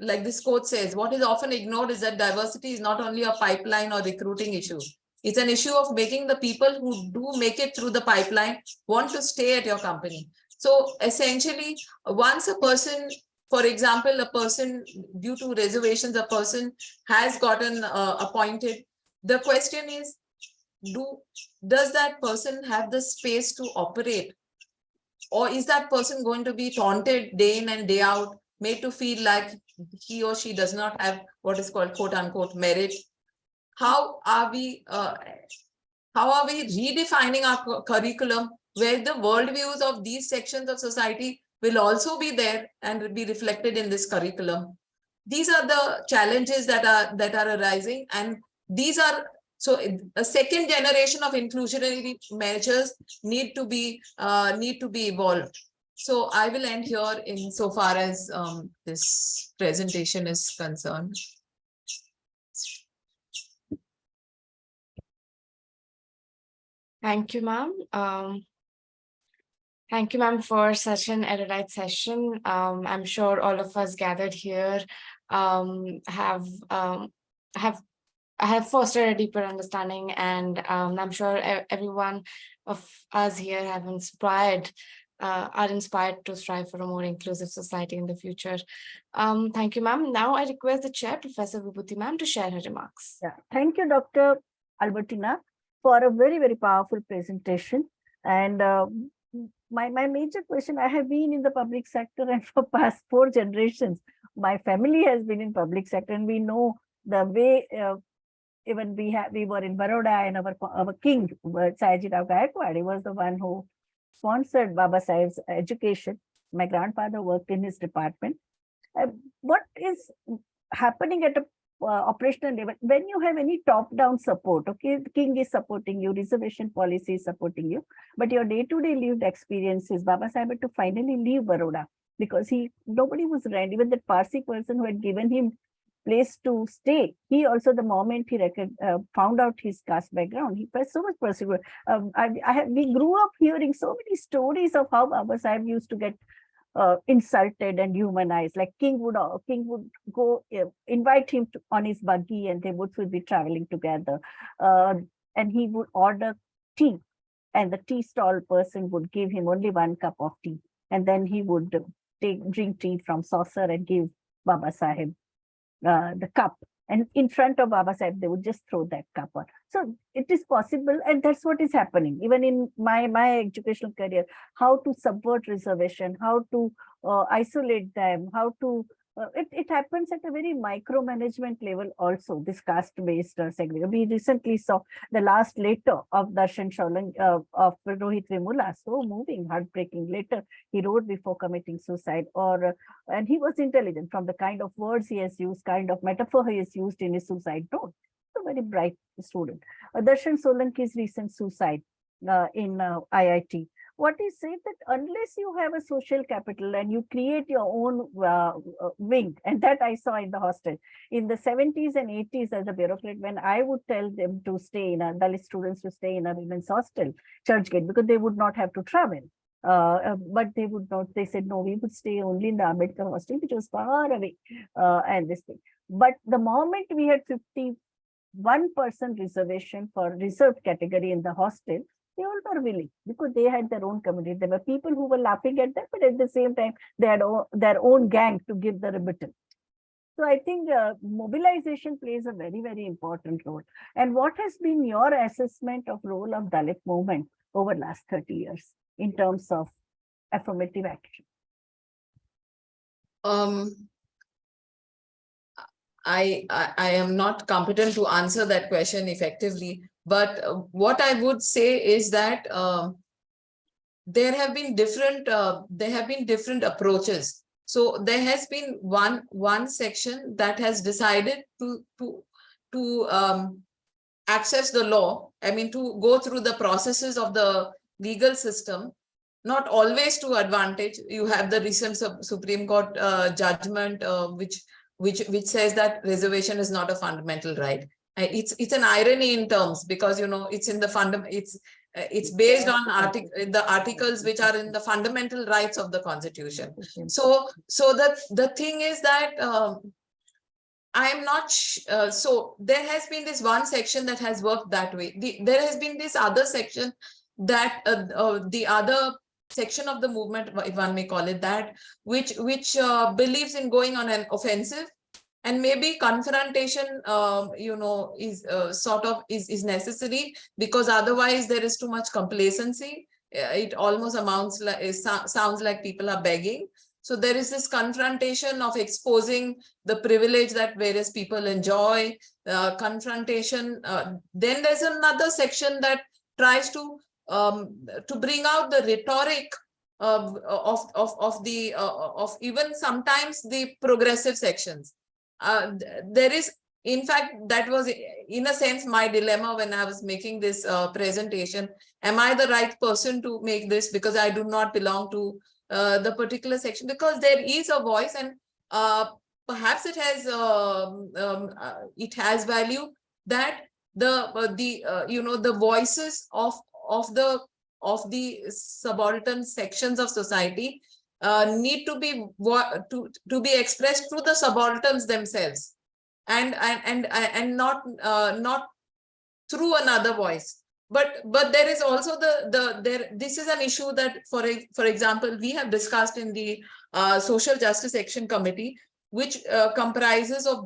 like this quote says, what is often ignored is that diversity is not only a pipeline or recruiting issue. It's an issue of making the people who do make it through the pipeline want to stay at your company. So essentially, once a person, for example, a person due to reservations, a person has gotten appointed, the question is, does that person have the space to operate? Or is that person going to be taunted day in and day out, made to feel like he or she does not have what is called quote unquote merit? How are we redefining our curriculum where the worldviews of these sections of society will also be there and be reflected in this curriculum? These are the challenges that are arising, and these are so a second generation of inclusionary measures need to be evolved. So I will end here insofar as this presentation is concerned. Thank you, ma'am. Thank you, ma'am, for such an erudite session. I'm sure all of us gathered here have fostered a deeper understanding, and I'm sure everyone of us here are inspired to strive for a more inclusive society in the future. Thank you, ma'am. Now I request the chair, Professor Vibhuti, ma'am, to share her remarks. Yeah, thank you, Dr. Albertina, for a very, very powerful presentation. And my major question, I have been in the public sector, and for past 4 generations, my family has been in public sector, and we know the way even we were in Baroda, and our king, Sayajirao Gaikwad, he was the one who sponsored Baba Saheb's education. My grandfather worked in his department. What is happening at a operational level, when you have any top-down support, okay, the king is supporting you, reservation policy is supporting you, but your day-to-day lived experiences, Baba Sahib had to finally leave Baroda because nobody was around. Even that Parsi person who had given him place to stay, he also, the moment he found out his caste background, he was so much persecuted. We grew up hearing so many stories of how Baba Sahib used to get insulted and humanized. Like king would go invite him on his buggy, and they would be traveling together, and he would order tea, and the tea stall person would give him only 1 cup of tea, and then he would drink tea from saucer and give Baba Sahib the cup, and in front of Baba Sahib they would just throw that cup on. So it is possible, and that's what is happening even in my educational career. How to subvert reservation, how to isolate them, how to it happens at a very micromanagement level also, this caste-based segregation. We recently saw the last letter of Darshan Sholan of Rohit Vemula, so moving, heartbreaking letter he wrote before committing suicide. And he was intelligent from the kind of words he has used, kind of metaphor he has used in his suicide note. A very bright student. Darshan Solanki's recent suicide in IIT. What is said that unless you have a social capital and you create your own wing, and that I saw in the hostel in the 70s and 80s as a bureaucrat, when I would tell them to stay in Dalit students to stay in a women's hostel, Churchgate, because they would not have to travel. But they would not, they said, no, we would stay only in the Ambedkar hostel, which was far away, and this thing. But the moment we had 51% reservation for reserved category in the hostel, they all were willing because they had their own community. There were people who were laughing at them, but at the same time, they had their own gang to give the rebuttal. So I think mobilization plays a very, very important role. And what has been your assessment of role of Dalit movement over the last 30 years in terms of affirmative action? I am not competent to answer that question effectively, but what I would say is that there have been different approaches. So there has been one section that has decided to access the law. I mean, to go through the processes of the legal system, not always to advantage. You have the recent Supreme Court judgment, which says that reservation is not a fundamental right. It's an irony in terms, because it's in the it's based on the articles which are in the fundamental rights of the Constitution. So the thing is that I am not so there has been this one section that has worked that way. There has been this other section that the other section of the movement, if one may call it that, which believes in going on an offensive, and maybe confrontation is necessary, because otherwise there is too much complacency. It almost amounts like, sounds like people are begging. So there is this confrontation of exposing the privilege that various people enjoy, confrontation. Then there's another section that tries to bring out the rhetoric of even sometimes the progressive sections. There is, in fact, that was in a sense my dilemma when I was making this presentation. Am I the right person to make this, because I do not belong to the particular section? Because there is a voice, and perhaps it has value that the voices of the subaltern sections of society need to be expressed through the subalterns themselves, and not through another voice. But there is also this is an issue that, for example, we have discussed in the Social Justice Action Committee, which comprises of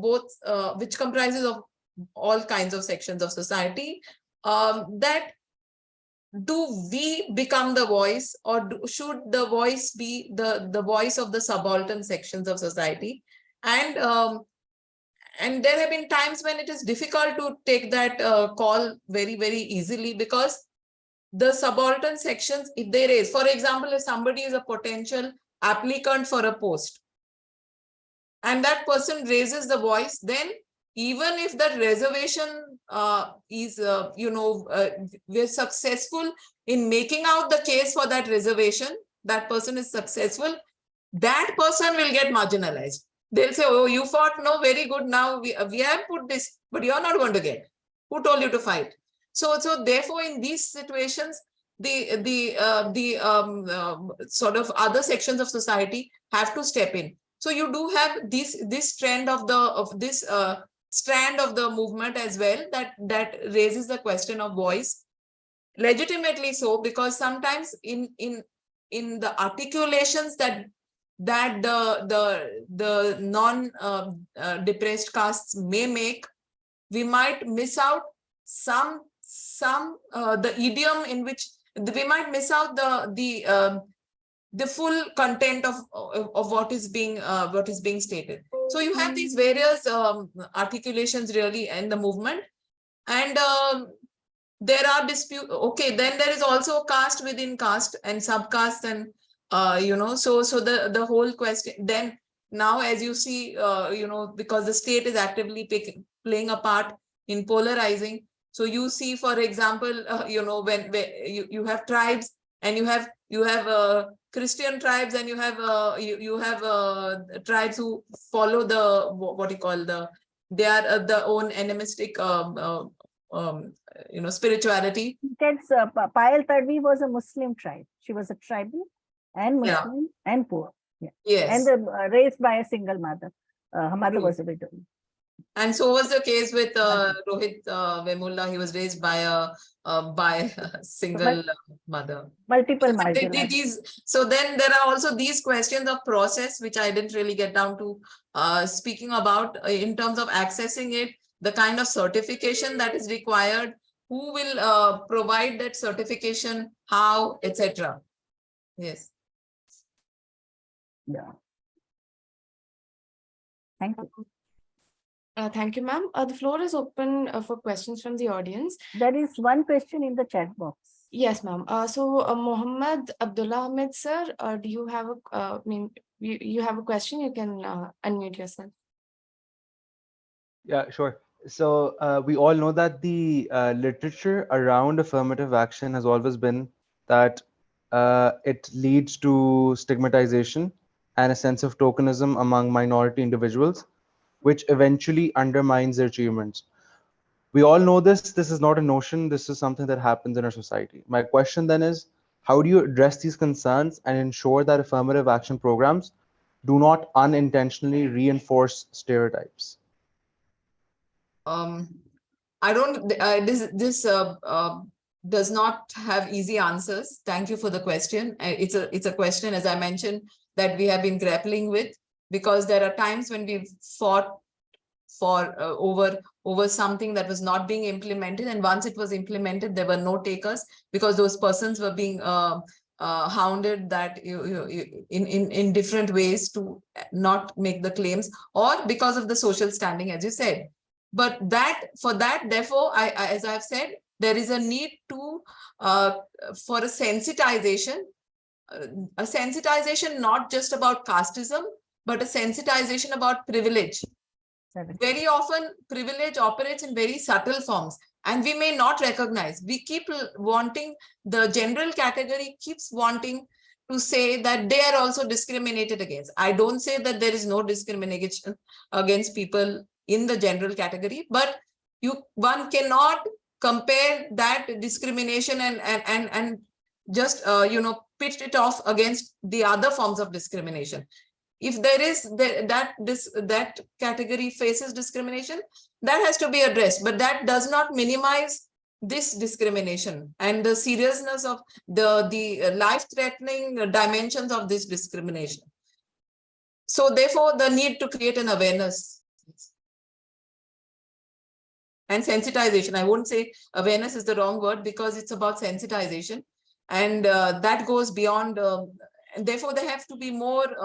all kinds of sections of society, that do we become the voice, or should the voice be the voice of the subaltern sections of society? And there have been times when it is difficult to take that call very, very easily, because the subaltern sections, if they raise, for example, if somebody is a potential applicant for a post, and that person raises the voice, then even if that reservation is, we're successful in making out the case for that reservation, that person is successful, that person will get marginalized. They'll say, oh, you fought, no, very good, now we have put this, but you're not going to get. Who told you to fight? So therefore, in these situations, the sort of other sections of society have to step in. So you do have this trend of this strand of the movement as well, that raises the question of voice, legitimately so, because sometimes in the articulations that the non depressed castes may make, we might miss out some the idiom in which we might miss out the full content of what is being stated. So you have these various articulations really in the movement, and there are dispute. Okay, then there is also caste within caste and subcaste, and so the whole question. Then now, as you see, because the state is actively playing a part in polarizing. So you see, for example, when you have tribes, and you have Christian tribes, and you have tribes who follow the what you call they are the own animistic spirituality. Payal Tadvi was a Muslim tribe. She was a tribal and Muslim and poor. Yeah. Yes. And raised by a single mother. Her mother was a widow. And so was the case with Rohit Vemullah. He was raised by a single mother. Multiple mothers. So then there are also these questions of process, which I didn't really get down to speaking about in terms of accessing it, the kind of certification that is required, who will provide that certification, how, etc. Yes. Yeah. Thank you. Thank you, ma'am. The floor is open for questions from the audience. There is one question in the chat box. Yes, ma'am. So Mohammed Abdullah Ahmed, sir, do you have you have a question? You can unmute yourself. Yeah, sure. So we all know that the literature around affirmative action has always been that it leads to stigmatization and a sense of tokenism among minority individuals, which eventually undermines their achievements. We all know this. This is not a notion. This is something that happens in our society. My question then is, how do you address these concerns and ensure that affirmative action programs do not unintentionally reinforce stereotypes? I don't, this does not have easy answers. Thank you for the question. It's a question, as I mentioned, that we have been grappling with, because there are times when we've fought for over something that was not being implemented, and once it was implemented, there were no takers, because those persons were being hounded that in different ways to not make the claims, or because of the social standing, as you said. But therefore, as I've said, there is a need to for a sensitization not just about casteism, but a sensitization about privilege. Very often, privilege operates in very subtle forms, and we may not recognize. We keep wanting, the general category keeps wanting to say that they are also discriminated against. I don't say that there is no discrimination against people in the general category, but one cannot compare that discrimination and just pitch it off against the other forms of discrimination. If there is that category faces discrimination, that has to be addressed, but that does not minimize this discrimination and the seriousness of the life-threatening dimensions of this discrimination. So therefore, the need to create an awareness and sensitization. I won't say awareness is the wrong word, because it's about sensitization, and that goes beyond. And therefore, there have to be more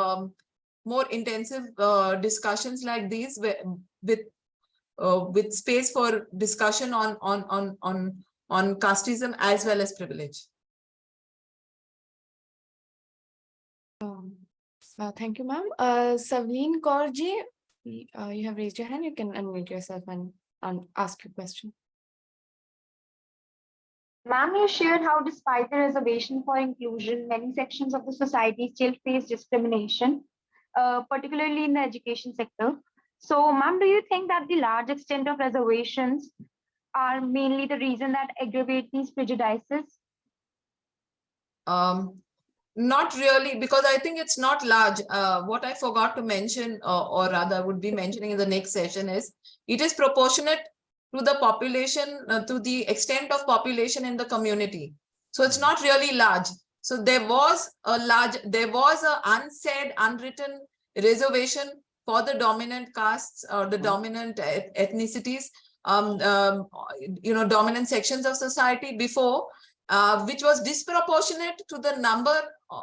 intensive discussions like these, with space for discussion on casteism as well as privilege. Thank you, ma'am. Savleen Kaurji, you have raised your hand. You can unmute yourself and ask your question. Ma'am, you shared how despite the reservation for inclusion, many sections of the society still face discrimination, particularly in the education sector. So, ma'am, do you think that the large extent of reservations are mainly the reason that aggravate these prejudices? Not really, because I think it's not large. What I forgot to mention, or rather would be mentioning in the next session, is it is proportionate to the population, to the extent of population in the community. So it's not really large. So there was a unsaid, unwritten reservation for the dominant castes or the dominant ethnicities, dominant sections of society before, which was disproportionate to the number,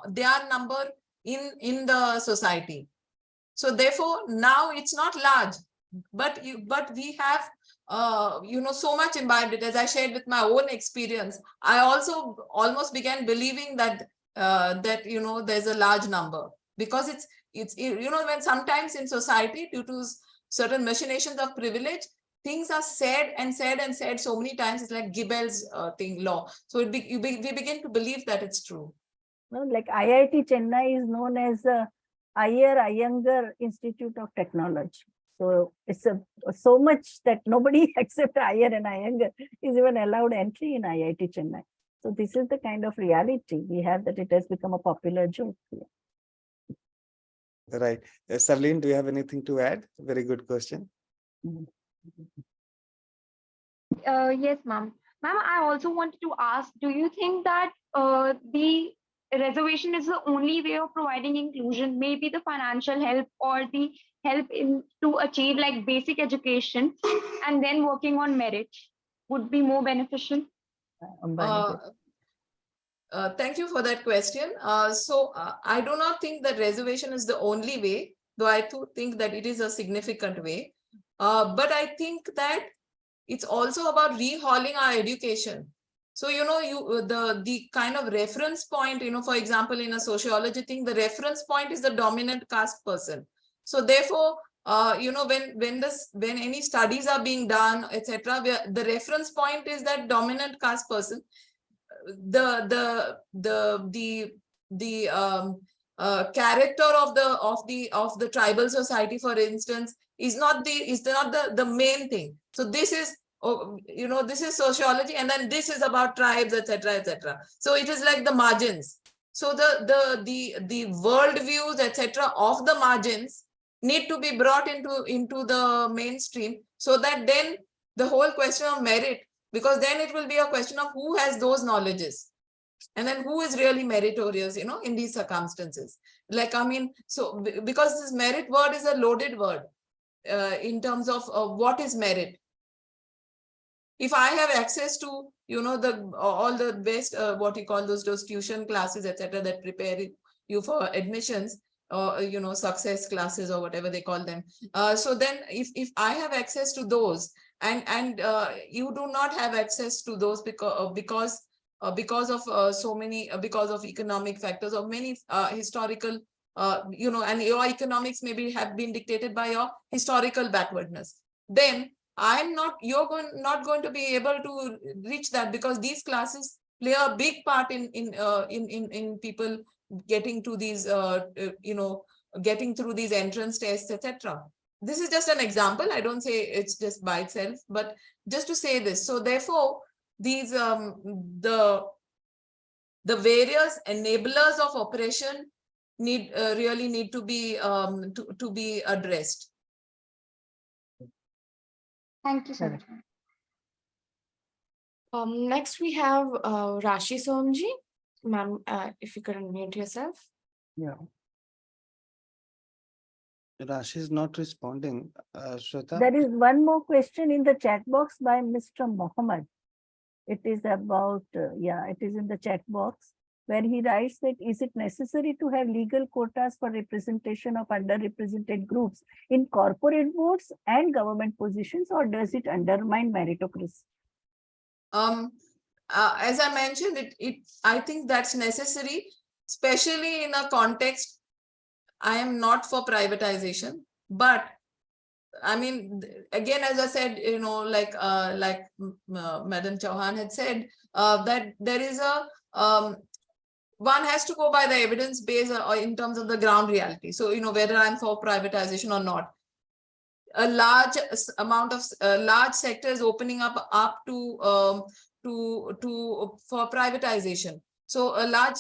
their number in the society. So therefore, now it's not large, but we have so much imbibed it. As I shared with my own experience, I also almost began believing that there's a large number, because it's when sometimes in society, due to certain machinations of privilege, things are said and said and said so many times. It's like Gibbel's law. So we begin to believe that it's true. No, like IIT Chennai is known as the Iyengar Institute of Technology. So it's so much that nobody except Iyer and Iyengar is even allowed entry in IIT Chennai. So this is the kind of reality we have, that it has become a popular joke. Right. Savleen, do you have anything to add? Very good question. Yes, ma'am. Ma'am, I also wanted to ask, do you think that the reservation is the only way of providing inclusion? Maybe the financial help or the help to achieve like basic education and then working on merit would be more beneficial? Thank you for that question. I do not think that reservation is the only way, though I do think that it is a significant way. But I think that it's also about rehauling our education. So, the kind of reference point, for example, in a sociology thing, the reference point is the dominant caste person. So therefore, when any studies are being done, etc., the reference point is that dominant caste person. The character of the tribal society, for instance, is not the main thing. So this is, this is sociology, and then this is about tribes, etc., etc. So it is like the margins. So the world views, etc., of the margins need to be brought into the mainstream, so that then the whole question of merit, because then it will be a question of who has those knowledges, and then who is really meritorious, in these circumstances. Like, I mean, so because this merit word is a loaded word in terms of what is merit. If I have access to, all the best, what you call those tuition classes, etc., that prepare you for admissions, or, success classes or whatever they call them. So then if I have access to those, and you do not have access to those because of so many, because of economic factors or many historical, and your economics maybe have been dictated by your historical backwardness, then not going to be able to reach that, because these classes play a big part in people getting to these, getting through these entrance tests, etc. This is just an example. I don't say it's just by itself, but just to say this. So therefore, these the various enablers of oppression really need to be to be addressed. Thank you so much. Next we have Rashi Somji. Ma'am, if you could unmute yourself. Yeah. Rashi is not responding. Shweta? There is one more question in the chat box by Mr. Mohammed. It is about, it is in the chat box, where he writes that, is it necessary to have legal quotas for representation of underrepresented groups in corporate boards and government positions, or does it undermine meritocracy? As I mentioned, I think that's necessary, especially in a context I am not for privatization, but I mean, again, as I said, you know, like Madam Chauhan had said, that there is a one has to go by the evidence base or in terms of the ground reality. So, you know, whether I'm for privatization or not, a large amount of large sector is opening up to for privatization. So a large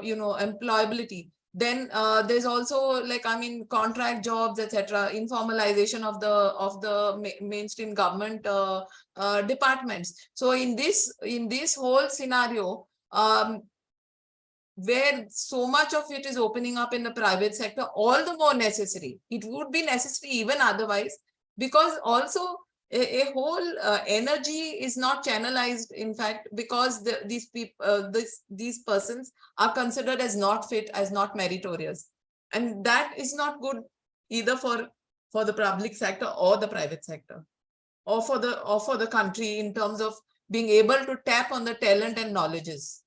you know, employability. Then there's also, like, I mean, contract jobs, etc., informalization of the mainstream government departments. So in this whole scenario, where so much of it is opening up in the private sector, all the more necessary. It would be necessary even otherwise, because also a whole energy is not channelized, in fact, because these people, these persons are considered as not fit, as not meritorious. And that is not good either for the public sector or the private sector, or for the country in terms of being able to tap on the talent and knowledges.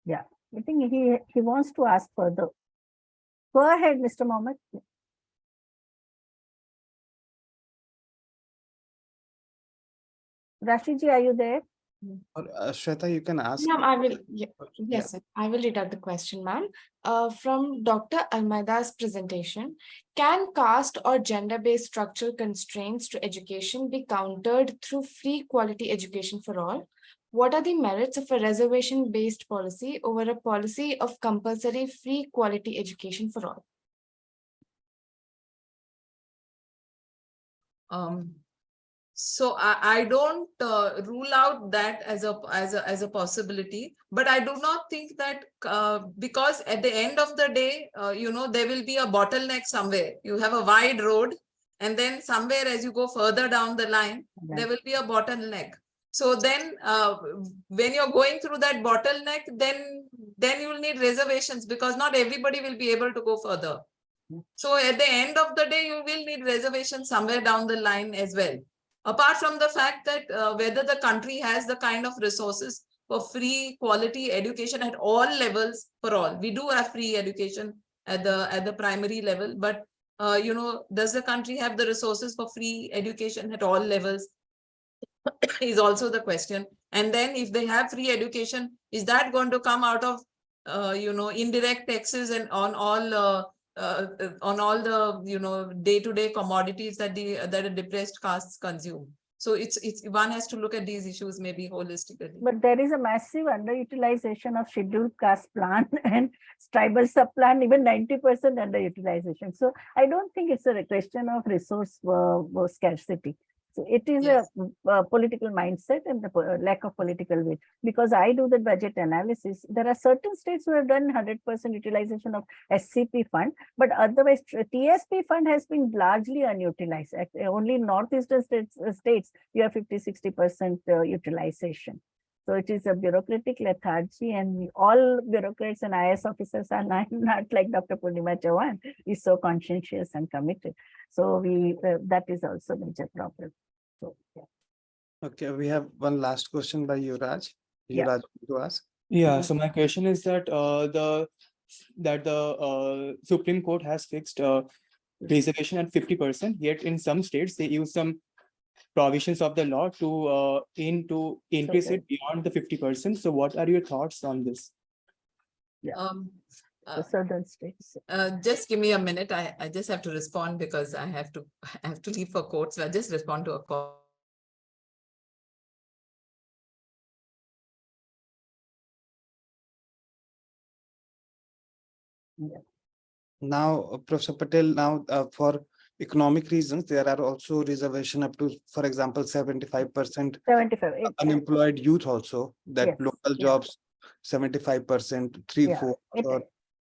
Yeah, I think he wants to ask further. Go ahead, Mr. Mohammed. Rashid ji, are you there? Or, Shweta, you can ask. Ma'am, I will, yes, sir. I will read out the question, ma'am. From Dr. Almeida's presentation, can caste or gender-based structural constraints to education be countered through free quality education for all? What are the merits of a reservation-based policy over a policy of compulsory free quality education for all? So I don't rule out that as a possibility, but I do not think that because at the end of the day, you know, there will be a bottleneck somewhere. You have a wide road, and then somewhere as you go further down the line, there will be a bottleneck. So then when you're going through that bottleneck, then you will need reservations, because not everybody will be able to go further. So at the end of the day, you will need reservations somewhere down the line as well. Apart from the fact that whether the country has the kind of resources for free quality education at all levels for all. We do have free education at the primary level, but you know, does the country have the resources for free education at all levels is also the question. And then if they have free education, is that going to come out of you know, indirect taxes and on all the, you know, day-to-day commodities that a depressed castes consume? So it's one has to look at these issues maybe holistically. But there is a massive underutilization of scheduled caste plan and tribal sub-plan, even 90% underutilization. So I don't think it's a question of resource scarcity. So it is Yes. a political mindset and the lack of political will. Because I do the budget analysis, there are certain states who have done 100% utilization of SCP fund, but otherwise TSP fund has been largely unutilized. Only northeastern states you have 50-60% utilization. So it is a bureaucratic lethargy, and all bureaucrats and IS officers are not like Dr. Purnima Chauhan is so conscientious and committed. So that is also a major problem. So, yeah. Okay, we have one last question by Yuvraj. Yeah. Yuvraj, to ask. Yeah, so my question is that the Supreme Court has fixed reservation at 50%, yet in some states they use some provisions of the law to increase it beyond the 50%. So what are your thoughts on this? The southern states. Just give me a minute. I just have to respond because I have to leave for court. So I'll just respond to a call. Now, Professor Patel, now for economic reasons, there are also reservation up to, for example, 75% 75. unemployed youth also, that Yes, local yeah. jobs 75%, 3-4 or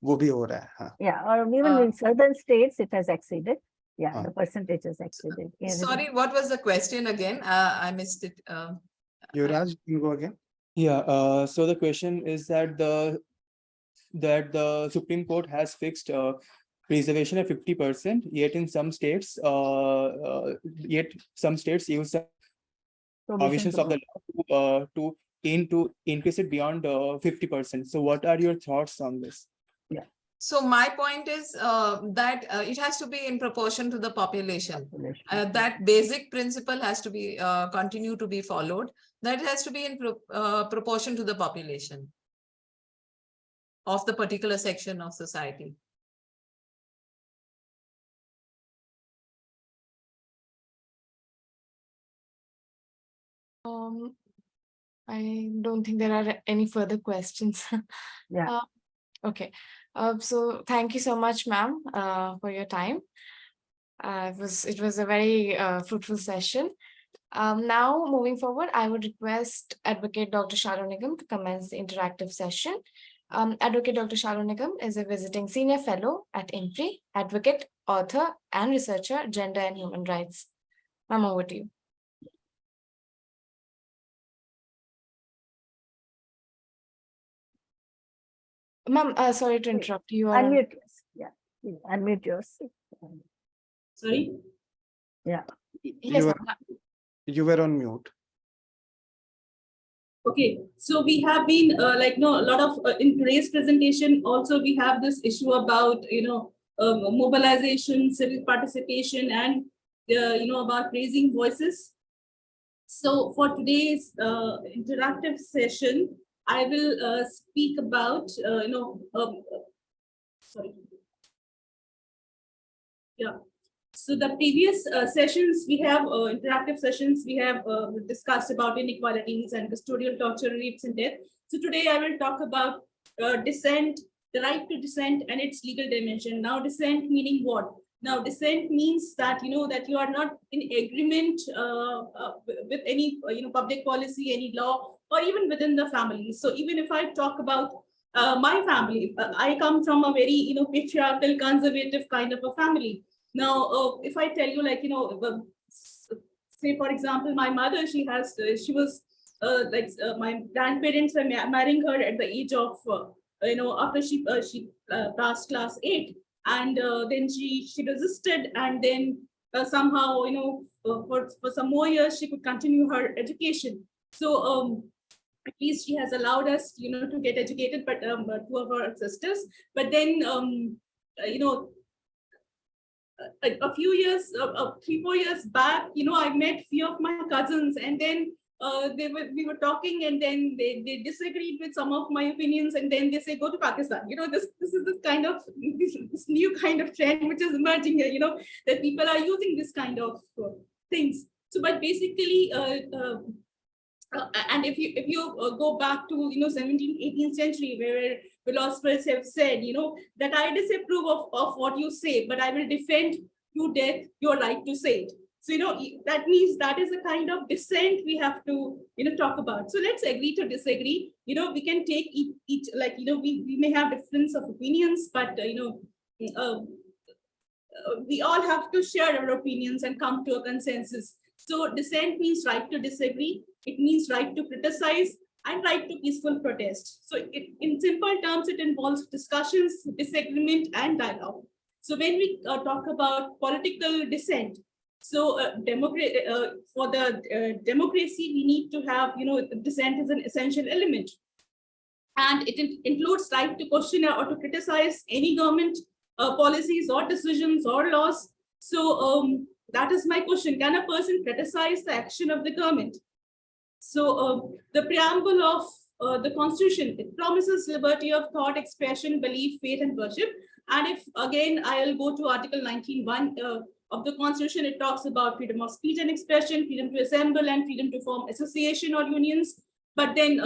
वो भी हो रहा है, हाँ. Yeah, or even in southern states it has exceeded. Yeah, the percentage has exceeded. Sorry, what was the question again? I missed it. Yuvraj, you can go again. Yeah, so the question is that the Supreme Court has fixed reservation at 50%, yet in some states, use some provisions of the law to increase it beyond 50%. So what are your thoughts on this? Yeah. So my point is that it has to be in proportion to the population. That basic principle has to be continue to be followed. That has to be in proportion to the population of the particular section of society. I don't think there are any further questions. Yeah. Okay. So thank you so much, ma'am, for your time. It was a very fruitful session. Now, moving forward, I would request Advocate Dr. Shalu Nigam to commence the interactive session. Advocate Dr. Shalu Nigam is a visiting senior fellow at IMPRI, advocate, author, and researcher, gender and human rights. Ma'am, over to you. Ma'am, sorry to interrupt you. Are on- Unmute yours. Yeah. Unmute yours. Sorry. Yes, You were, ma'am. you were on mute. Okay, so we have been a lot of in today's presentation. Also, we have this issue about mobilization, civic participation, and about raising voices. So for today's interactive session, I will speak about sorry. Yeah. So the previous sessions we have interactive sessions we have discussed about inequalities and custodial torture, rapes, and death. So today I will talk about dissent, the right to dissent, and its legal dimension. Now, dissent meaning what? Now, dissent means that that you are not in agreement with any public policy, any law, or even within the family. So even if I talk about my family, I come from a very patriarchal, conservative kind of a family. Now, if I tell you, say for example, my mother, she was my grandparents were marrying her at the age of after she passed class 8, and then she resisted, and then somehow for some more years she could continue her education. So at least she has allowed us to get educated, but two of our sisters. But then a few years, 3-4 years back, I met few of my cousins, and then we were talking, and then they disagreed with some of my opinions, and then they say go to Pakistan. This is this kind of this new kind of trend which is emerging here. That people are using this kind of things. So, but basically, and if you go back to 17th, 18th century, where philosophers have said that I disapprove of what you say, but I will defend to death your right to say it. So that means that is a kind of dissent we have to talk about. So let's agree to disagree. We can take each we may have difference of opinions, but we all have to share our opinions and come to a consensus. So dissent means right to disagree. It means right to criticize and right to peaceful protest. So in simple terms, it involves discussions, disagreement, and dialogue. So when we talk about political dissent, so for the democracy, we need to have, dissent is an essential element. And it includes right to question or to criticize any government policies or decisions or laws. So that is my question. Can a person criticize the action of the government? So the preamble of the Constitution, it promises liberty of thought, expression, belief, faith, and worship. And if again I'll go to Article 19(1) of the Constitution, it talks about freedom of speech and expression, freedom to assemble, and freedom to form association or unions. But then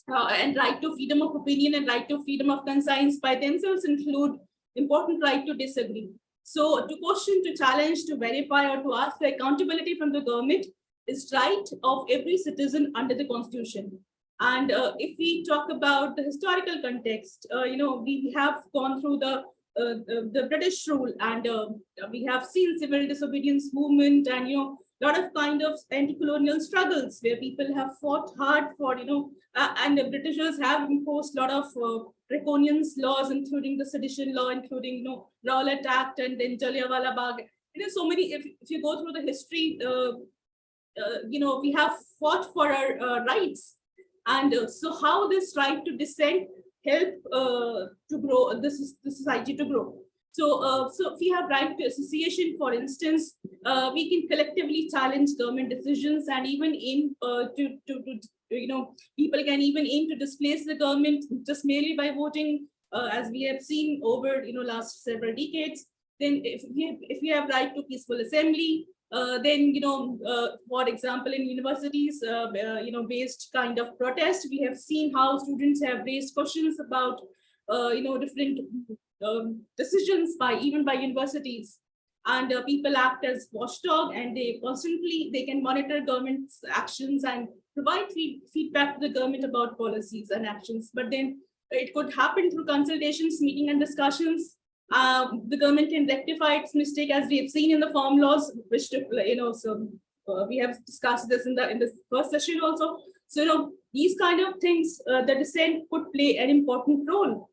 and right to freedom of opinion and right to freedom of conscience by themselves include important right to disagree. So to question, to challenge, to verify, or to ask for accountability from the government is right of every citizen under the Constitution. And if we talk about the historical context, we have gone through the British rule, and we have seen civil disobedience movement, and a lot of kind of anti-colonial struggles where people have fought hard for and the Britishers have imposed a lot of draconian laws, including the sedition law, including Rowlatt Act, and then Jallianwala Bagh. So many. If you go through the history, we have fought for our rights. And so how this right to dissent help to grow the society to grow. So if we have right to association, for instance, we can collectively challenge government decisions and even aim people can even aim to displace the government just merely by voting, as we have seen over last several decades. Then if we have right to peaceful assembly, then for example, in universities, based kind of protest, we have seen how students have raised questions about different decisions by universities, and people act as watchdog, and they can monitor government's actions and provide feedback to the government about policies and actions. But then it could happen through consultations, meeting and discussions. The government can rectify its mistake, as we have seen in the farm laws, which took, we have discussed this in the first session also. So these kind of things, the dissent could play an important role.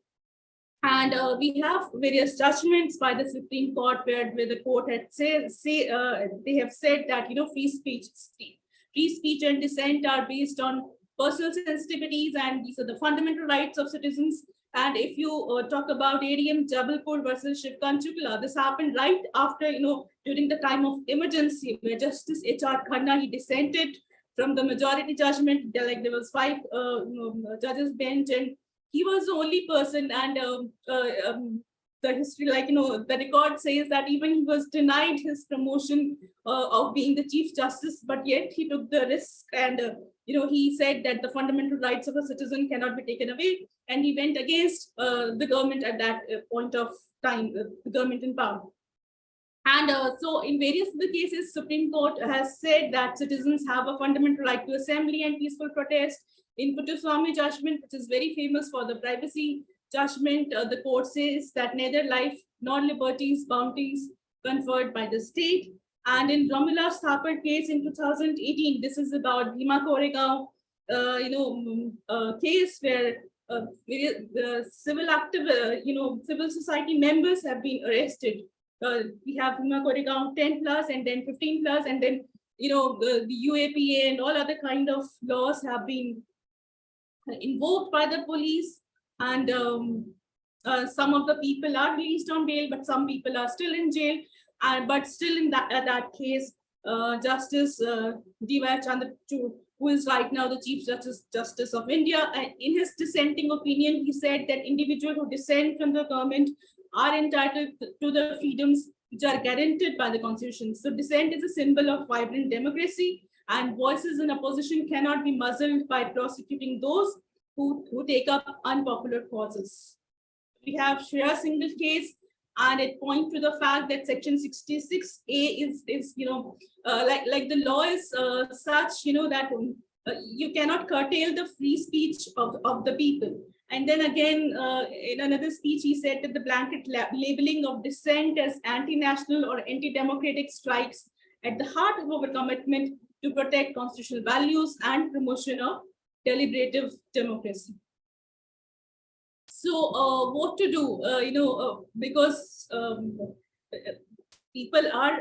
And we have various judgments by the Supreme Court where the court had they have said that free speech and dissent are based on personal sensitivities, and these are the fundamental rights of citizens. And if you talk about ADM Jabalpur versus Shiv Kanchukla, this happened right after, during the time of emergency, where Justice H.R. Khanna, he dissented from the majority judgment. Like there was 5 judges bench, and he was the only person. And the history, the record says that even he was denied his promotion of being the Chief Justice, but yet he took the risk, and he said that the fundamental rights of a citizen cannot be taken away, and he went against the government at that point of time, the government in power. And so in various of the cases, Supreme Court has said that citizens have a fundamental right to assembly and peaceful protest. In Puttaswamy judgment, which is very famous for the privacy judgment, the court says that neither life nor liberties, bounties conferred by the state. And in Ramila Thapar case in 2018, this is about Bhima Koregaon, case where civil civil society members have been arrested. We have Bhima Koregaon 10 plus and then 15 plus, and then the UAPA and all other kind of laws have been invoked by the police, and some of the people are released on bail, but some people are still in jail. But still in that case, Justice D.Y. Chandrachud, who is right now the Chief Justice of India, in his dissenting opinion, he said that individuals who dissent from the government are entitled to the freedoms which are guaranteed by the Constitution. So dissent is a symbol of vibrant democracy, and voices in opposition cannot be muzzled by prosecuting those who take up unpopular causes. We have Shreya Singhal case, and it points to the fact that Section 66A is like the law is such that you cannot curtail the free speech of the people. And then again, in another speech, he said that the blanket labeling of dissent as anti-national or anti-democratic strikes at the heart of our commitment to protect constitutional values and promotion of deliberative democracy. So what to do, because people are,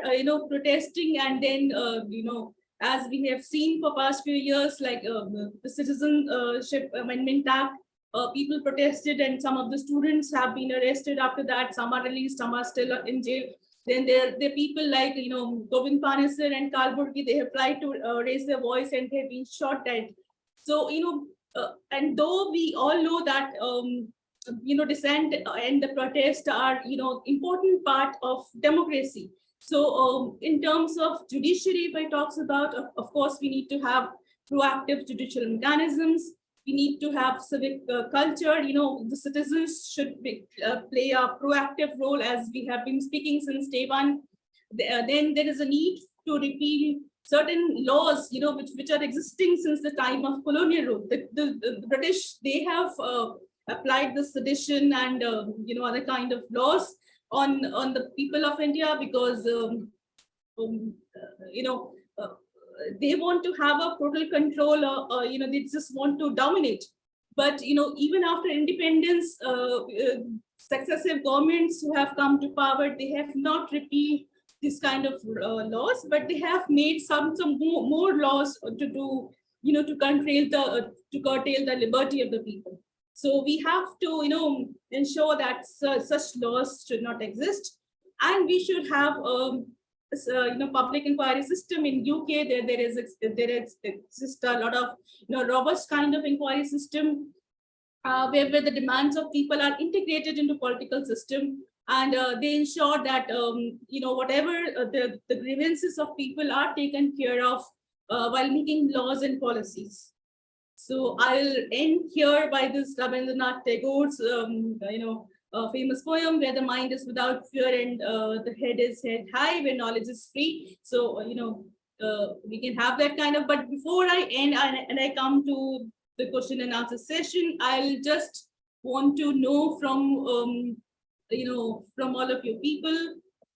protesting, and then, as we have seen for past few years, like the Citizenship Amendment Act, people protested, and some of the students have been arrested after that. Some are released, some are still in jail. Then there are people like, Govind Panesar and Kalburgi, they have tried to raise their voice and they have been shot dead. So, and though we all know that, dissent and the protest are, important part of democracy. So in terms of judiciary, if I talks about, of course, we need to have proactive judicial mechanisms. We need to have civic culture. The citizens should play a proactive role, as we have been speaking since day one. Then there is a need to repeal certain laws, which are existing since the time of colonial rule. The British, they have applied the sedition and other kind of laws on the people of India, because they want to have a total control, or they just want to dominate. But even after independence, successive governments who have come to power, they have not repealed this kind of laws, but they have made some more laws to do, to curtail the liberty of the people. So we have to, ensure that such laws should not exist, and we should have public inquiry system. In UK. There exists a lot of robust kind of inquiry system, where the demands of people are integrated into political system, and they ensure that whatever the grievances of people are taken care of while making laws and policies. So I'll end here by this Rabindranath Tagore's famous poem, where the mind is without fear and the head is held high, where knowledge is free. So we can have that kind of. But before I end and I come to the question and answer session, I'll just want to know from from all of you people,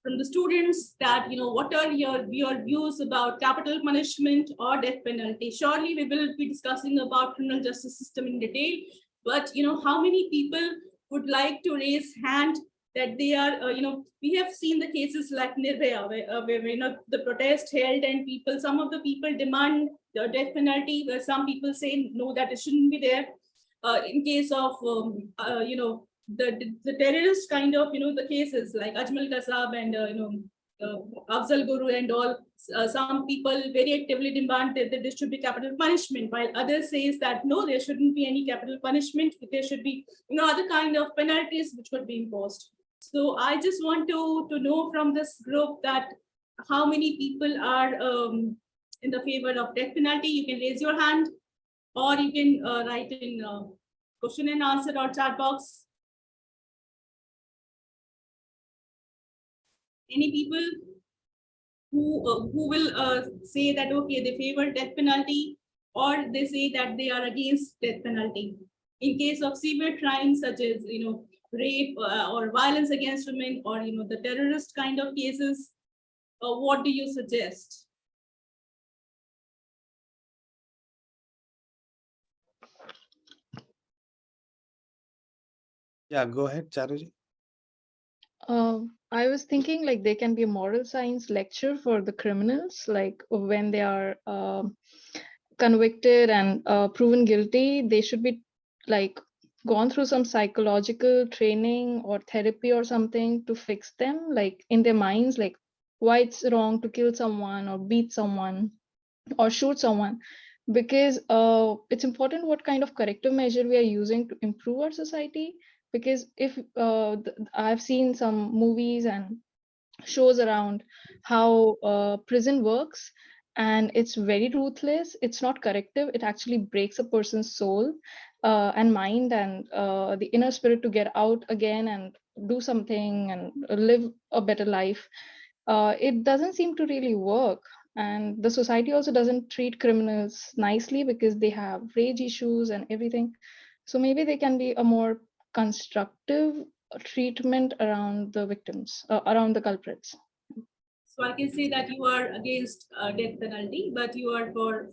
from the students, that what are your views about capital punishment or death penalty. Surely we will be discussing about criminal justice system in detail, but how many people would like to raise hand that they are we have seen the cases like Nirbhaya, where the protest held and some of the people demand the death penalty, where some people say no, that it shouldn't be there. In case of the terrorist kind of the cases like Ajmal Kasab and Afzal Guru and all, some people very actively demand that there should be capital punishment, while others says that no, there shouldn't be any capital punishment. There should be other kind of penalties which could be imposed. So I just want to know from this group that how many people are in the favor of death penalty. You can raise your hand, or you can write in question and answer or chat box. Any people who will say that okay, they favor death penalty, or they say that they are against death penalty in case of severe crimes such as rape or violence against women, or the terrorist kind of cases. What do you suggest? Yeah, go ahead, Charuji. I was thinking like there can be a moral science lecture for the criminals, like when they are convicted and proven guilty, they should be like gone through some psychological training or therapy or something to fix them, like in their minds, like why it's wrong to kill someone or beat someone or shoot someone, because it's important what kind of corrective measure we are using to improve our society. Because if I've seen some movies and shows around how prison works, and it's very ruthless. It's not corrective, it actually breaks a person's soul and mind and the inner spirit to get out again and do something and live a better life. It doesn't seem to really work, and the society also doesn't treat criminals nicely because they have rage issues and everything. So maybe they can be a more constructive treatment around the victims, around the culprits. So I can say that you are against death penalty, but you are for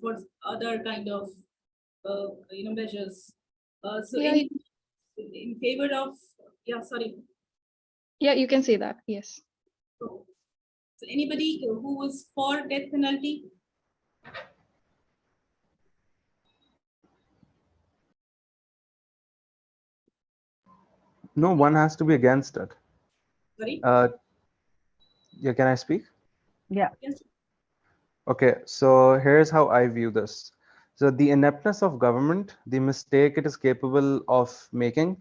other kind of measures. So Yeah, any in favor of, yeah, sorry. yeah, you can say that. Yes. So anybody who was for death penalty? No, one has to be against it. Sorry. Yeah, can I speak? Yeah. Yes. Okay, so here's how I view this. So the ineptness of government, the mistake it is capable of making,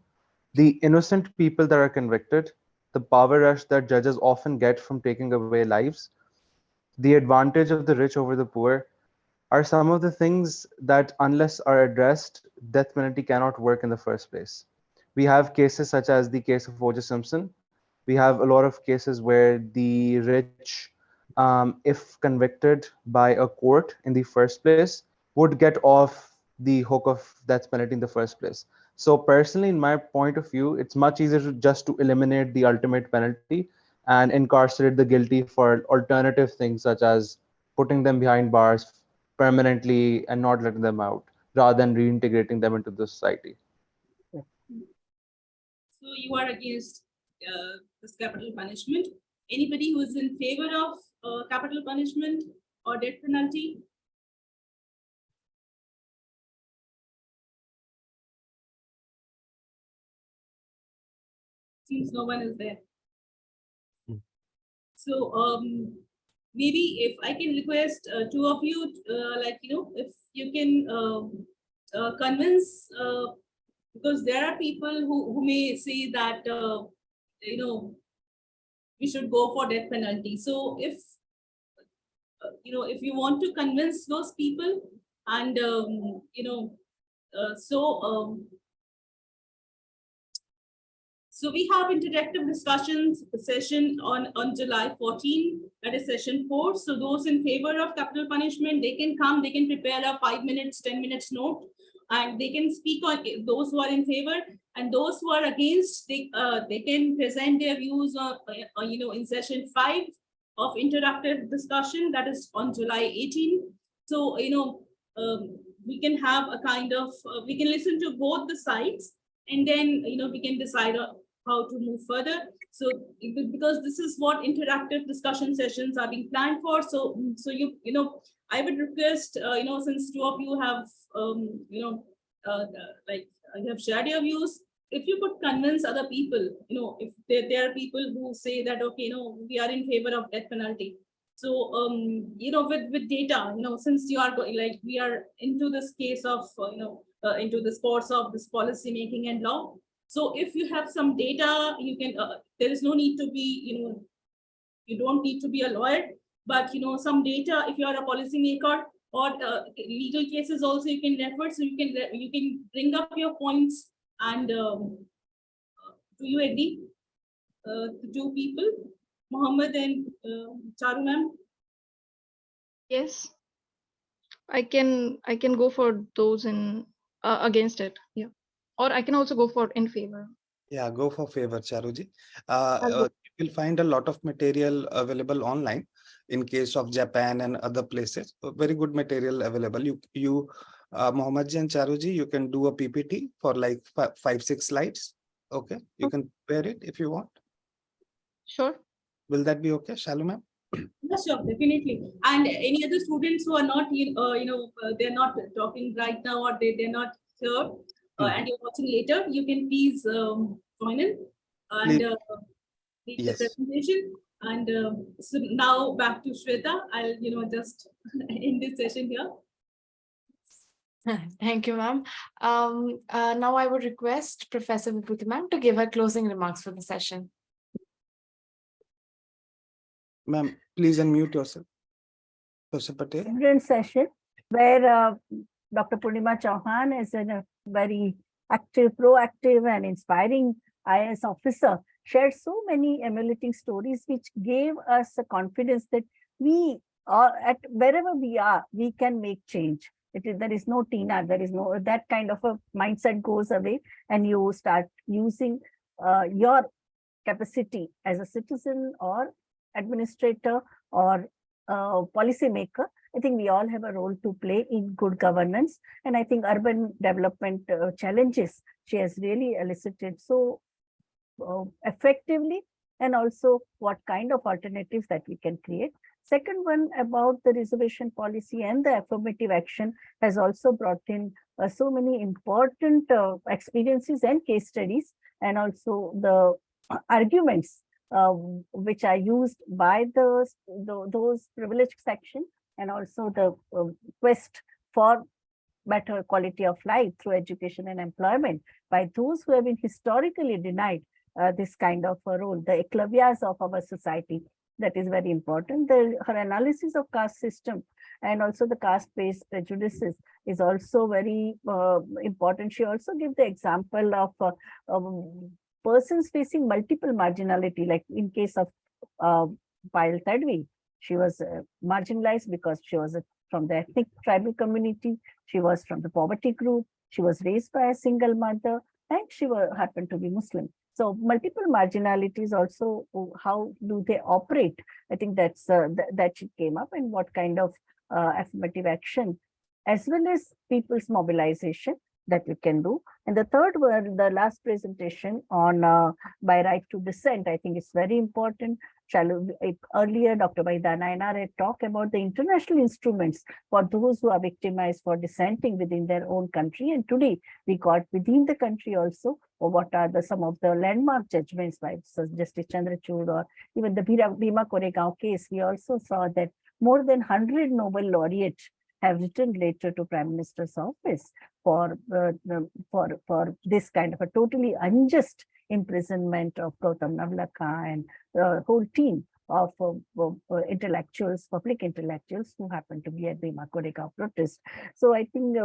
the innocent people that are convicted, the power rush that judges often get from taking away lives, the advantage of the rich over the poor are some of the things that, unless are addressed, death penalty cannot work in the first place. We have cases such as the case of O.J. Simpson. We have a lot of cases where the rich, if convicted by a court in the first place, would get off the hook of death penalty in the first place. So personally, in my point of view, it's much easier to just to eliminate the ultimate penalty and incarcerate the guilty for alternative things such as putting them behind bars permanently and not letting them out, rather than reintegrating them into the society. So you are against this capital punishment. Anybody who is in favor of capital punishment or death penalty? Seems no one is there. Hmm. So maybe if I can request two of you, if you can convince, because there are people who may say that we should go for death penalty. So if if you want to convince those people, and so we have interactive discussions session on July 14, that is session 4. So those in favor of capital punishment, they can come, they can prepare a 5 minutes, 10 minutes note, and they can speak on those who are in favor, and those who are against, they can present their views in session 5 of interactive discussion, that is on July 18. So we can have a kind of we can listen to both the sides, and then we can decide how to move further. So because this is what interactive discussion sessions are being planned for, so I would request since two of you have you have shared your views, if you could convince other people, if there are people who say that, okay, we are in favor of death penalty. So with data, since you are we are into this case of into this course of this policy making and law. So if you have some data, you can there is no need to be you don't need to be a lawyer, but some data, if you are a policymaker or legal cases also you can refer, so you can bring up your points. And do you agree, the two people, Mohammed and Charu ma'am? Yes, I can go for those in against it. Yeah, or I can also go for in favor. Yeah, go for favor, Charuji. I'll go. You will find a lot of material available online in case of Japan and other places. Very good material available. You Mohammed Ji and Charuji, you can do a PPT for like 5-6 slides. Okay, you can prepare it if you want. Sure. Will that be okay, Shalu ma'am? Yes, sure, definitely. And any other students who are not, they're not talking right now, or they're not here, and you're watching later, you can please join in and Please. read Yes. the presentation. And so now back to Shweta. I'll just end this session here. Thank you, ma'am. Now I would request Professor Vibhuti ma'am to give her closing remarks for the session. Ma'am, please unmute yourself. Professor Patel. Different session where Dr. Purnima Chauhan is a very active, proactive and inspiring IAS officer, shared so many emulating stories which gave us a confidence that we are at wherever we are, we can make change. There is no Tina, there is no, that kind of a mindset goes away, and you start using your capacity as a citizen or administrator or policymaker. I think we all have a role to play in good governance. And I think urban development challenges she has really elicited so effectively, and also what kind of alternatives that we can create. Second one about the reservation policy and the affirmative action has also brought in so many important experiences and case studies, and also the arguments which are used by those privileged section, and also the quest for better quality of life through education and employment by those who have been historically denied this kind of a role, the eclavias of our society. That is very important. Her analysis of caste system and also the caste-based prejudices is also very important. She also gave the example of persons facing multiple marginality, like in case of Patel Tadvi. She was marginalized because she was from the ethnic tribal community. She was from the poverty group. She was raised by a single mother, and she happened to be Muslim. So multiple marginalities also, how do they operate? I think that's that came up, and what kind of affirmative action, as well as people's mobilization, that we can do. And the third one, the last presentation on by right to dissent, I think it's very important. Earlier, Dr. Vaidana and I had talked about the international instruments for those who are victimized for dissenting within their own country. And today we got within the country also, or what are some of the landmark judgments by Justice Chandrachud, or even the Bhima Koregaon case. We also saw that more than 100 Nobel laureates have written letter to Prime Minister's office for this kind of a totally unjust imprisonment of Gautam Navlakha and the whole team of intellectuals, public intellectuals who happen to be at Bhima Koregaon protest. So I think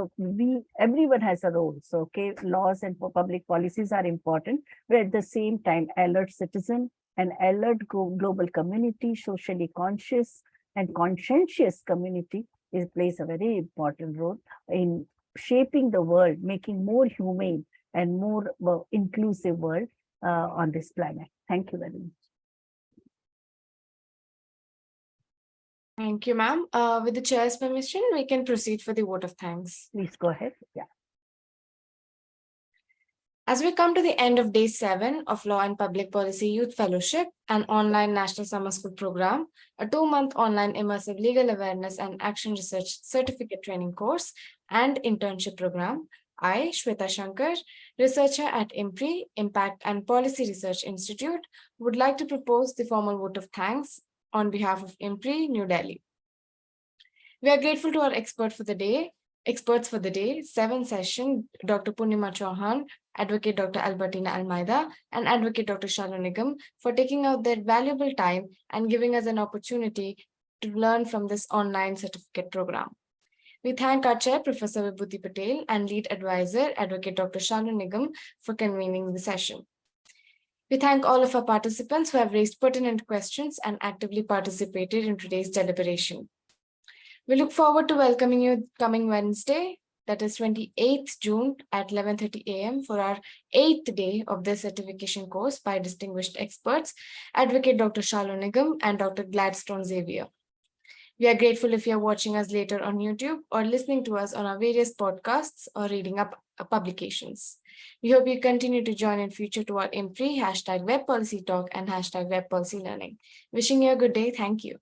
everyone has a role. So okay, laws and public policies are important, but at the same time, alert citizen and alert global community, socially conscious and conscientious community plays a very important role in shaping the world, making more humane and more inclusive world on this planet. Thank you very much. Thank you, ma'am. With the chair's permission, we can proceed for the vote of thanks. Please go ahead. Yeah. As we come to the end of day 7 of Law and Public Policy Youth Fellowship, an online National Summer School program, a 2-month online immersive legal awareness and action research certificate training course, and internship program, I, Shweta Shankar, researcher at IMPRI, Impact and Policy Research Institute, would like to propose the formal vote of thanks on behalf of IMPRI, New Delhi. We are grateful to our experts for the day, 7th session, Dr. Purnima Chauhan, Advocate Dr. Albertina Almeida, and Advocate Dr. Shalu Nigam for taking out their valuable time and giving us an opportunity to learn from this online certificate program. We thank our chair, Professor Vibhuti Patel, and lead advisor, Advocate Dr. Shalu Nigam, for convening the session. We thank all of our participants who have raised pertinent questions and actively participated in today's deliberation. We look forward to welcoming you coming Wednesday, that is 28th June at 11:30 a.m. for our 8th day of this certification course by distinguished experts, Advocate Dr. Shalu Nigam and Dr. Gladstone Xavier. We are grateful if you are watching us later on YouTube or listening to us on our various podcasts or reading up publications. We hope you continue to join in future to our IMPRI #WebPolicyTalk and #WebPolicyLearning. Wishing you a good day. Thank you.